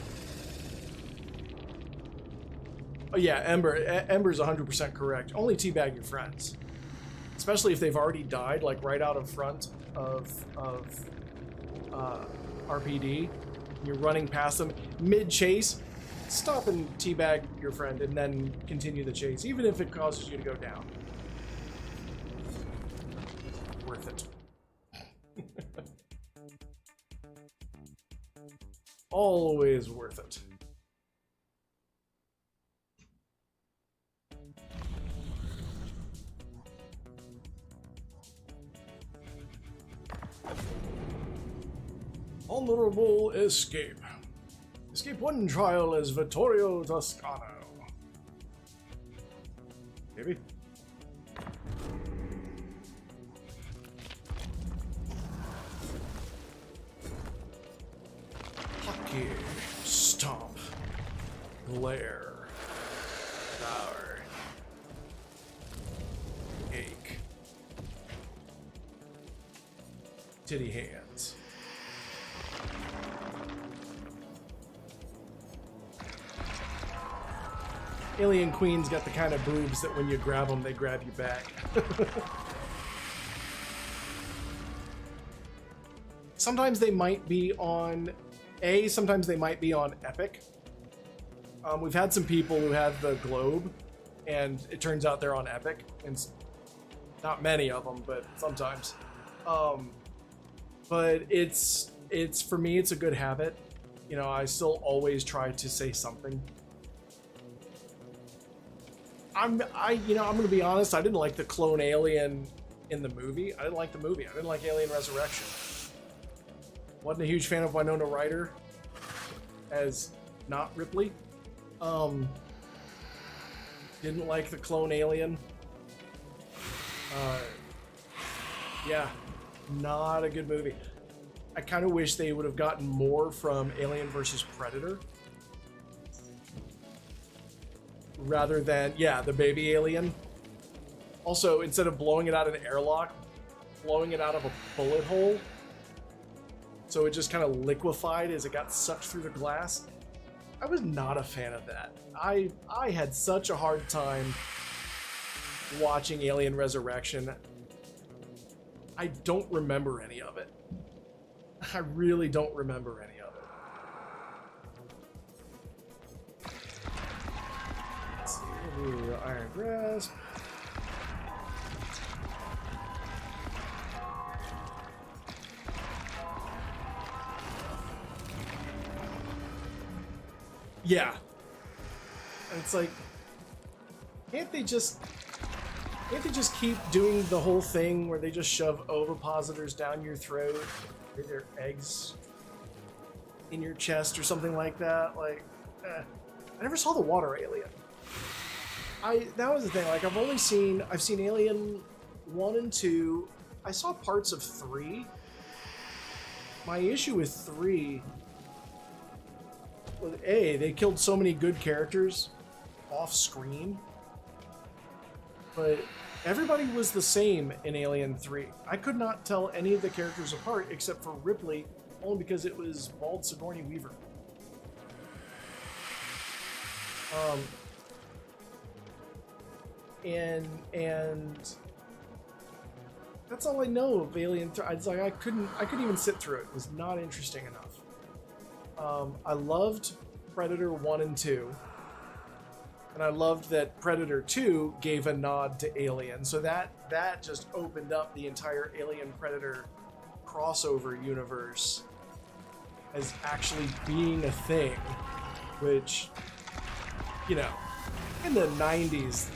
Oh yeah, Ember's 100% correct. Only teabag your friends, especially if they've already died, like right out of front of RPD. You're running past them mid chase. Stop and teabag your friend, and then continue the chase, even if it causes you to go down. Worth it. Always worth it. Honorable escape. Escape 1 trial as Vittorio Toscano. Maybe. Hockey. Stomp. Glare. Devour. Ache. Titty hands. Alien Queen's got the kind of boobs that when you grab them, they grab you back. Sometimes they might be on sometimes they might be on Epic. We've had some people who have the globe, and it turns out they're on Epic, and not many of them, but sometimes. But it's for me, it's a good habit. You know, I still always try to say something. I'm gonna be honest. I didn't like the clone alien in the movie. I didn't like the movie. I didn't like Alien Resurrection. Wasn't a huge fan of Winona Ryder as not Ripley. Didn't like the clone alien. Yeah, not a good movie. I kind of wish they would have gotten more from Alien versus Predator. Rather than, yeah, the baby alien. Also, instead of blowing it out of an airlock, blowing it out of a bullet hole. So it just kind of liquefied as it got sucked through the glass. I was not a fan of that. I had such a hard time watching Alien Resurrection. I don't remember any of it. I really don't remember any of it. Let's see, we'll do the Iron Grasp. Yeah. And it's like, can't they just keep doing the whole thing where they just shove ovipositors down your throat, or their eggs in your chest or something like that? Like, I never saw the water alien. That was the thing. Like, I've seen Alien 1 and 2. I saw parts of 3. My issue with 3 was, they killed so many good characters off screen. But everybody was the same in Alien 3. I could not tell any of the characters apart except for Ripley, only because it was bald Sigourney Weaver. And that's all I know of Alien 3. It's like I couldn't even sit through it. It was not interesting enough. I loved Predator 1 and 2. And I loved that Predator 2 gave a nod to Alien. So that just opened up the entire Alien Predator crossover universe as actually being a thing. Which, you know, in the 90s,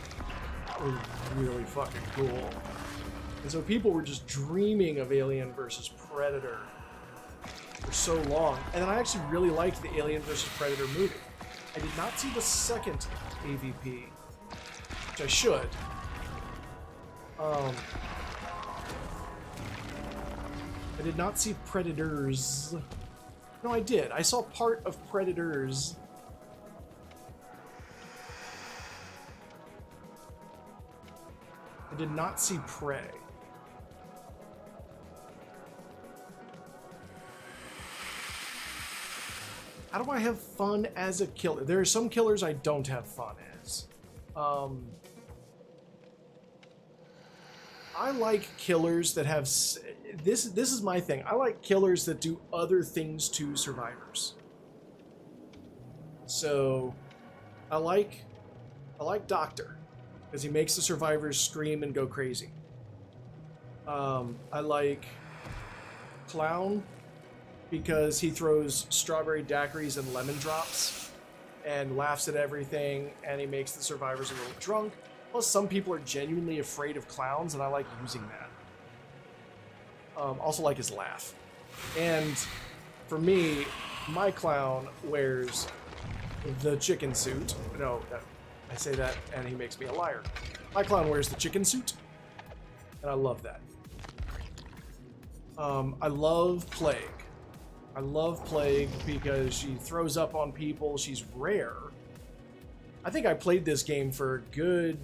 that was really fucking cool. And so people were just dreaming of Alien versus Predator for so long. And then I actually really liked the Alien versus Predator movie. I did not see the second AVP, which I should. I did not see Predators. No, I did. I saw part of Predators. I did not see Prey. How do I have fun as a killer? There are some killers I don't have fun as. I like killers that have... This is my thing. I like killers that do other things to survivors. So, I like Doctor, because he makes the survivors scream and go crazy. I like Clown, because he throws strawberry daiquiris and lemon drops and laughs at everything, and he makes the survivors a little drunk. Plus, some people are genuinely afraid of clowns, and I like using that. Also like his laugh. And for me, my clown wears the chicken suit. No, I say that, and he makes me a liar. My clown wears the chicken suit, and I love that. I love Plague. I love Plague because she throws up on people. She's rare. I think I played this game for a good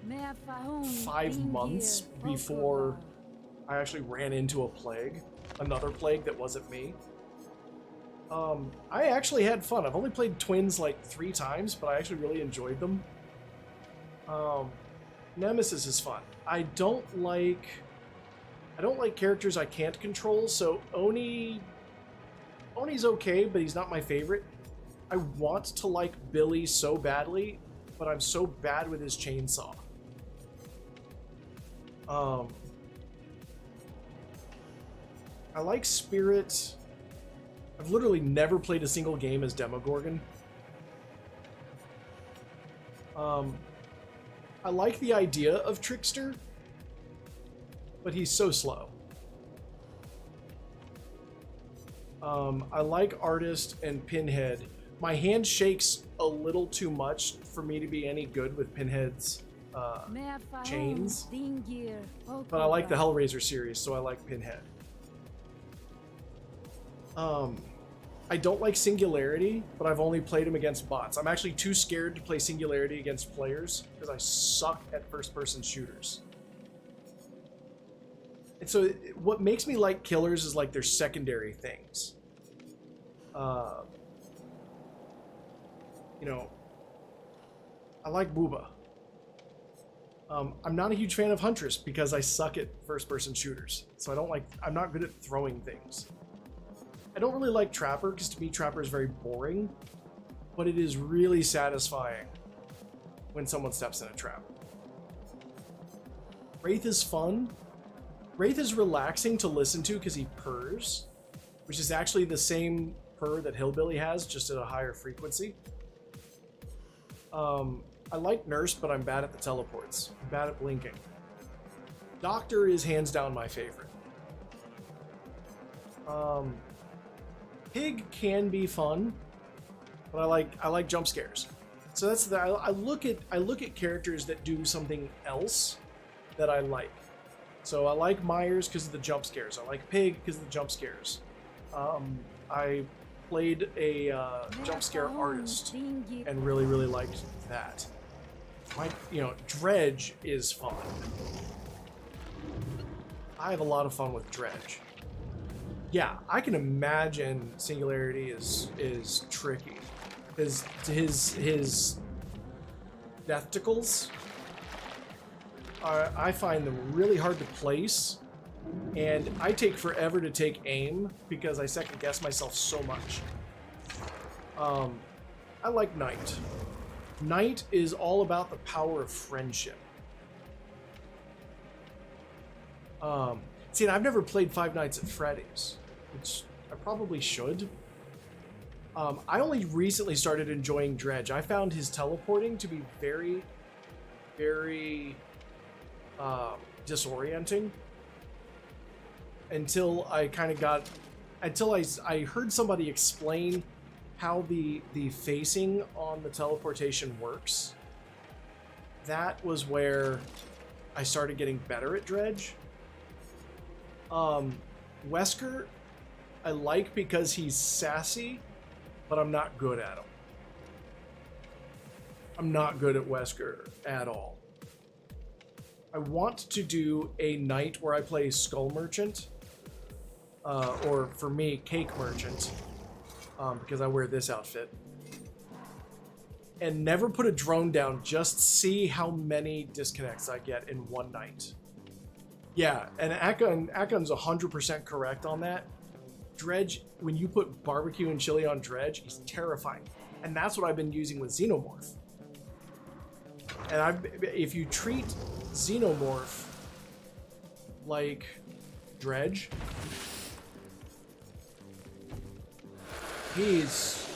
5 months before I actually ran into a Plague. Another Plague that wasn't me. I actually had fun. I've only played Twins like 3 times, but I actually really enjoyed them. Nemesis is fun. I don't like characters I can't control, so Oni's okay, but he's not my favorite. I want to like Billy so badly, but I'm so bad with his chainsaw. I like Spirit. I've literally never played a single game as Demogorgon. I like the idea of Trickster, but he's so slow. I like Artist and Pinhead. My hand shakes a little too much for me to be any good with Pinhead's chains, but I like the Hellraiser series, so I like Pinhead. I don't like Singularity, but I've only played him against bots. I'm actually too scared to play Singularity against players because I suck at first-person shooters. And so what makes me like killers is like their secondary things. You know, I like Booba. I'm not a huge fan of Huntress because I suck at first-person shooters. So I'm not good at throwing things. I don't really like Trapper because to me Trapper is very boring, but it is really satisfying when someone steps in a trap. Wraith is fun. Wraith is relaxing to listen to because he purrs, which is actually the same purr that Hillbilly has, just at a higher frequency. I like Nurse, but I'm bad at the teleports. I'm bad at blinking. Doctor is hands down my favorite. Pig can be fun, but I like jump scares. So that's I look at characters that do something else that I like. So I like Myers because of the jump scares. I like Pig because of the jump scares. I played a jump scare artist and really liked that. Dredge is fun. I have a lot of fun with Dredge. Yeah, I can imagine Singularity is tricky. His deathticles I find them really hard to place, and I take forever to take aim because I second guess myself so much. I like Night. Night is all about the power of friendship. See, and I've never played Five Nights at Freddy's, which I probably should. I only recently started enjoying Dredge. I found his teleporting to be very disorienting until I heard somebody explain how the facing on the teleportation works. That was where I started getting better at Dredge. Wesker I like because he's sassy, but I'm not good at him. I'm not good at Wesker at all. I want to do a night where I play Skull Merchant, or for me, Cake Merchant, because I wear this outfit. And never put a drone down, just see how many disconnects I get in one night. Yeah, and Akon's 100% correct on that. Dredge, when you put barbecue and chili on Dredge, he's terrifying. And that's what I've been using with Xenomorph. And if you treat Xenomorph like Dredge, he's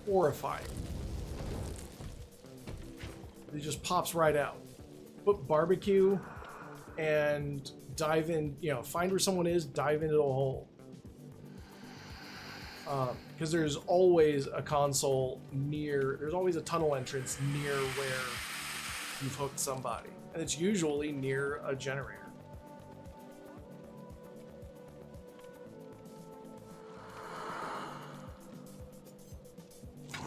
horrifying. He just pops right out. Put barbecue and dive in, find where someone is, dive into the hole. Because there's always a console there's always a tunnel entrance near where you've hooked somebody. And it's usually near a generator.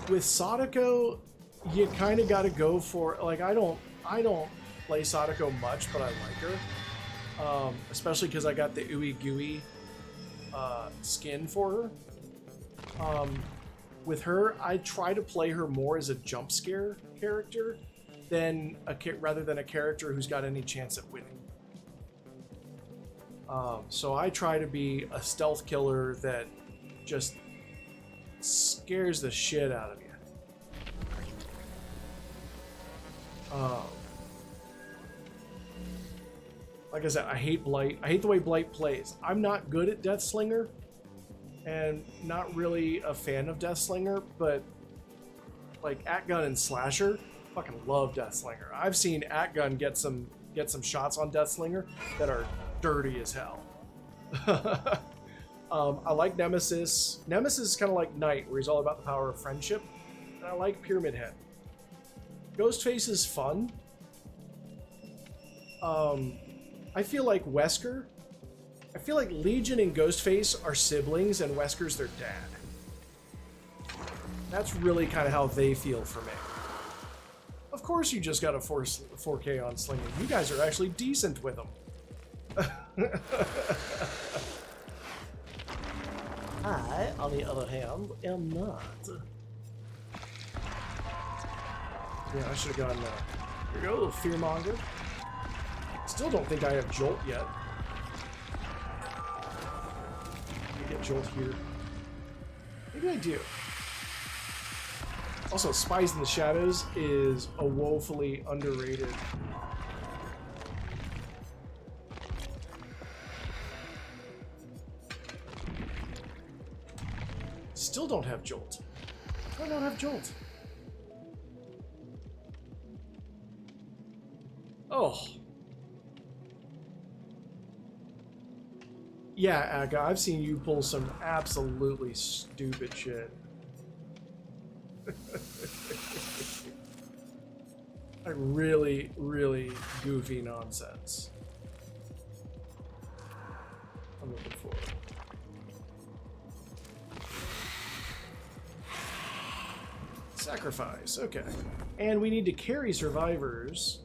With Sadako, you kind of got to go for, I don't play Sadako much, but I like her. Especially because I got the ooey gooey skin for her. With her, I try to play her more as a jump scare character rather than a character who's got any chance at winning. So I try to be a stealth killer that just scares the shit out of you. Like I said, I hate Blight. I hate the way Blight plays. I'm not good at Deathslinger, and not really a fan of Deathslinger, but like Atgun and Slasher, Fucking love Deathslinger. I've seen Atgun get some shots on Deathslinger that are dirty as hell. I like Nemesis. Nemesis is kind of like Knight, where he's all about the power of friendship. And I like Pyramid Head. Ghostface is fun. I feel like Wesker. I feel like Legion and Ghostface are siblings, and Wesker's their dad. That's really kind of how they feel for me. Of course, you just got a 4K on slinging. You guys are actually decent with them. I, on the other hand, am not. Yeah, I should have gone. Here we go, a little fearmonger. Still don't think I have Jolt yet. Get Jolt here. Maybe I do. Also, Spies in the Shadows is a woefully underrated. Still don't have Jolt. Why not have Jolt? Oh. Yeah, Akka, I've seen you pull some absolutely stupid shit. Like really, really goofy nonsense. I'm looking for it. Sacrifice, okay. And we need to carry survivors.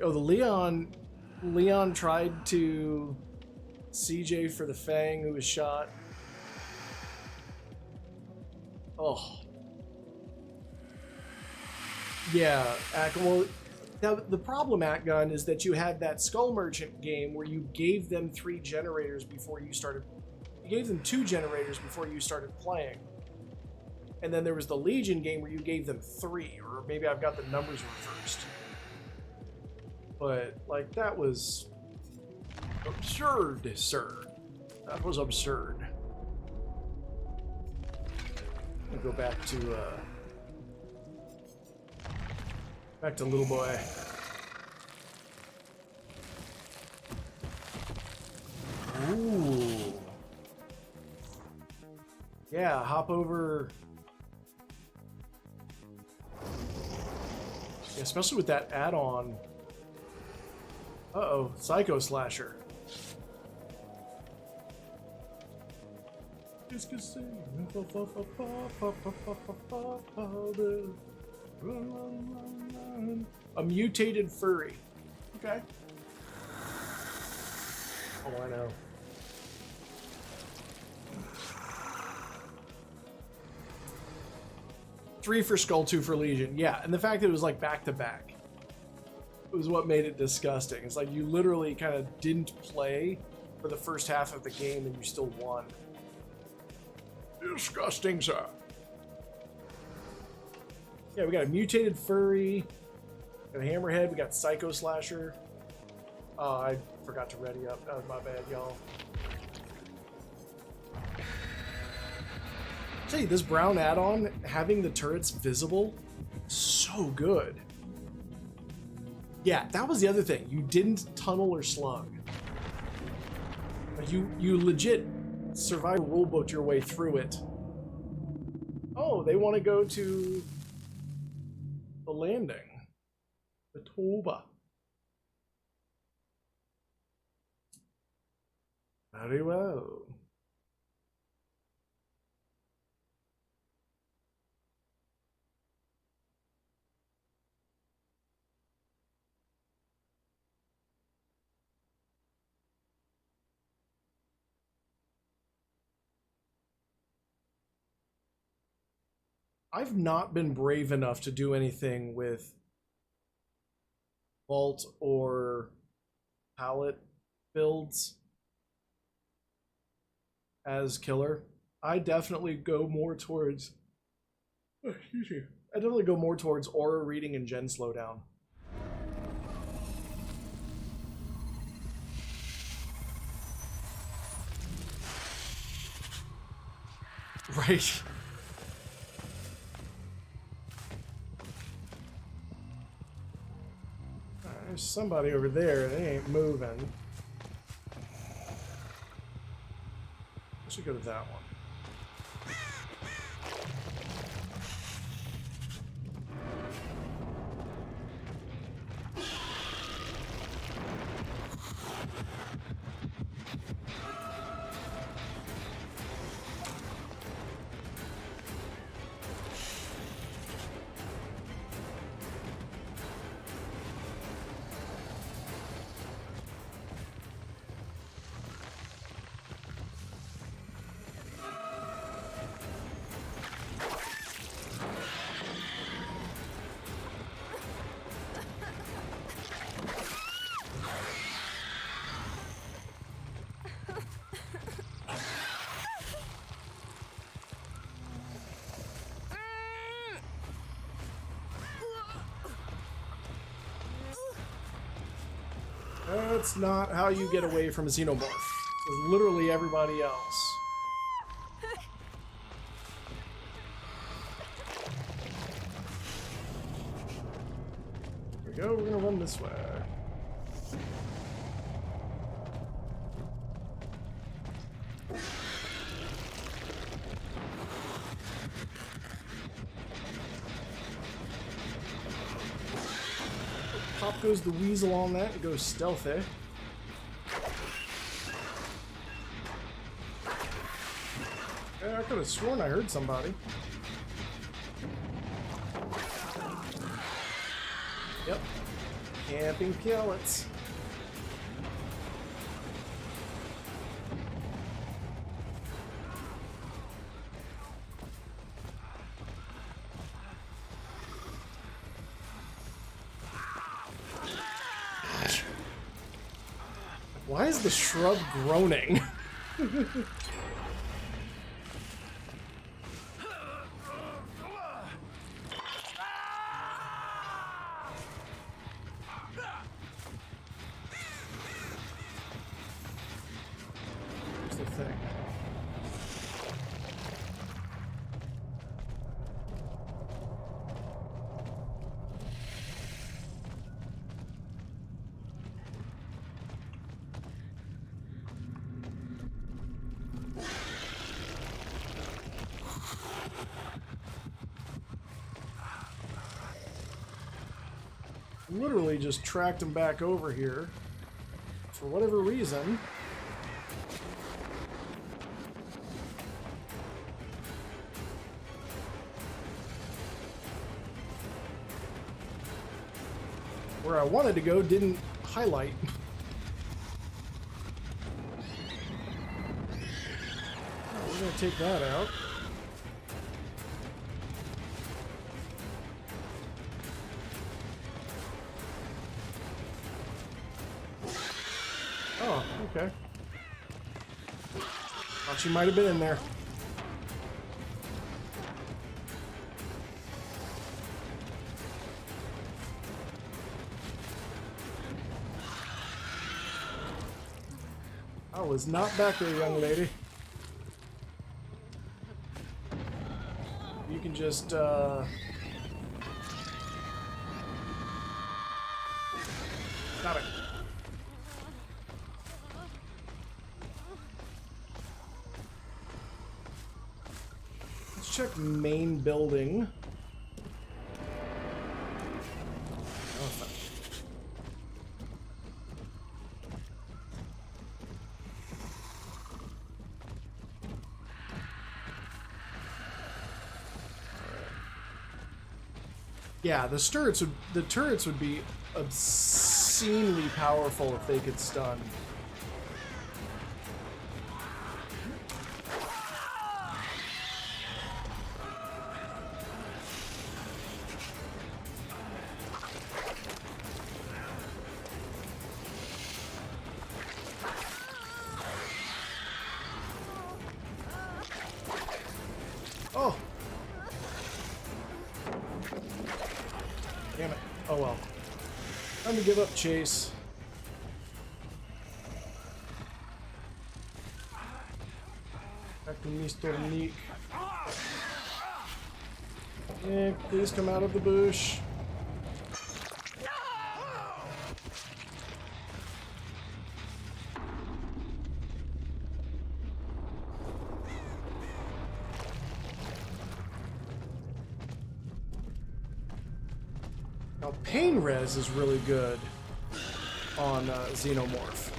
Oh, the Leon tried to CJ for the Fang, who was shot. Oh. Yeah, well, now the problem, Atgun, is that you had that Skull Merchant game where you gave them 3 generators before you started. You gave them 2 generators before you started playing. And then there was the Legion game where you gave them 3, or maybe I've got the numbers reversed. But, like, that was absurd, sir. That was absurd. I'm gonna go back to little boy. Ooh. Yeah, hop over. Yeah, especially with that add-on. Uh-oh, Psycho Slasher. A mutated furry. Okay. Oh, I know. Three for Skull, 2 for Legion. Yeah, and the fact that it was like back to back was what made it disgusting. It's like you literally kind of didn't play for the first half of the game and you still won. Disgusting, sir. Yeah, we got a mutated furry, got a hammerhead, we got Psycho Slasher. Oh, I forgot to ready up. That was my bad, y'all. Tell you, this brown add-on, having the turrets visible, so good. Yeah, that was the other thing. You didn't tunnel or slug. You legit survival rulebooked your way through it. Oh, they want to go to the landing. The Toba. Very well. I've not been brave enough to do anything with vault or pallet builds as killer. I definitely go more towards aura reading and gen slowdown. Right. There's somebody over there. They ain't moving. I should go to that one. That's not how you get away from a xenomorph. It's literally everybody else. Here we go, we're gonna run this way. Pop goes the weasel on that and goes stealthy. Yeah, I could have sworn I heard somebody. Yep. Camping pellets. Why is the shrub groaning? Here's the thing. Literally just tracked him back over here for whatever reason. Where I wanted to go didn't highlight. Oh, we're gonna take that out. Oh, okay. Thought she might have been in there. I was not back there, young lady. You can just, got it. Let's check main building. Oh, yeah, the turrets would be obscenely powerful if they could stun. Oh! Damn it. Oh well. Time to give up chase. Back to Mr. Neek. Nick, please come out of the bush. Now, pain res is really good on Xenomorph.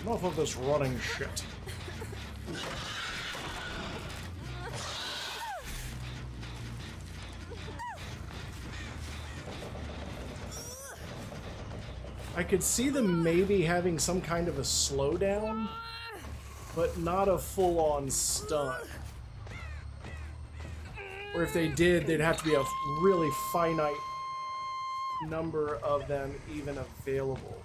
Enough of this running shit. I could see them maybe having some kind of a slowdown, but not a full-on stun. Or if they did, they'd have to be a really finite number of them even available.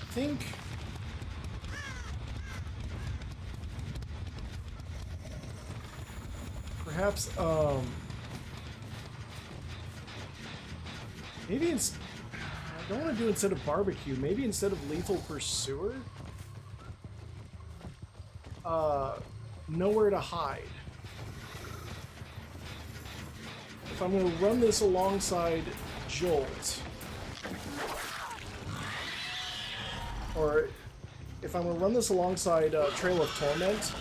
I think perhaps maybe I don't want to do instead of barbecue, maybe instead of lethal pursuer, nowhere to hide. If I'm going to run this alongside Jolt, or if I'm going to run this alongside Trail of Torment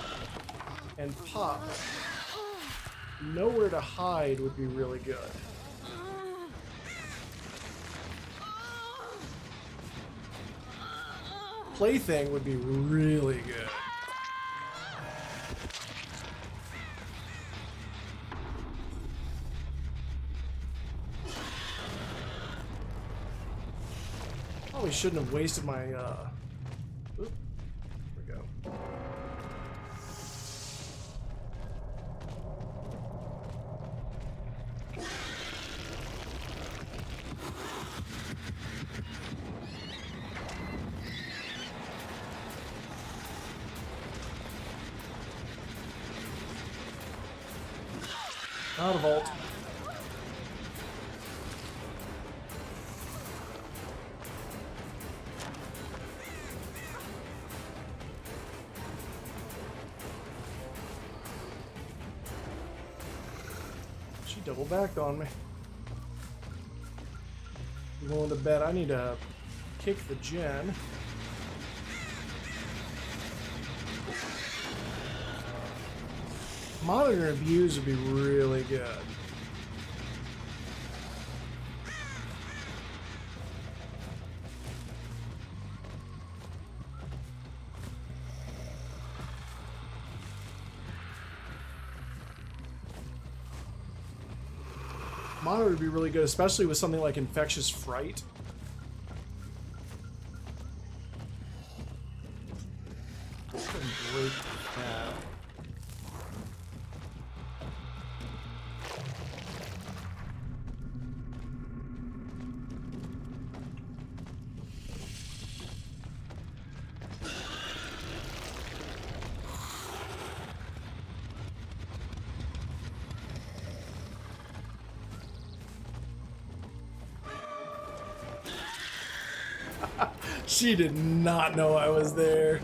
and Pop, nowhere to hide would be really good. Plaything would be really good. Probably shouldn't have wasted my, oop, there we go. Out of vault. She double backed on me. I'm willing to bet I need to kick the gen. Monitor and views would be really good. Monitor would be really good, especially with something like Infectious Fright. Break that. She did not know I was there.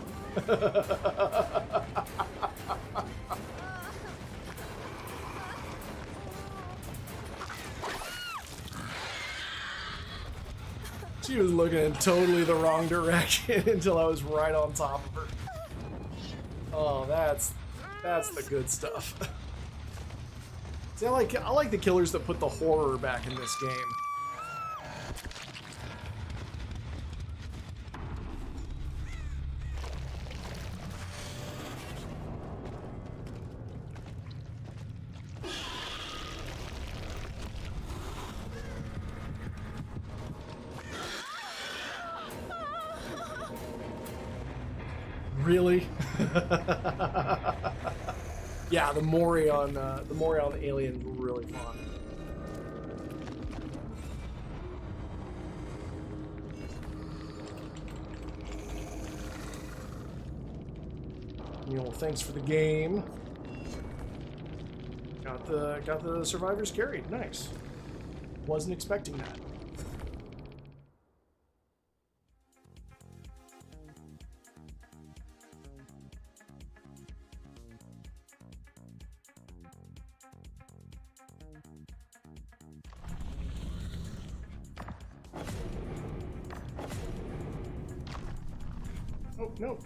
She was looking in totally the wrong direction until I was right on top of her. Oh, that's the good stuff. See, I like the killers that put the horror back in this game. Really? Yeah, the Mori on the Alien's really fun. Well, thanks for the game. Got the survivors carried. Nice. Wasn't expecting that. Oh, no,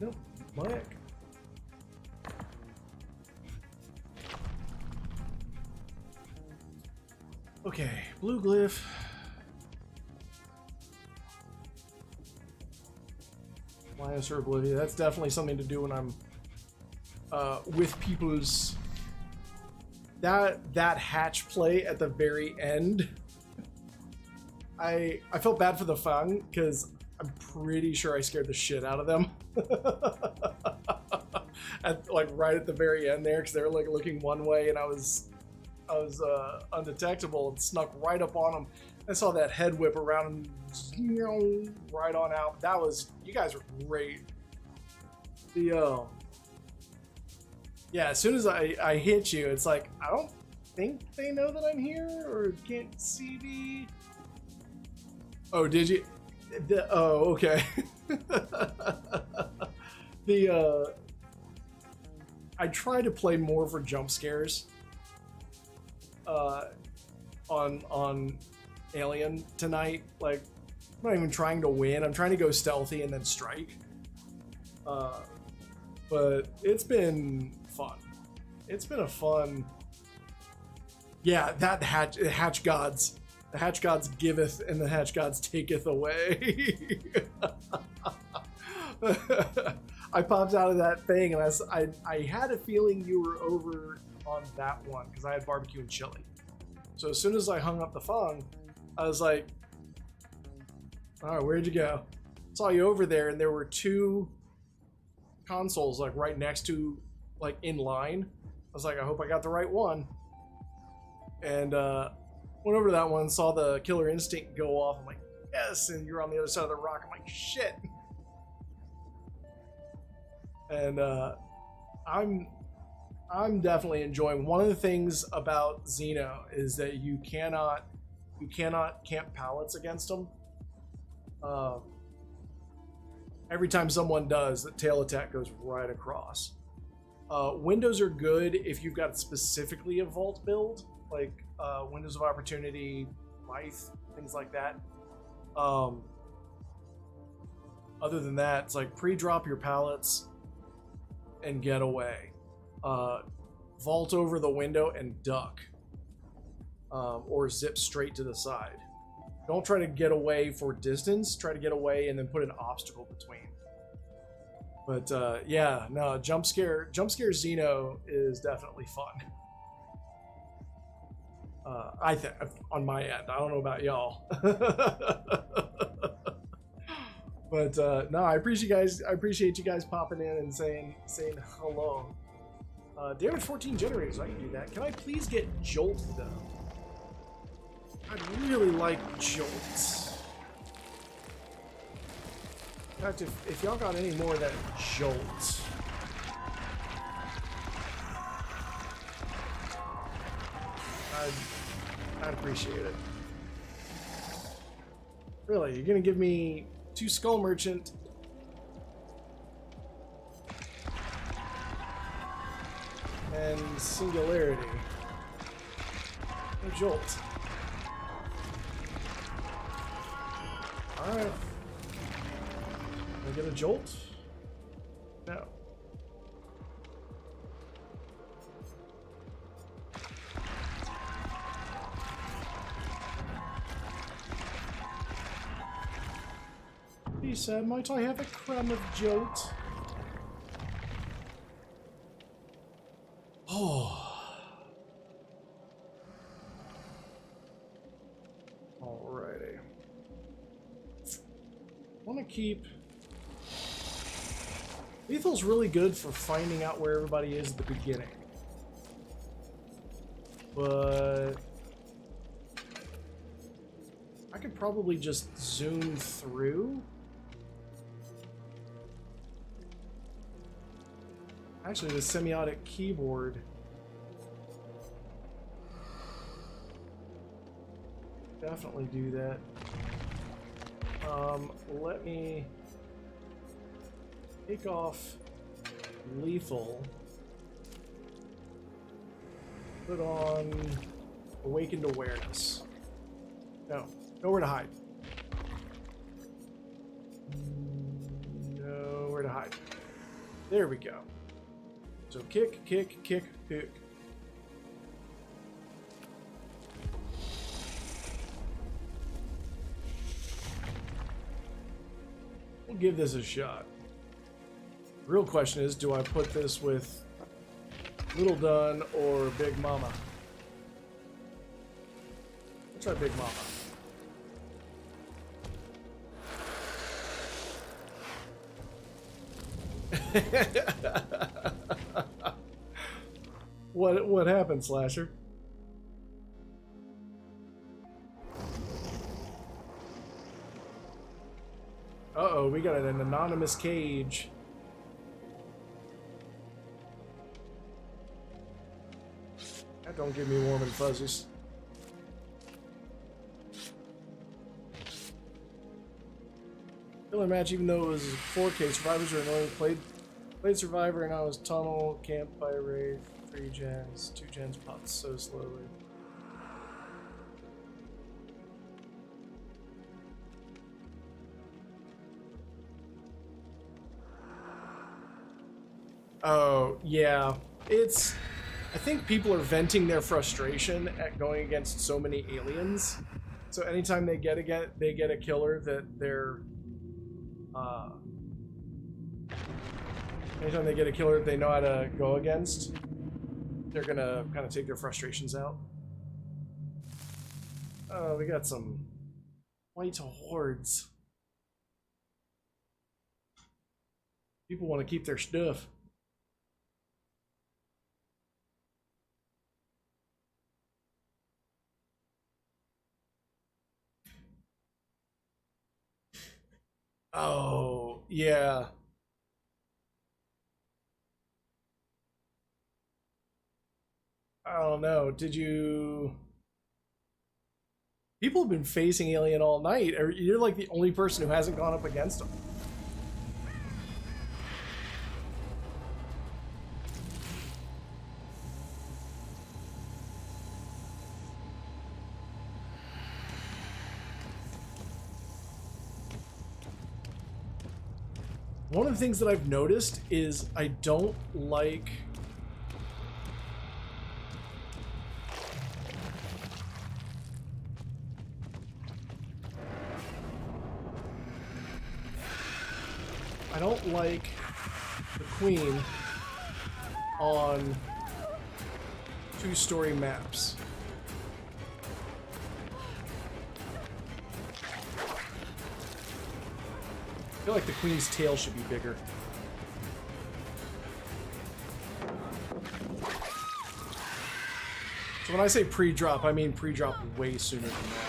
no, my heck. Okay, blue glyph. Linus or Oblivion, that's definitely something to do when I'm with people's... That hatch play at the very end. I felt bad for the Fang, because I'm pretty sure I scared the shit out of them. Right at the very end there, because they were like looking one way and I was undetectable and snuck right up on them. I saw that head whip around and right on out. That was, you guys were great. Yeah, as soon as I hit you, it's like, I don't think they know that I'm here or can't see me. Oh, did you? Oh, okay. I try to play more for jump scares on Alien tonight. Like, I'm not even trying to win. I'm trying to go stealthy and then strike. But it's been fun. It's been a fun... Yeah, that hatch gods. The hatch gods giveth and the hatch gods taketh away. I popped out of that thing and I had a feeling you were over on that one because I had barbecue and chili. So as soon as I hung up the phone, I was like, all right, where'd you go? Saw you over there and there were two consoles like right next to, like in line. I was like, I hope I got the right one. And went over to that one, saw the Killer Instinct go off. I'm like, yes, and you're on the other side of the rock. I'm like, shit. And I'm definitely enjoying. One of the things about Xeno is that you cannot camp pallets against them. Every time someone does, the tail attack goes right across. Windows are good if you've got specifically a vault build, like Windows of Opportunity, Life, things like that. Other than that, it's like pre-drop your pallets and get away. Vault over the window and duck. Or zip straight to the side. Don't try to get away for distance. Try to get away and then put an obstacle between. But yeah, no, jump scare Xeno is definitely fun. I think on my end. I don't know about y'all. But no, I appreciate you guys popping in and saying hello. Damage 14 generators, I can do that. Can I please get Jolt though? I'd really like Jolt. In fact, if y'all got any more of that Jolt. I'd appreciate it. Really, you're gonna give me 2 Skull Merchant and Singularity. No Jolt. Alright. Can I get a jolt? No. He said, might I have a crumb of jolt? Oh. Alrighty. Want to keep... Lethal's really good for finding out where everybody is at the beginning. But... I could probably just zoom through. Actually, the semiotic keyboard. Definitely do that. Let me take off lethal. Put on awakened awareness. No, nowhere to hide. Nowhere to hide. There we go. So kick, kick, kick, kick. We'll give this a shot. The real question is, do I put this with Little Dun or Big Mama? Let's try Big Mama. What happened, Slasher? Uh-oh, we got an anonymous cage. That don't give me warm and fuzzies. Killer match, even though it was 4K, survivors are annoying. Played Survivor and I was tunnel, camped by Wraith, 3 gens, 2 gens popped so slowly. Oh, yeah. I think people are venting their frustration at going against so many aliens. So anytime they get a killer that they're anytime they get a killer that they know how to go against, they're gonna kind of take their frustrations out. Oh, we got some white hordes. People want to keep their stuff. Oh, yeah. I don't know. Did you... People have been facing Alien all night. You're like the only person who hasn't gone up against them. One of the things that I've noticed is I don't like... I don't like the Queen on 2-story maps. I feel like the Queen's tail should be bigger. So when I say pre-drop, I mean pre-drop way sooner than that.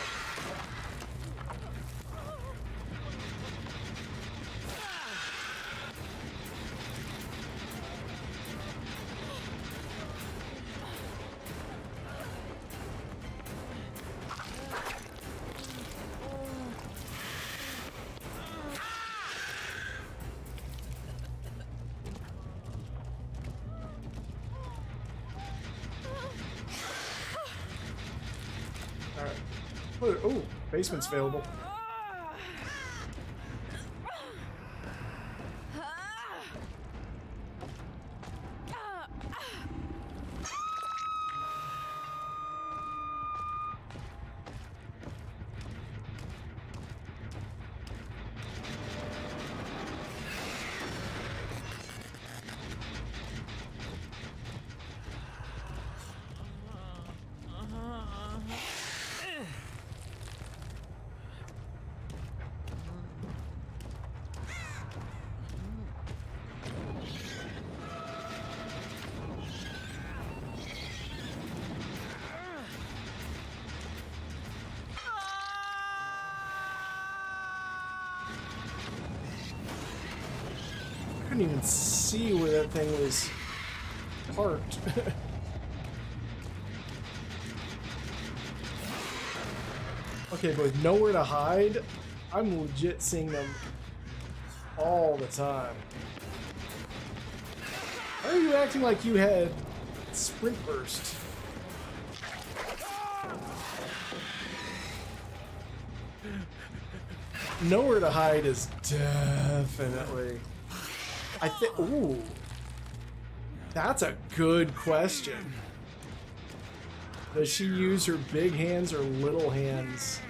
Oh, basement's available. couldn't even see where that thing was parked. Okay, but with nowhere to hide, I'm legit seeing them all the time. Why are you acting like you had sprint burst? Nowhere to hide is definitely... I think... Ooh. That's a good question. Does she use her big hands or little hands?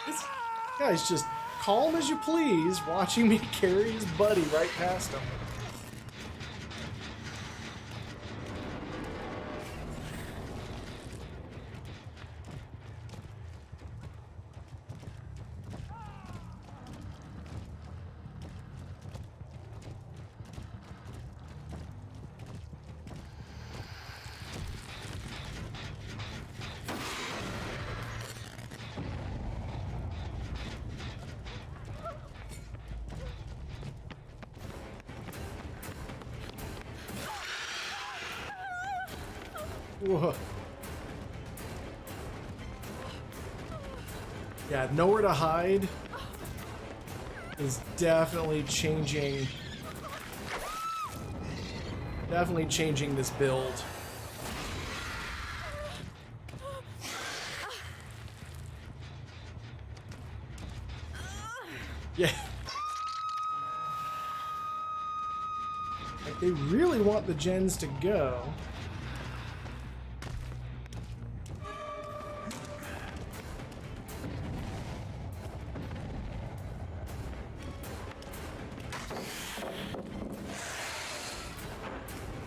This guy's just calm as you please, watching me carry his buddy right past him. Whoa. Yeah, nowhere to hide is definitely changing. Definitely changing this build. Yeah. Like, they really want the gens to go.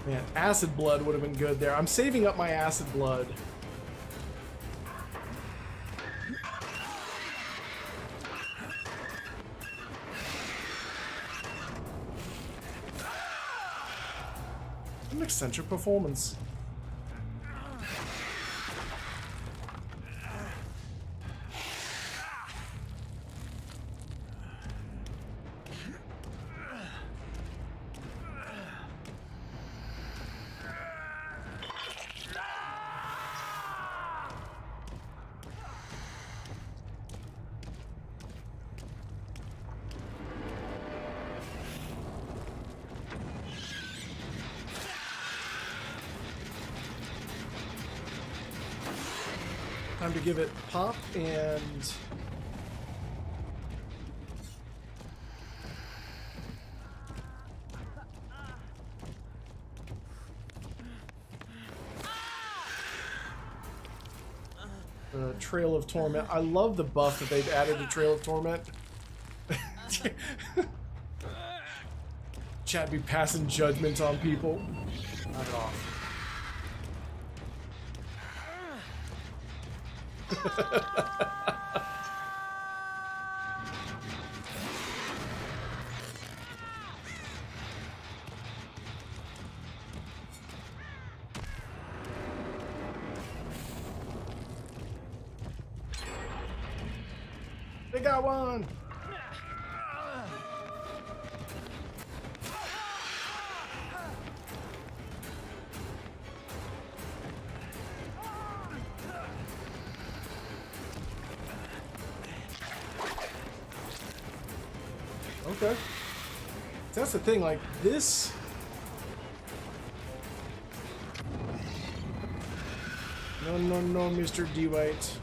Man, acid blood would have been good there. I'm saving up my acid blood. An eccentric performance. Time to give it pop and... the Trail of Torment. I love the buff that they've added to Trail of Torment. Chap be passing judgment on people. Knock it off. They got one. Okay. That's the thing, like this. No, no, no, Mr. D. White.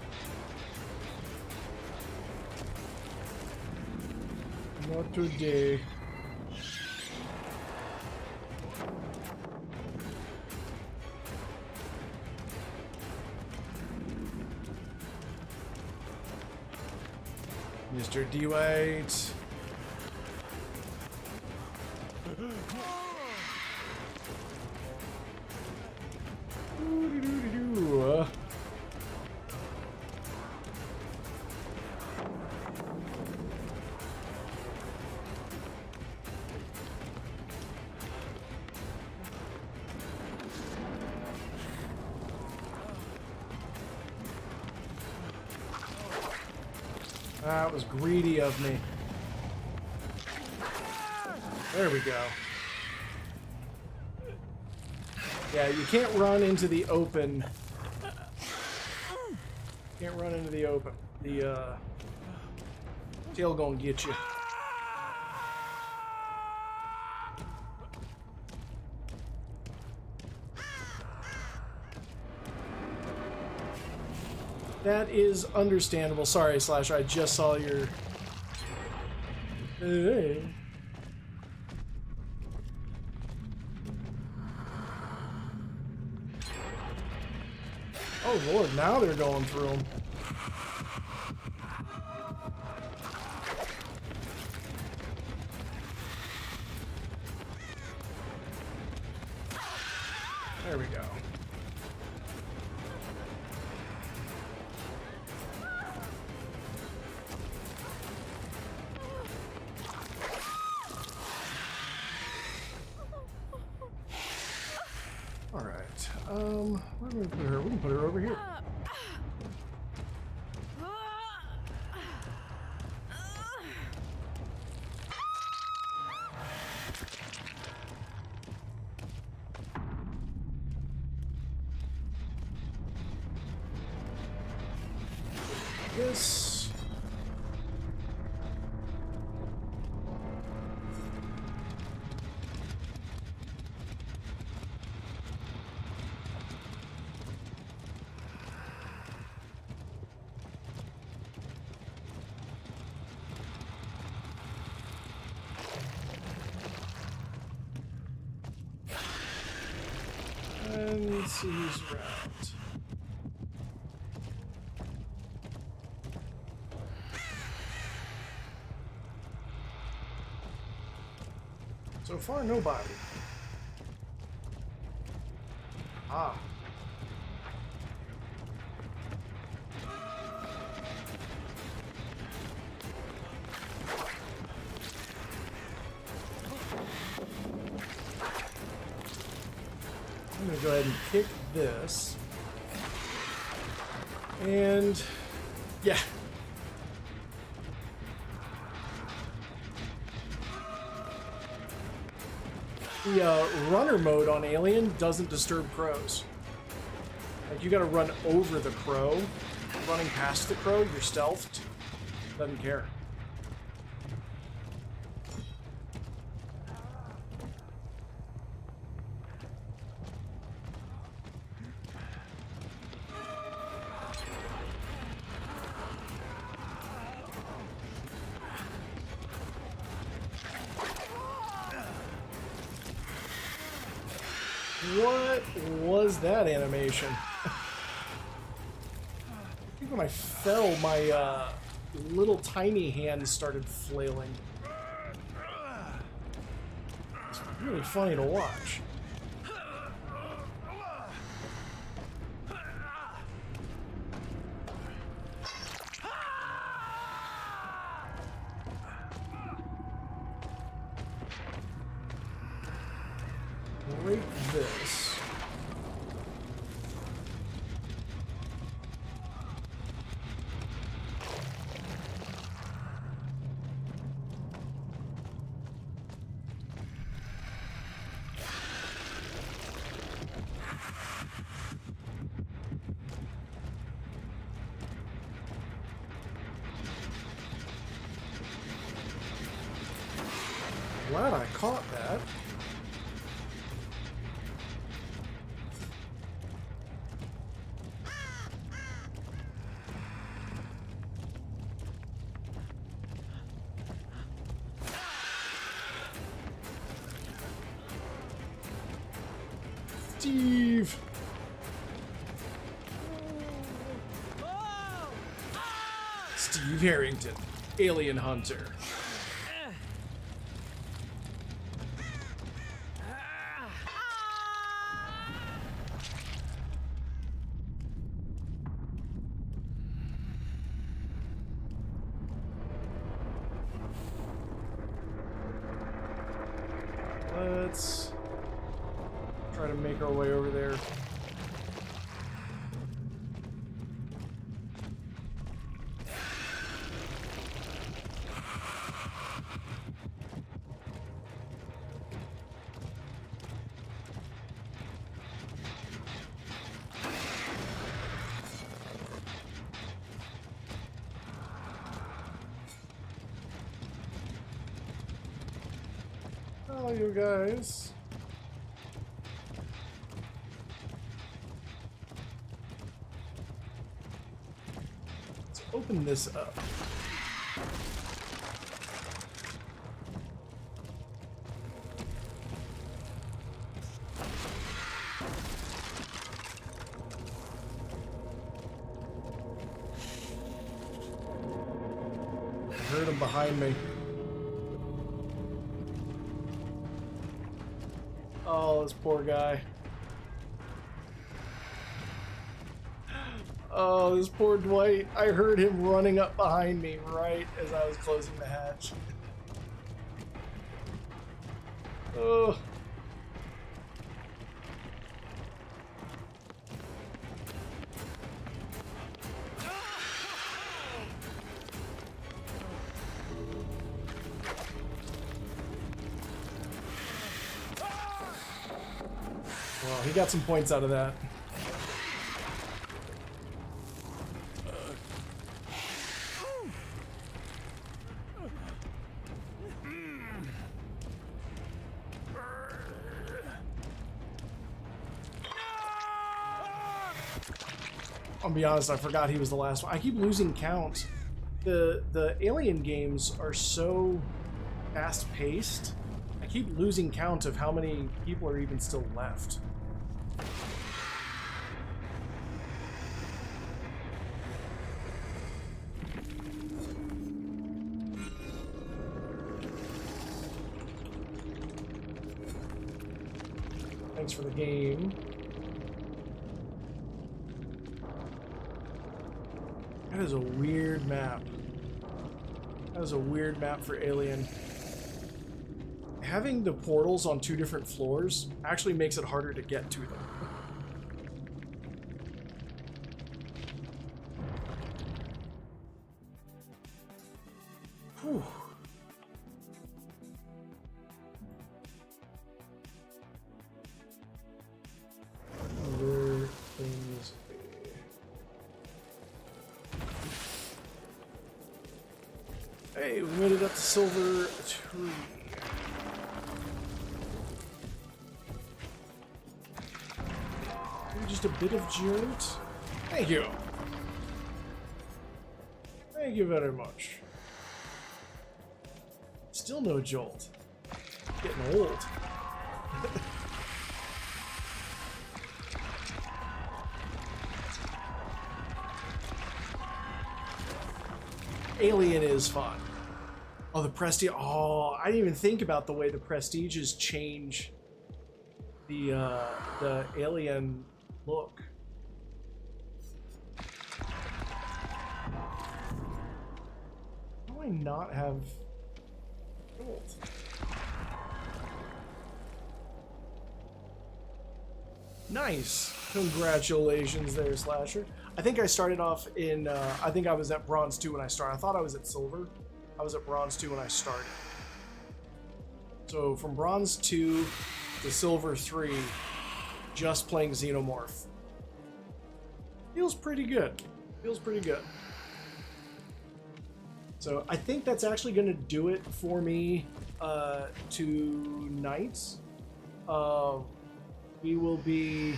Not today. Mr. D. White. That was greedy of me. There we go. Yeah, you can't run into the open. Can't run into the open. The tail gonna get you. That is understandable. Sorry, Slasher, I just saw your... Hey. Oh Lord, now they're going through them. There we go. All right. Where do we put her? We can put her over here. This. And let's see who's around. So far, nobody. Ah. I'm gonna go ahead and kick this. And yeah. The runner mode on Alien doesn't disturb crows. Like, you gotta run over the crow. Running past the crow, you're stealthed. Doesn't care. What was that animation? I think when I fell, my little tiny hand started flailing. It's really funny to watch. Break this. Glad I caught that. Steve! Steve Harrington, alien hunter. Let's try to make our way over there. Oh, you guys. Let's open this up. I heard him behind me. Oh, this poor guy. Oh, this poor Dwight. I heard him running up behind me right as I was closing the hatch. Oh. Well, he got some points out of that. I'll be honest, I forgot he was the last one. I keep losing count. The Alien games are so fast-paced. I keep losing count of how many people are even still left. Thanks for the game. That is a weird map. That is a weird map for Alien. Having the portals on 2 different floors actually makes it harder to get to them. Whew. Other things. Hey, we made it up to Silver Tree. Just a bit of jolt. Thank you. Thank you very much. Still no jolt. Getting old. Alien is fun. Oh, the Prestige. Oh, I didn't even think about the way the Prestiges change the Alien look. How do I not have gold? Nice. Congratulations there, Slasher. I think I started off in, I think I was at Bronze 2 when I started. I thought I was at Silver. I was at Bronze 2 when I started. So from Bronze 2 to Silver 3, just playing Xenomorph. Feels pretty good. Feels pretty good. So I think that's actually going to do it for me tonight. We will be,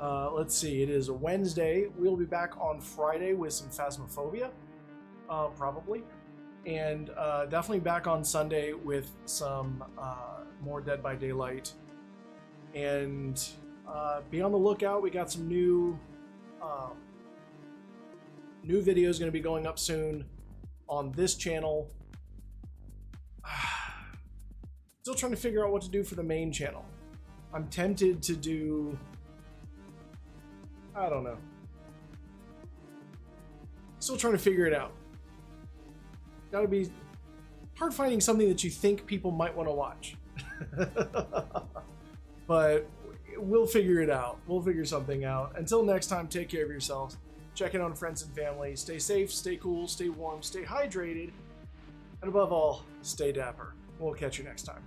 let's see, it is a Wednesday. We'll be back on Friday with some Phasmophobia, probably. And definitely back on Sunday with some more Dead by Daylight. And be on the lookout. We got some new videos going to be going up soon on this channel. Still trying to figure out what to do for the main channel. I'm tempted to do, I don't know. Still trying to figure it out. Gotta be hard finding something that you think people might want to watch. But we'll figure it out. We'll figure something out. Until next time, take care of yourselves. Check in on friends and family. Stay safe, stay cool, stay warm, stay hydrated. And above all, stay dapper. We'll catch you next time.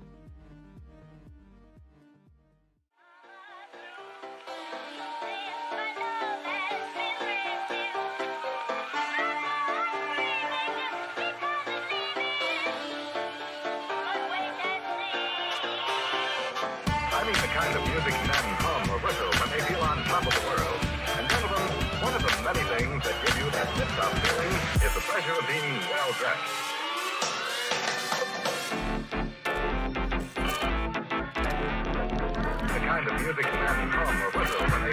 I mean the kind of music men hum or whistle when they feel on top of the world. And gentlemen, one of the many things that give you that tip-top feeling is the pleasure of being well-dressed. The kind of music men hum or whistle when